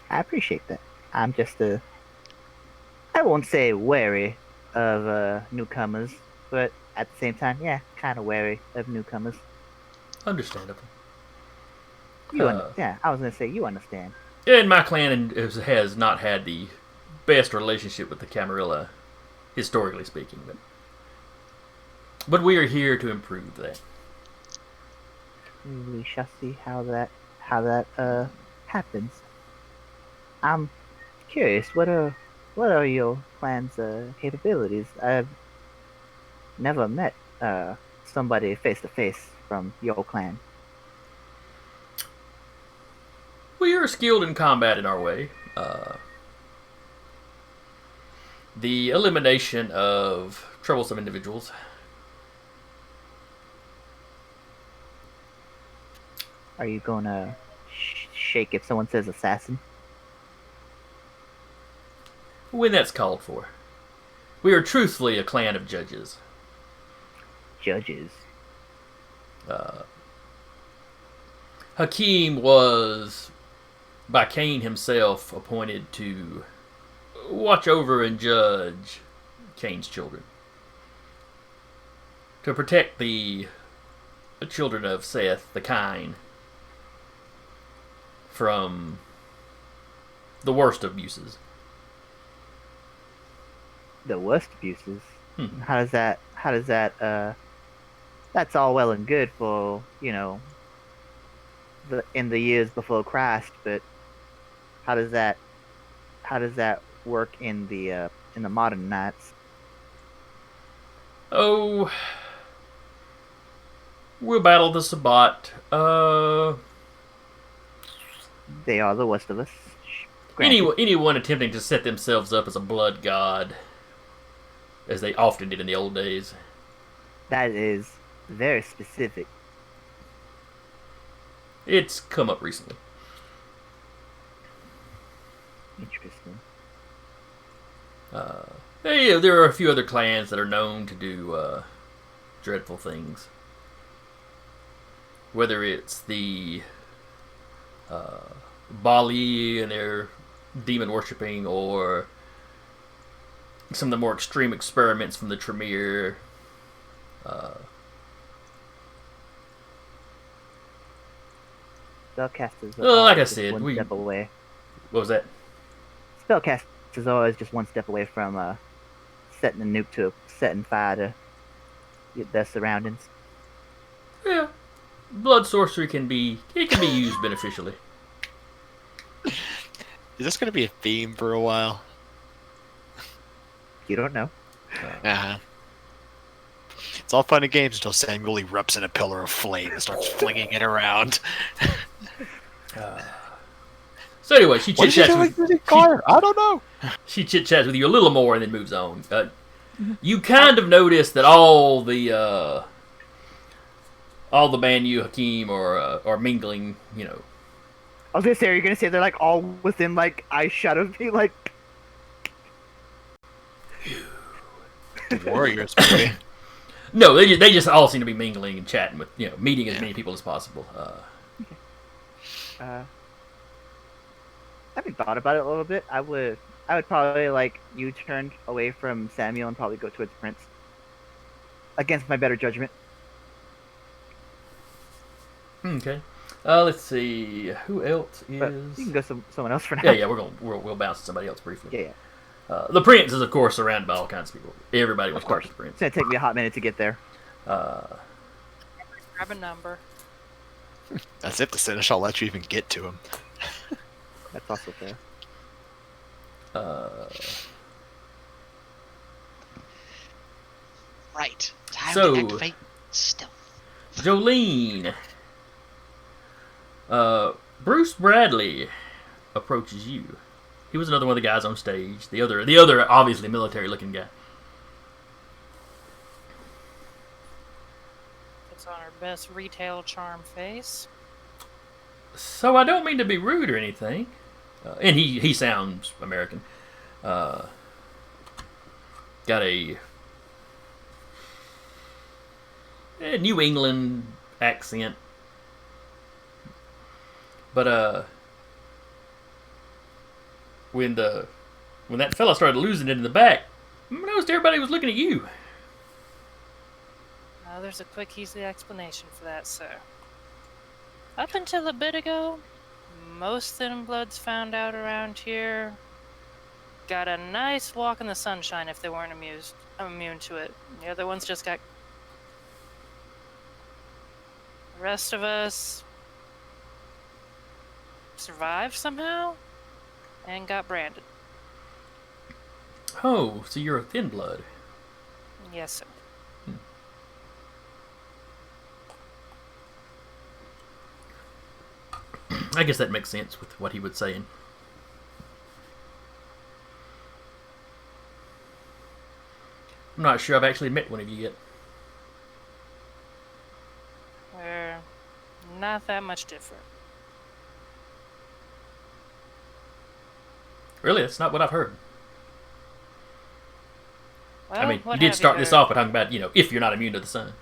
I appreciate that. I'm just I won't say wary of newcomers, but at the same time, yeah, kind of wary of newcomers. Understandable. Yeah, I was gonna say you understand. And my clan has not had the best relationship with the Camarilla, historically speaking, but we are here to improve that. We shall see how that happens. I'm curious. What are your clan's capabilities? I've never met somebody face to face from your clan. We are skilled in combat in our way. The elimination of troublesome individuals Are you gonna shake if someone says assassin? When that's called for. We are truthfully a clan of judges. Judges. Hakim was, by Cain himself, appointed to watch over and judge Cain's children. To protect the children of Seth, the kind, from the worst abuses. The worst abuses. Hmm. How does that? That's all well and good for in the years before Christ, but how does that work in the modern nights? Oh, we'll battle the Sabbat. They are the worst of us. Granted. Anyone attempting to set themselves up as a blood god, as they often did in the old days. That is very specific. It's come up recently. Interesting. There are a few other clans that are known to do dreadful things. Whether it's the Bali and their demon worshipping, or some of the more extreme experiments from the Tremere. Spellcasters like I just said, one step away. What was that? Spellcasters are always just one step away from setting a nuke to setting fire to their surroundings. Yeah, blood sorcery can be used beneficially. Is this going to be a theme for a while? You don't know. Uh-huh. It's all fun and games until Samuel erupts in a pillar of flame and starts flinging it around. So anyway, she What is she chit-chats doing with using fire? I don't know. she chit-chats with you a little more and then moves on. You kind of notice that all the Banu Haqim are mingling. I was gonna say, are you gonna say they're like all within like eye shot of me, like? Warriors, boy. No, they just all seem to be mingling and chatting with, meeting as many people as possible. I haven't thought about it a little bit. I would probably like U-turn away from Samuel and probably go towards Prince. Against my better judgment. Okay. Let's see. Who else But is? you can go someone else for now. Yeah. We'll bounce to somebody else briefly. Yeah. The Prince is, of course, surrounded by all kinds of people. Everybody wants to talk to the Prince. It's gonna take me a hot minute to get there. Grab a number. That's if the finish. I'll let you even get to him. That's also fair. Right. Time So- to activate stealth. Jolene. Bruce Bradley approaches you. He was another one of the guys on stage. The other obviously military-looking guy. Puts on her best retail charm face. So I don't mean to be rude or anything. And he sounds American. Got a New England accent. But when that fella started losing it in the back, I noticed everybody was looking at you. There's a quick, easy explanation for that, sir. Up until a bit ago, most Thin Bloods found out around here got a nice walk in the sunshine if they weren't immune to it. The other ones just got... The rest of us survived somehow and got branded. Oh, so you're a thin blood. Yes, sir. I guess that makes sense with what he was saying. I'm not sure I've actually met one of you yet. We're not that much different. Really, that's not what I've heard. Well, I mean, what you did have start this heard? off by talking about, if you're not immune to the sun.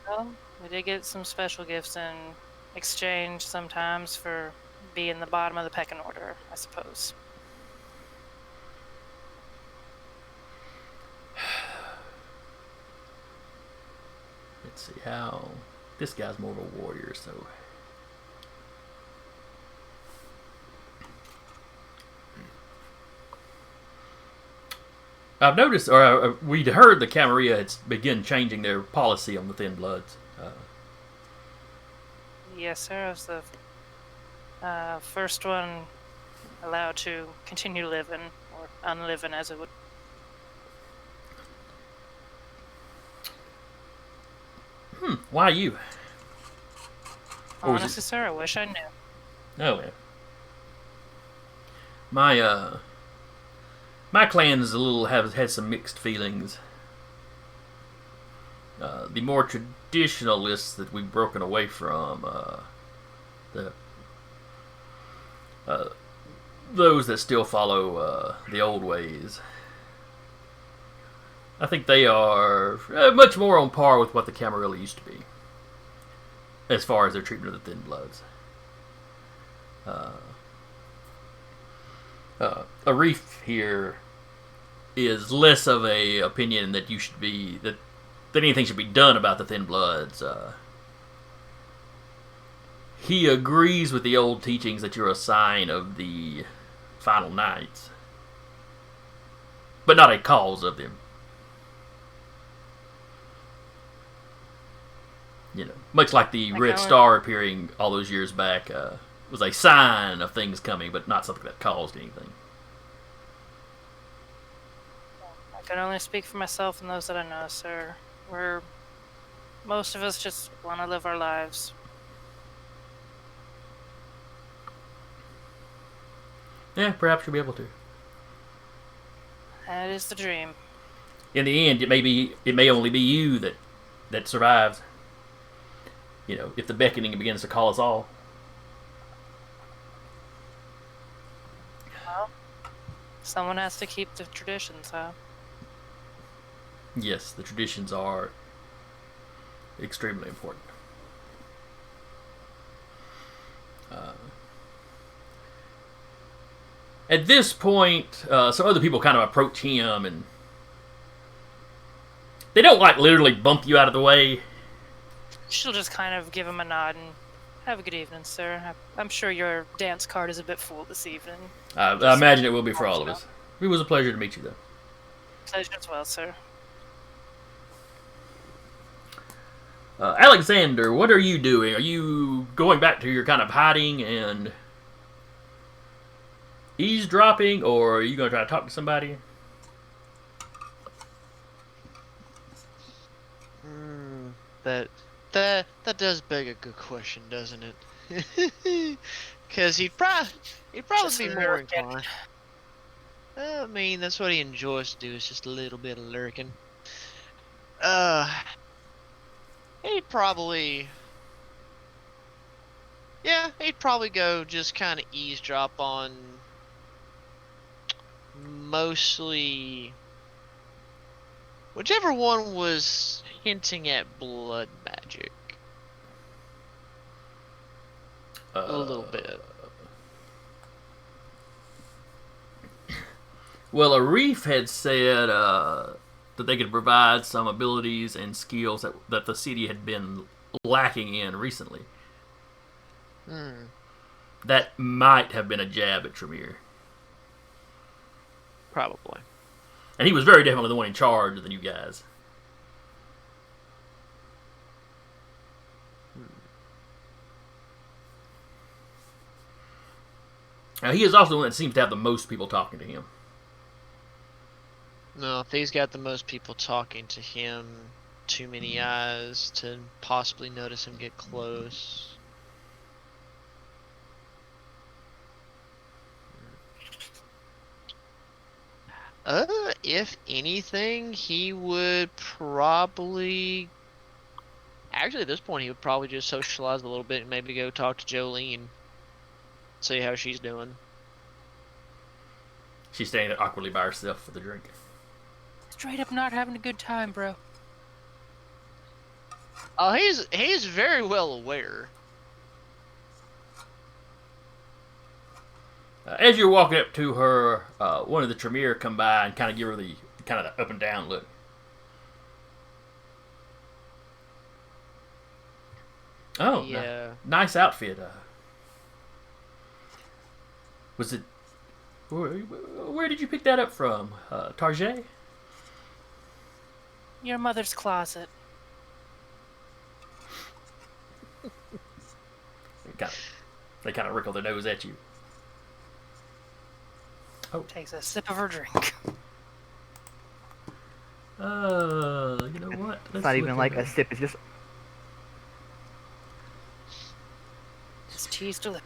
Well, we did get some special gifts in exchange sometimes for being the bottom of the pecking order, I suppose. Let's see how... This guy's more of a warrior, so... I've noticed, or we'd heard the Camarilla had begun changing their policy on the Thin Bloods. Yes, sir. I was the first one allowed to continue living, or unliving as it would. Why you? Or was it- Honestly, sir, I wish I knew. Oh, yeah. My clan's has some mixed feelings. The more traditionalists that we've broken away from, those that still follow the old ways, I think they are much more on par with what the Camarilla used to be, as far as their treatment of the Thin Bloods. A reef here is less of a opinion that you should be that anything should be done about the Thin Bloods. He agrees with the old teachings that you're a sign of the final nights, but not a cause of them. Much like the Red Star appearing all those years back was a sign of things coming, but not something that caused anything. I can only speak for myself and those that I know, sir. Most of us just want to live our lives. Yeah, perhaps you'll be able to. That is the dream. In the end, it may only be you that survives. If the beckoning begins to call us all. Well, someone has to keep the traditions, huh? Yes, the traditions are extremely important. At this point, some other people kind of approach him, and they don't literally bump you out of the way. She'll just kind of give him a nod and have a good evening, sir. I'm sure your dance card is a bit full this evening. I imagine it will be for all of us. It was a pleasure to meet you, though. Pleasure as well, sir. Alexander, what are you doing? Are you going back to your kind of hiding and eavesdropping, or are you going to try to talk to somebody? That does beg a good question, doesn't it? Because he'd probably be more inclined. I mean, that's what he enjoys to do, is just a little bit of lurking. He'd probably go just kind of eavesdrop on mostly whichever one was hinting at blood magic. A little bit. Well, Arif had said that they could provide some abilities and skills that the city had been lacking in recently. That might have been a jab at Tremere. Probably. And he was very definitely the one in charge of the new guys. Now, he is also the one that seems to have the most people talking to him. No, if he's got the most people talking to him, too many eyes to possibly notice him get close. If anything, he would probably Actually, at this point, he would probably just socialize a little bit and maybe go talk to Jolene. See how she's doing. She's standing there awkwardly by herself with a drink. Straight up not having a good time, bro. Oh, he's very well aware. As you're walking up to her, one of the Tremere come by and kind of give her the up and down look. Oh, Yeah. nice outfit. Was it? Where did you pick that up from? Target? Your mother's closet. They kind of wrinkle their nose at you. Oh. Takes a sip of her drink. You know what? It's not even like a sip. It's just Just teased her lip.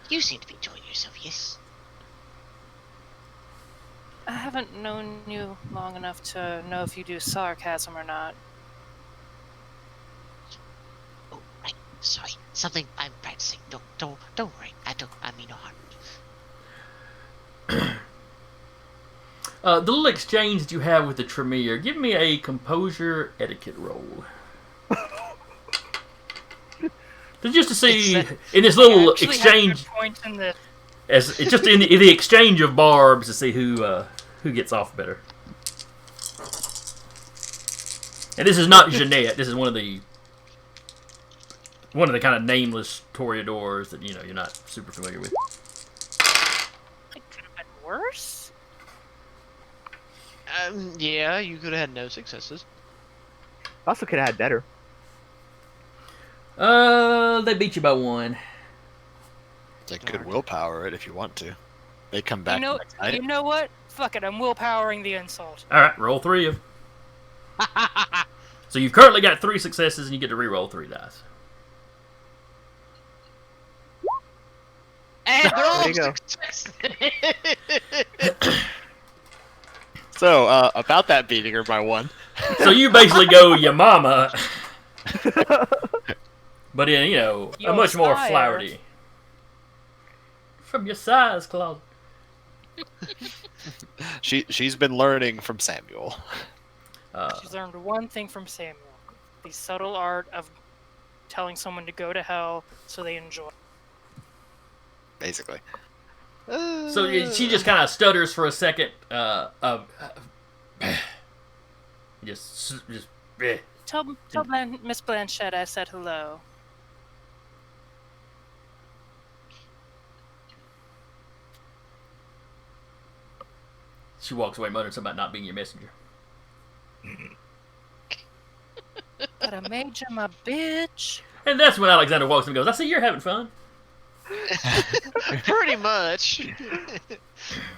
You seem to be enjoying yourself, yes? I haven't known you long enough to know if you do sarcasm or not. Oh, right. Sorry. Something I'm practicing. Don't worry. I mean no harm. The little exchange that you have with the Tremere, give me a composure etiquette roll. Just to see in this little exchange, Point in the... as it's just in the exchange of barbs to see who gets off better. And this is not Jeanette. This is one of the kind of nameless toreadors that you're not super familiar with. It could have been worse. Yeah, you could have had no successes. also could have had better. They beat you by 1. They could willpower it if you want to. They come back. You know what? Fuck it, I'm willpowering the insult. All right, roll 3 of. So you've currently got 3 successes, and you get to re-roll 3 dice. And There you go. So, about that beating her by 1. So you basically go your mama, but in a Your much more sire. flowery. From your size, Claude. She's been learning from Samuel. She's learned one thing from Samuel. The subtle art of telling someone to go to hell so they enjoy. Basically. So she just kind of stutters for a second. Just. Tell Miss Blanchette I said hello. She walks away muttering something about not being your messenger. But I made you my bitch. And that's when Alexander walks in and goes, I see you're having fun. Pretty much.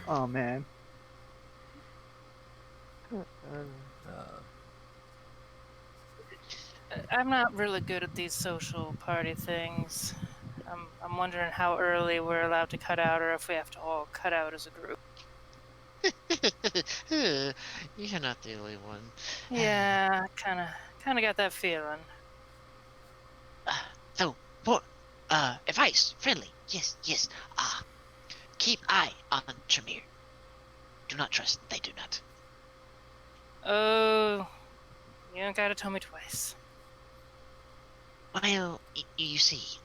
Oh man. I'm not really good at these social party things. I'm wondering how early we're allowed to cut out, or if we have to all cut out as a group. You're not the only one. Yeah, kind of got that feeling. So, advice, friendly, yes. Keep eye on Tremere. Do not trust, they do not. Oh, you don't gotta tell me twice. Well, you see,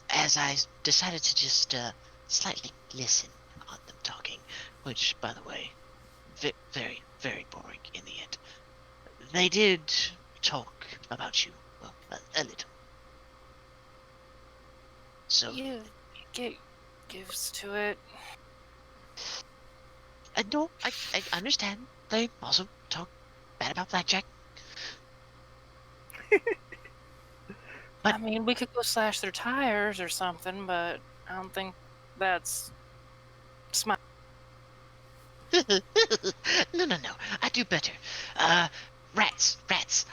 as I decided to just slightly listen on them talking, which, by the way, very, very boring in the end. They did talk about you, well, a little. So, You get gives to it. no, I understand. They also talk bad about Blackjack. I mean, we could go slash their tires or something, but I don't think that's smart. No. I do better. Rats.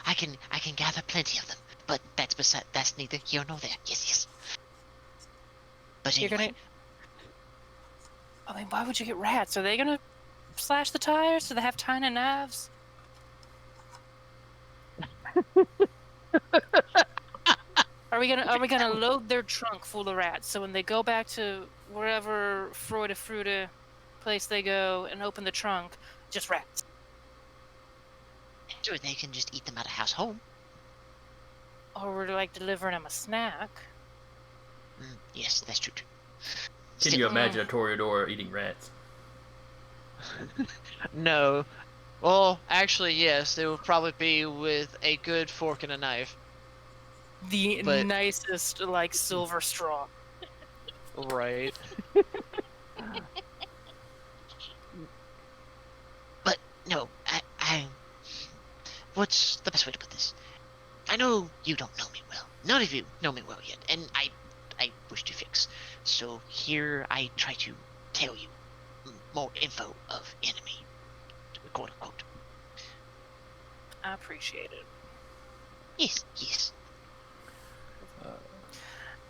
I can gather plenty of them. But that's neither here nor there. Yes. But You're anyway, gonna. I mean, why would you get rats? Are they gonna slash the tires? Do they have tiny knives? Are we gonna load their trunk full of rats so when they go back to wherever Fruita place they go and open the trunk, just rats? or they can just eat them at a house home. Or we're like delivering them a snack. Yes, that's true. Can you imagine a Toreador eating rats? No. Well, actually, yes. It would probably be with a good fork and a knife. The But- nicest, like, silver straw. Right. But no, I. What's the best way to put this? I know you don't know me well. None of you know me well yet, and I wish to fix. So here I try to tell you more info of enemy, quote unquote. I appreciate it. Yes.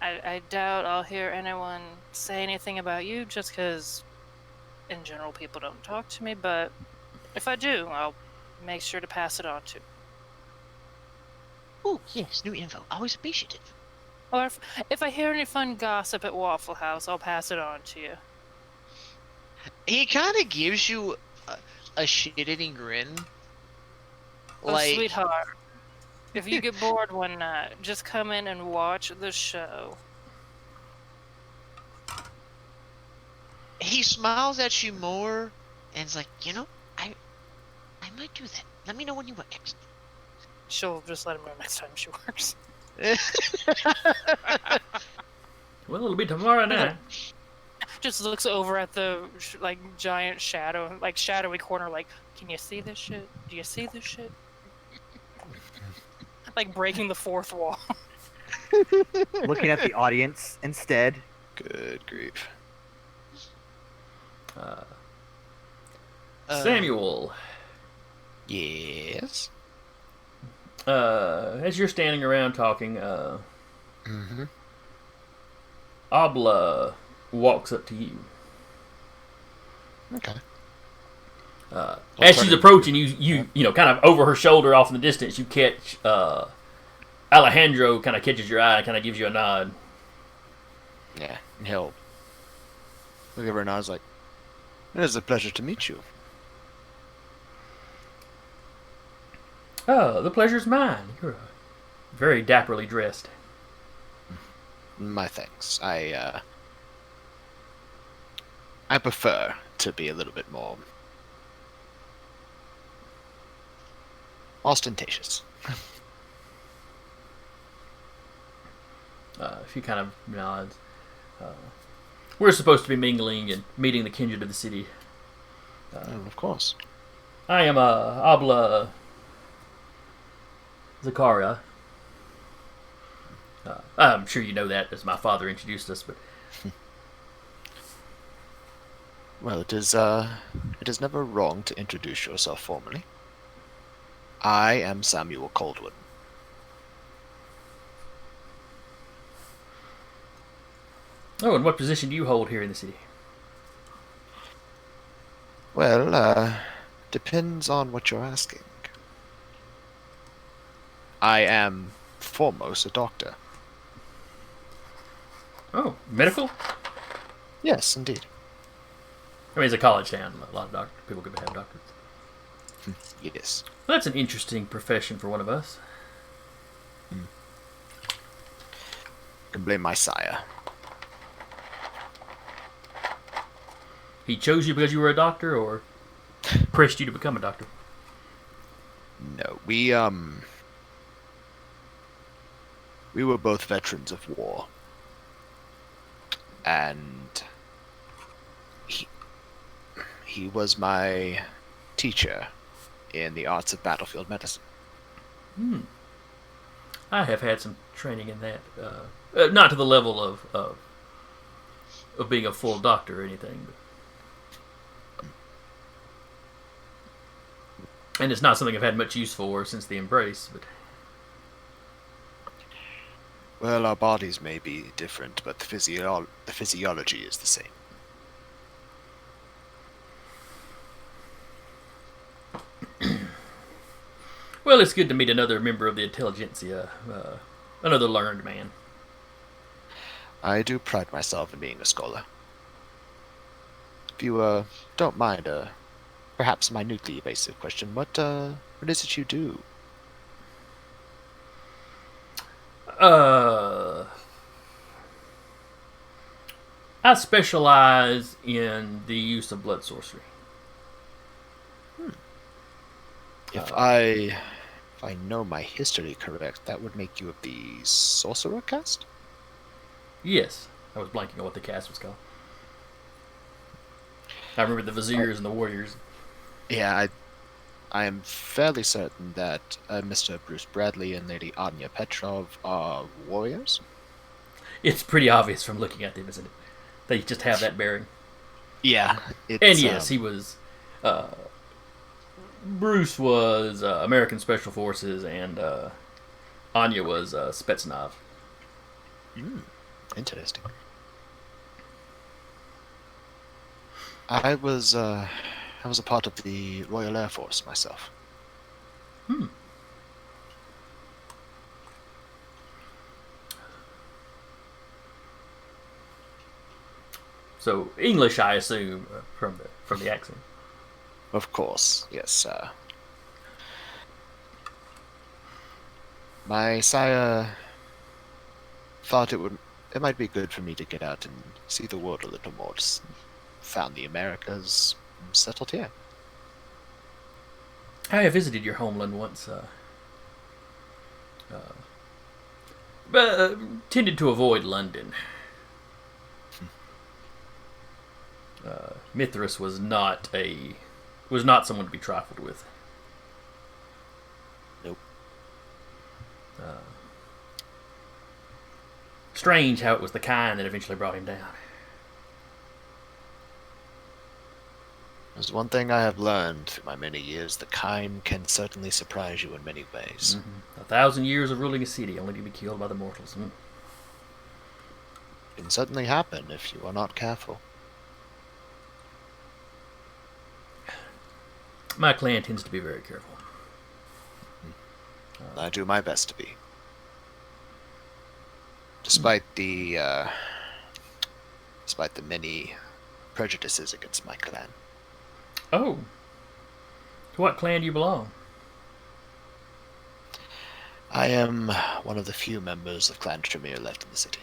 I doubt I'll hear anyone say anything about you just because, in general, people don't talk to me, but if I do, I'll make sure to pass it on to. Oh yes, new info. Always appreciative. Or if I hear any fun gossip at Waffle House, I'll pass it on to you. He kind of gives you a shit-eating grin. Oh, sweetheart. If you get bored one night, just come in and watch the show. He smiles at you more. And it's like, I might do that. Let me know when you work next. She'll just let him know next time she works. Well, it'll be tomorrow night. Just looks over at the like giant shadow, like shadowy corner. Like, can you see this shit? Do you see this shit? Like breaking the fourth wall. Looking at the audience instead. Good grief. Samuel, Yes. as you're standing around talking, Mm-hmm. Abla walks up to you. Okay. As she's approaching, you know, kind of over her shoulder off in the distance, you catch Alejandro kind of catches your eye and kind of gives you a nod. Yeah, and he'll look over and I was like, "It is a pleasure to meet you." Oh, the pleasure's mine. You're very dapperly dressed. My thanks. I prefer to be a little bit more ostentatious. She kind of nods. We're supposed to be mingling and meeting the kindred of the city. Of course. I am Abla Zakara. I'm sure you know that as my father introduced us, but Well, it is never wrong to introduce yourself formally. I am Samuel Coldwood. oh, and what position do you hold here in the city? Well, depends on what you're asking. I am foremost a doctor. Oh, medical? Yes, indeed. I mean, it's a college town. A lot of people could have doctors. Yes. Well, that's an interesting profession for one of us. Can blame my sire. He chose you because you were a doctor, or pressed you to become a doctor? No, we were both veterans of war. And he was my teacher in the arts of battlefield medicine. I have had some training in that. Not to the level of being a full doctor or anything. But... And it's not something I've had much use for since the Embrace. But Well, our bodies may be different, but the physiology is the same. Well, it's good to meet another member of the intelligentsia, another learned man. I do pride myself in being a scholar. If you don't mind a perhaps minutely evasive question, what is it you do? I specialize in the use of blood sorcery. If I know my history correct, that would make you of the sorcerer caste? Yes, I was blanking on what the caste was called. I remember the viziers and the warriors. Yeah, I am fairly certain that Mr. Bruce Bradley and Lady Anya Petrov are warriors. It's pretty obvious from looking at them, isn't it? They just have that bearing. Yeah. And yes, he was... Bruce was American Special Forces, and Anya was Spetsnaz. Interesting. I was a part of the Royal Air Force myself. So English, I assume, from the accent. Of course, yes. My sire thought it might be good for me to get out and see the world a little more. Just found the Americas, settled here. I have visited your homeland once, but tended to avoid London. Mithras was not someone to be trifled with. Nope. Strange how it was the kind that eventually brought him down. There's one thing I have learned through my many years: the kind can certainly surprise you in many ways. 1,000 years of ruling a city, only to be killed by the mortals. It can certainly happen if you are not careful. My clan tends to be very careful. I do my best to be. Despite the many prejudices against my clan. Oh. To what clan do you belong? I am one of the few members of Clan Tremere left in the city.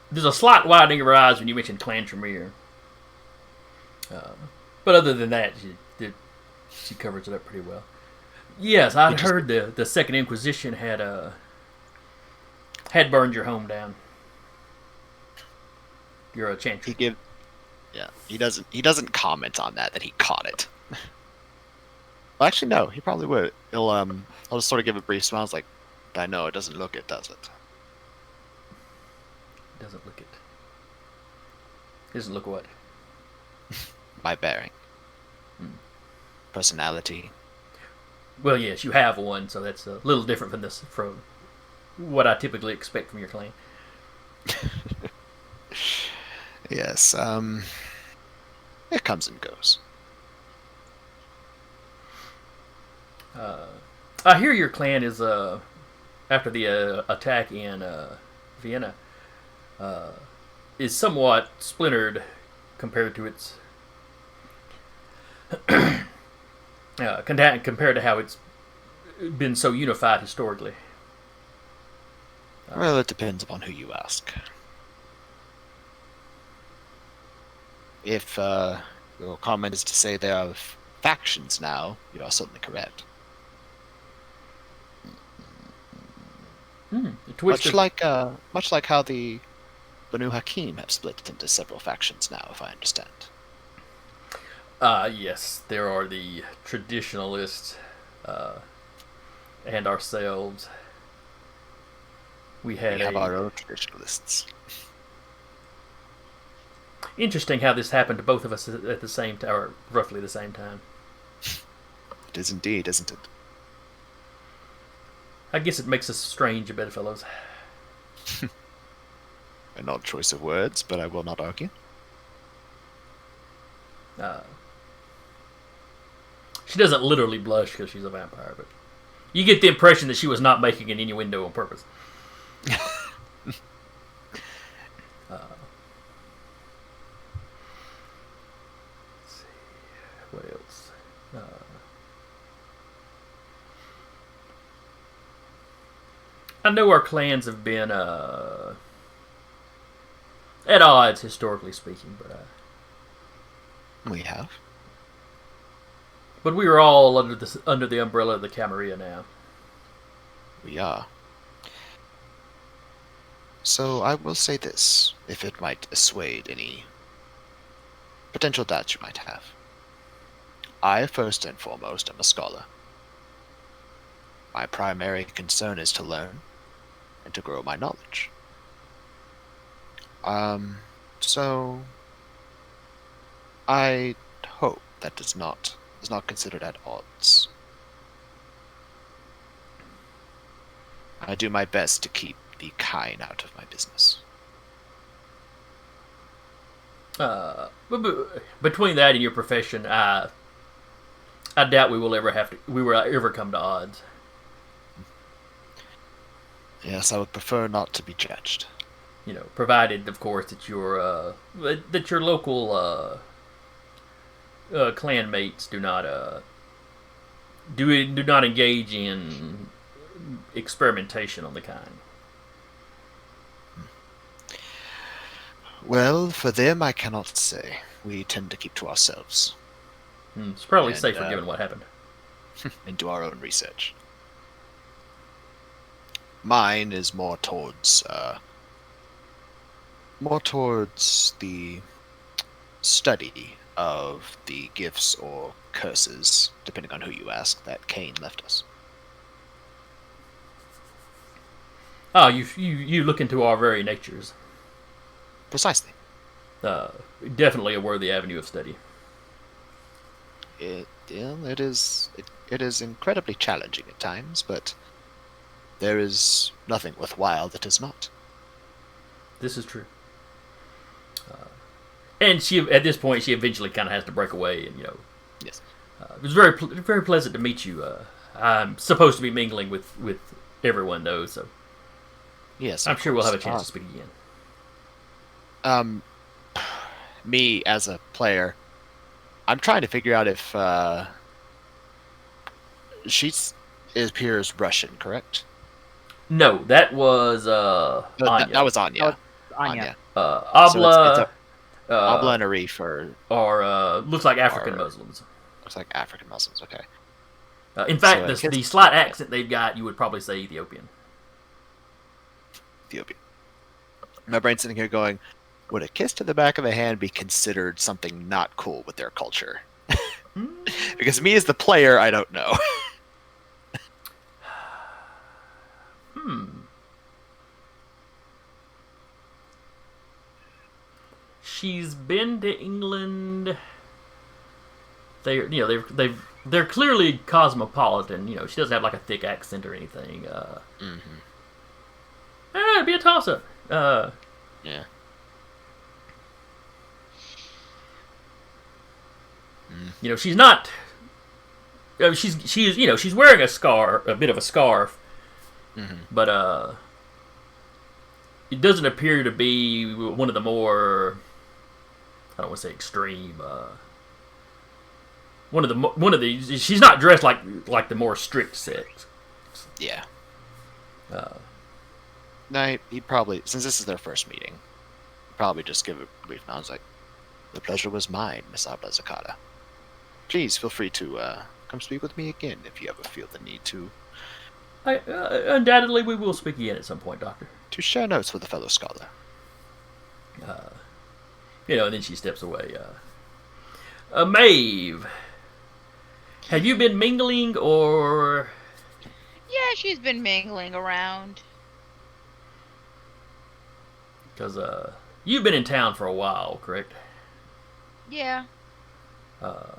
There's a slight widening of her eyes when you mention Clan Tremere. But other than that, she covers it up pretty well. Yes, I'd heard the Second Inquisition had burned your home down. You're a chantry. He doesn't comment on that he caught it. Well, actually, no, he probably would. I'll just sort of give a brief smile. It's like, I know it doesn't look it, does it? Doesn't look it. Doesn't look what? My bearing. Personality. Well, yes, you have one, so that's a little different from what I typically expect from your clan. Yes, it comes and goes. I hear your clan is, after the attack in Vienna, is somewhat splintered compared to its compared to how it's been so unified historically. Well, it depends upon who you ask. If your comment is to say there are factions now, you are certainly correct. Much like how the Banu Haqim have split into several factions now, if I understand. Yes, there are the traditionalists and ourselves. We have our own traditionalists. Interesting how this happened to both of us at the same time, or roughly the same time. It is indeed, isn't it? I guess it makes us strange bedfellows. An odd choice of words, but I will not argue. She doesn't literally blush because she's a vampire, but you get the impression that she was not making an innuendo on purpose. Let's see. What else? I know our clans have been at odds, historically speaking, but We have. but we are all under the umbrella of the Camarilla now. We are. So I will say this, if it might assuade any potential doubts you might have. I, first and foremost, am a scholar. My primary concern is to learn and to grow my knowledge. So I hope that is not considered at odds. I do my best to keep the kine out of my business. Between that and your profession, I doubt we will ever come to odds. Yes, I would prefer not to be judged. You know, provided, of course, that your local clan mates do not engage in experimentation on the kind. Well, for them I cannot say. We tend to keep to ourselves It's probably And, safer given what happened. and do our own research. Mine is more towards the study of the gifts or curses, depending on who you ask, that Cain left us. Oh, you look into our very natures. Precisely. Definitely a worthy avenue of study. It is incredibly challenging at times, but there is nothing worthwhile that is not. This is true. And at this point, she eventually kind of has to break away, and Yes. it was very pleasant to meet you. I'm supposed to be mingling with everyone though, so Yes. I'm of sure we'll have a course. chance to speak again. Me as a player, I'm trying to figure out if it appears Russian, correct? No, that was Anya. That was Anya. Anya. Abla, Abla and Arif are looks like African Are- Muslims. looks like African Muslims. Okay. In fact, So I the guess- slight accent they've got, you would probably say Ethiopian. Ethiopia. My brain's sitting here going, would a kiss to the back of the hand be considered something not cool with their culture? Because me as the player, I don't know. She's been to England. They're clearly cosmopolitan. She doesn't have like a thick accent or anything. It'd be a toss-up. Yeah. She's not. She's wearing a bit of a scarf, but it doesn't appear to be one of the more. I don't want to say extreme. One of the. She's not dressed like the more strict sex. Yeah. No, he probably, since this is their first meeting, probably just give a brief nod. It's like, the pleasure was mine, Miss Abla Zakata. Please feel free to come speak with me again if you ever feel the need to Undoubtedly, we will speak again at some point, Doctor. share notes with a fellow scholar. And then she steps away. Maeve, have you been mingling or? Yeah, she's been mingling around. Because you've been in town for a while, correct? Yeah.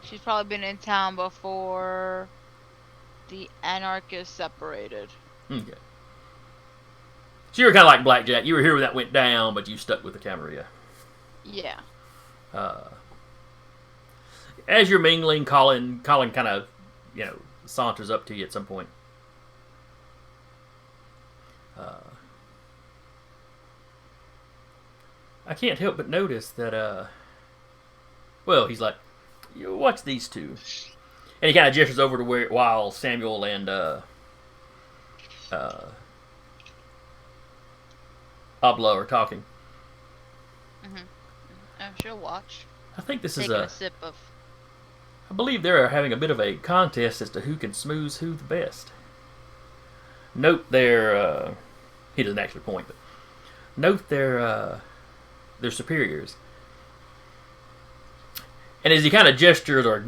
She's probably been in town before The anarchists separated. Okay. So you were kind of like Blackjack. You were here when that went down, but you stuck with the Camarilla. Yeah. As you're mingling, Colin kind of, saunters up to you at some point. I can't help but notice that, he's like, you watch these two. And he kind of gestures over to while Samuel and, Abla are talking. She'll watch. I think this Taking is a sip of. I believe they're having a bit of a contest as to who can smooze who the best. Note their, he doesn't actually point, but note their superiors. And as he kind of gestures or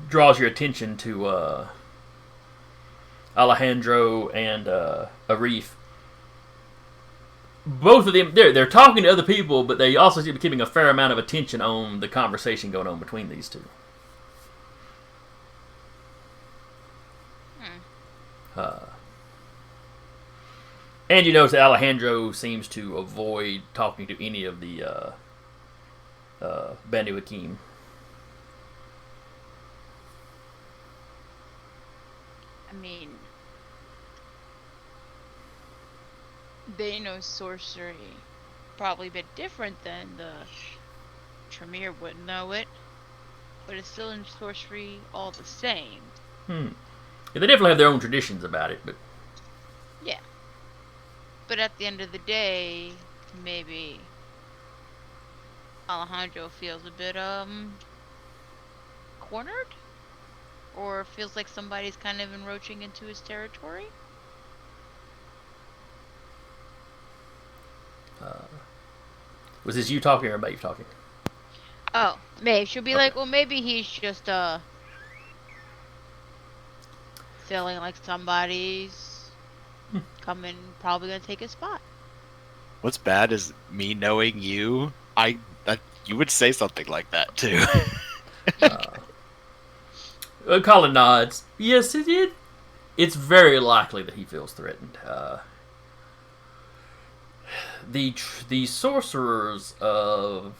draws your attention to Alejandro and Arif, both of them, they're talking to other people, but they also seem to be keeping a fair amount of attention on the conversation going on between these two. And you notice that Alejandro seems to avoid talking to any of the Banu Haqim. I mean, they know sorcery probably a bit different than the Tremere wouldn't know it, but it's still in sorcery all the same. Yeah, they definitely have their own traditions about it, but yeah. But at the end of the day, maybe Alejandro feels a bit cornered, or feels like somebody's kind of encroaching into his territory. Was this you talking or Maeve talking? Oh, Maeve. She'll be Okay. like, well, maybe he's just feeling like somebody's coming, probably gonna take his spot. What's bad is me knowing you. You would say something like that too. Colin nods. Yes, it's very likely that he feels threatened. The sorcerers of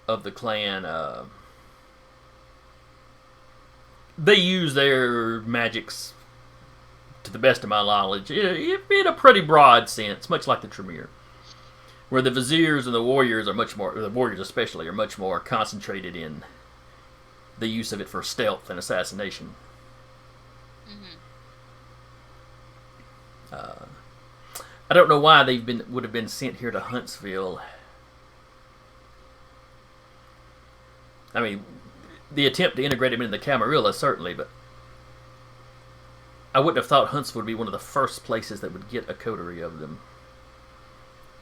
the clan, they use their magics, to the best of my knowledge, in a pretty broad sense, much like the Tremere, where the viziers and the warriors are much more, the warriors especially, are much more concentrated in the use of it for stealth and assassination. I don't know why they would have been sent here to Huntsville. I mean, the attempt to integrate them into the Camarilla, certainly, but I wouldn't have thought Huntsville would be one of the first places that would get a coterie of them.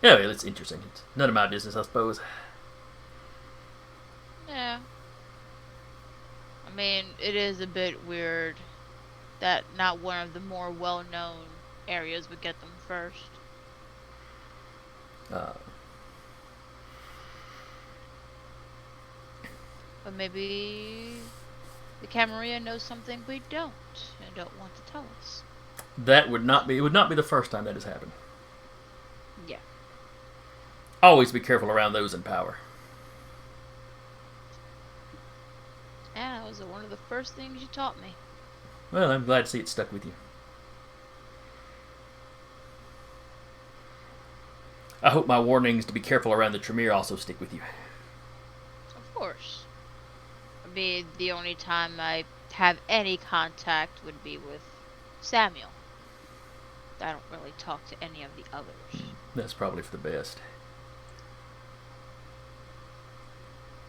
Anyway, it's interesting. It's none of my business, I suppose. Yeah. I mean, it is a bit weird that not one of the more well-known areas would get them first. But maybe the Camarilla knows something we don't and don't want to tell us. It would not be the first time that has happened. Yeah. Always be careful around those in power. Yeah, that was one of the first things you taught me. Well, I'm glad to see it stuck with you. I hope my warnings to be careful around the Tremere also stick with you. Of course. I mean, the only time I have any contact would be with Samuel. I don't really talk to any of the others. That's probably for the best.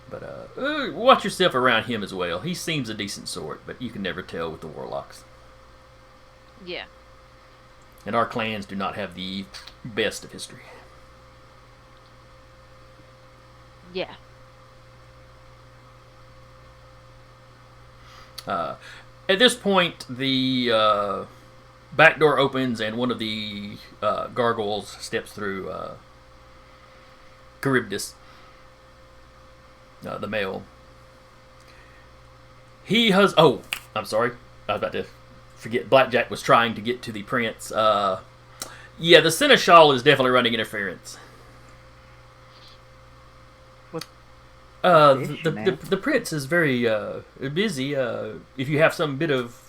But watch yourself around him as well. He seems a decent sort, but you can never tell with the warlocks. Yeah. And our clans do not have the best of history. Yeah. At this point, the back door opens and one of the gargoyles steps through. Charybdis, the male. He has. Oh, I'm sorry. I was about to forget. Blackjack was trying to get to the prince. Yeah, the seneschal is definitely running interference. What? The prince is very busy. If you have some bit of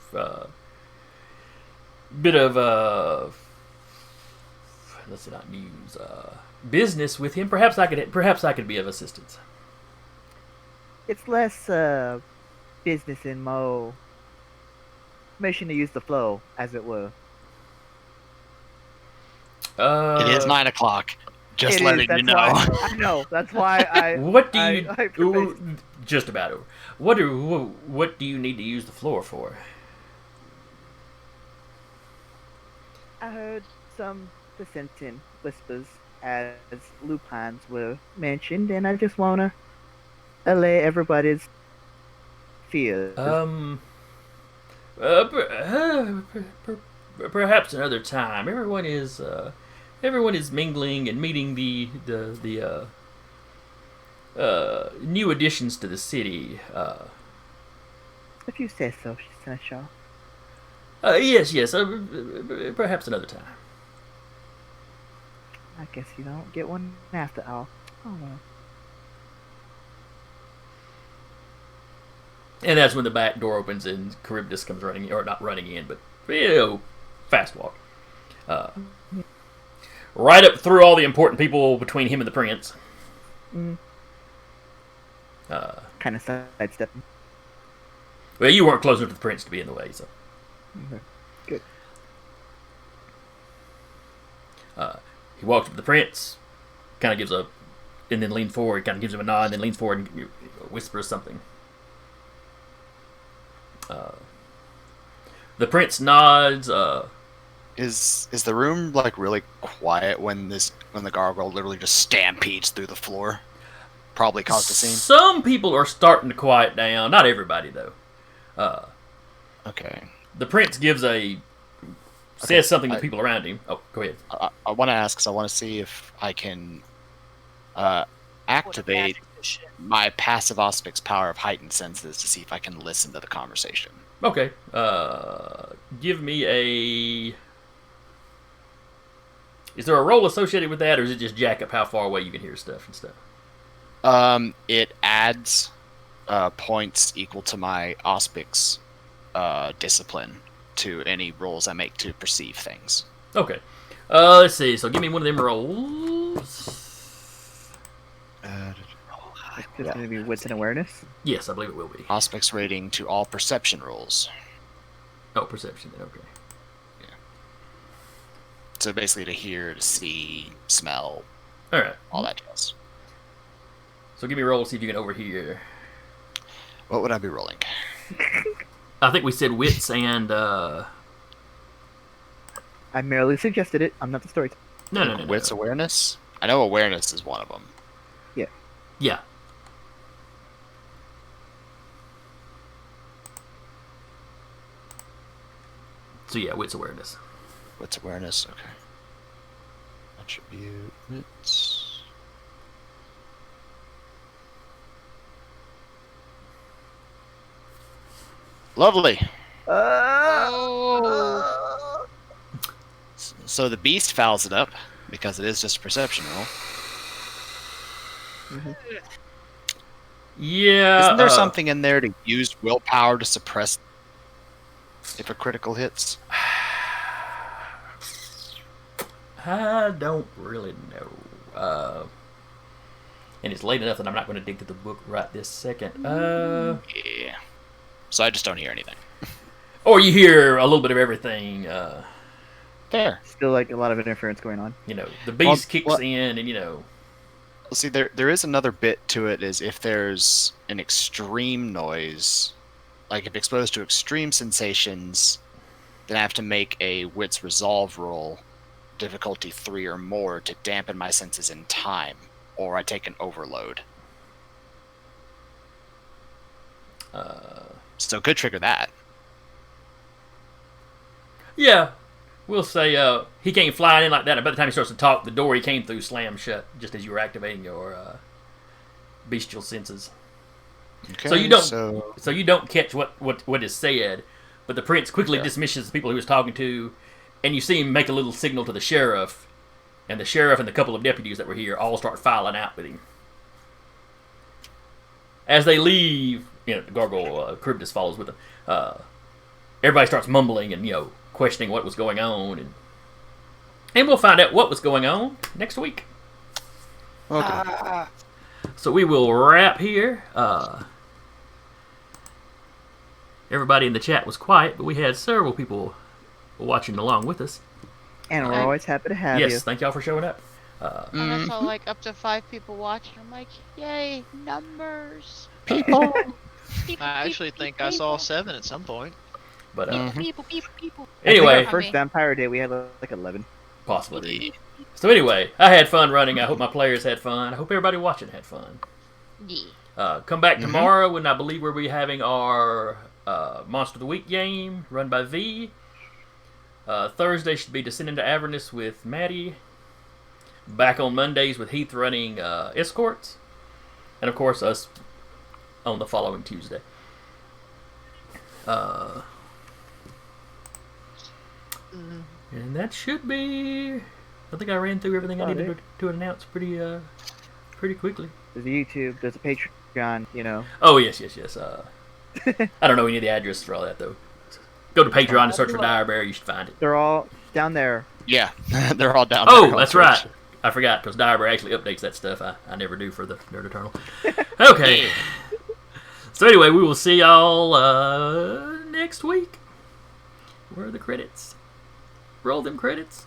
let's see, not news, business with him, perhaps I could be of assistance. It's less business and more permission to use the flow, as it were. It is 9 o'clock. Just It is, letting you that's know. why- I know. That's why I. What do you? I preface- Just about over. What do you need to use the floor for? I heard some dissenting whispers as lupines were mentioned, and I just wanna allay everybody's fears. Perhaps another time. Everyone is mingling and meeting the new additions to the city. If you say so, Seneschal. Yes. Perhaps another time. I guess you don't get one after all. Oh well. And that's when the back door opens and Charybdis comes running, or not running in, but fast walk. Right up through all the important people between him and the prince. Kind of sidestepping. Well, you weren't close enough to the prince to be in the way, so. Okay. Good. He walks up to the prince, kind of gives a, and then leans forward, kind of gives him a nod, and then leans forward and whispers something. The prince nods. Is the room like really quiet when the gargoyle literally just stampedes through the floor? Probably caused a scene. Some people are starting to quiet down. Not everybody though. Okay. The prince says something to people around him. Oh, go ahead. I want to ask because I want to see if I can activate my passive Auspic's power of heightened senses to see if I can listen to the conversation. Okay. Give me a. Is there a roll associated with that, or is it just jack up how far away you can hear stuff and stuff? It adds points equal to my Auspic's discipline to any rolls I make to perceive things. Okay. Let's see. So give me one of them rolls. It's just going to be wits and awareness. Yes, I believe it will be. Auspic's rating to all perception rolls. Oh, perception then. Okay. So basically to hear, to see, smell, All right. all that jazz. So give me a roll, see if you can overhear. What would I be rolling? I think we said wits and. I merely suggested it. I'm not the storyteller. No. Wits awareness? I know awareness is one of them. Yeah. So yeah, wits awareness. Wits awareness, okay. Attribute wits. Lovely. Oh. So the beast fouls it up because it is just a perception roll. Yeah. Isn't there something in there to use willpower to suppress if a critical hits? I don't really know. And it's late enough that I'm not going to dig through the book right this second. Yeah. So I just don't hear anything. Or you hear a little bit of everything. There. Still like a lot of interference going on. You know, the beast kicks well- in, and you know. Well, see, there is another bit to it, is if there's an extreme noise, like if exposed to extreme sensations, then I have to make a wits resolve roll, difficulty 3 or more, to dampen my senses in time, or I take an overload. So could trigger that. Yeah, we'll say he came flying in like that, and by the time he starts to talk, the door he came through slammed shut, just as you were activating your bestial senses. Okay, So you don't- So So you don't catch what is said, but the prince quickly dismisses the people he was talking to, and you see him make a little signal to the sheriff, and the sheriff and the couple of deputies that were here all start filing out with him. As they leave, the gargoyle Charybdis follows with them. Everybody starts mumbling and questioning what was going on, and we'll find out what was going on next week. okay. So we will wrap here. Everybody in the chat was quiet, but we had several people watching along with us. And we're always happy to have Yes, you. thank y'all for showing up. And I saw like up to 5 people watching. I'm like, yay, numbers. People. I actually think I saw 7 at some point. But People. I think anyway, our first Vampire Day we had like 11. possibly. So anyway, I had fun running. I hope my players had fun. I hope everybody watching had fun. Yeah. Come back tomorrow when I believe we'll be having our Monster of the Week game run by V. Thursday should be Descending to Avernus with Maddie. Back on Mondays with Heath running Escorts. And of course us on the following Tuesday. And that should be... I think I ran through everything I needed to announce pretty quickly. There's a YouTube, there's a Patreon, Oh, yes. I don't know any of the addresses for all that, though. Go to Patreon and search for Direbear. You should find it. They're all down there. Yeah, they're all down there. Oh, on that's Twitch. right. I forgot, because Direbear actually updates that stuff. I never do for the Nerd Eternal. Okay. So anyway, we will see y'all next week. Where are the credits? Roll them credits.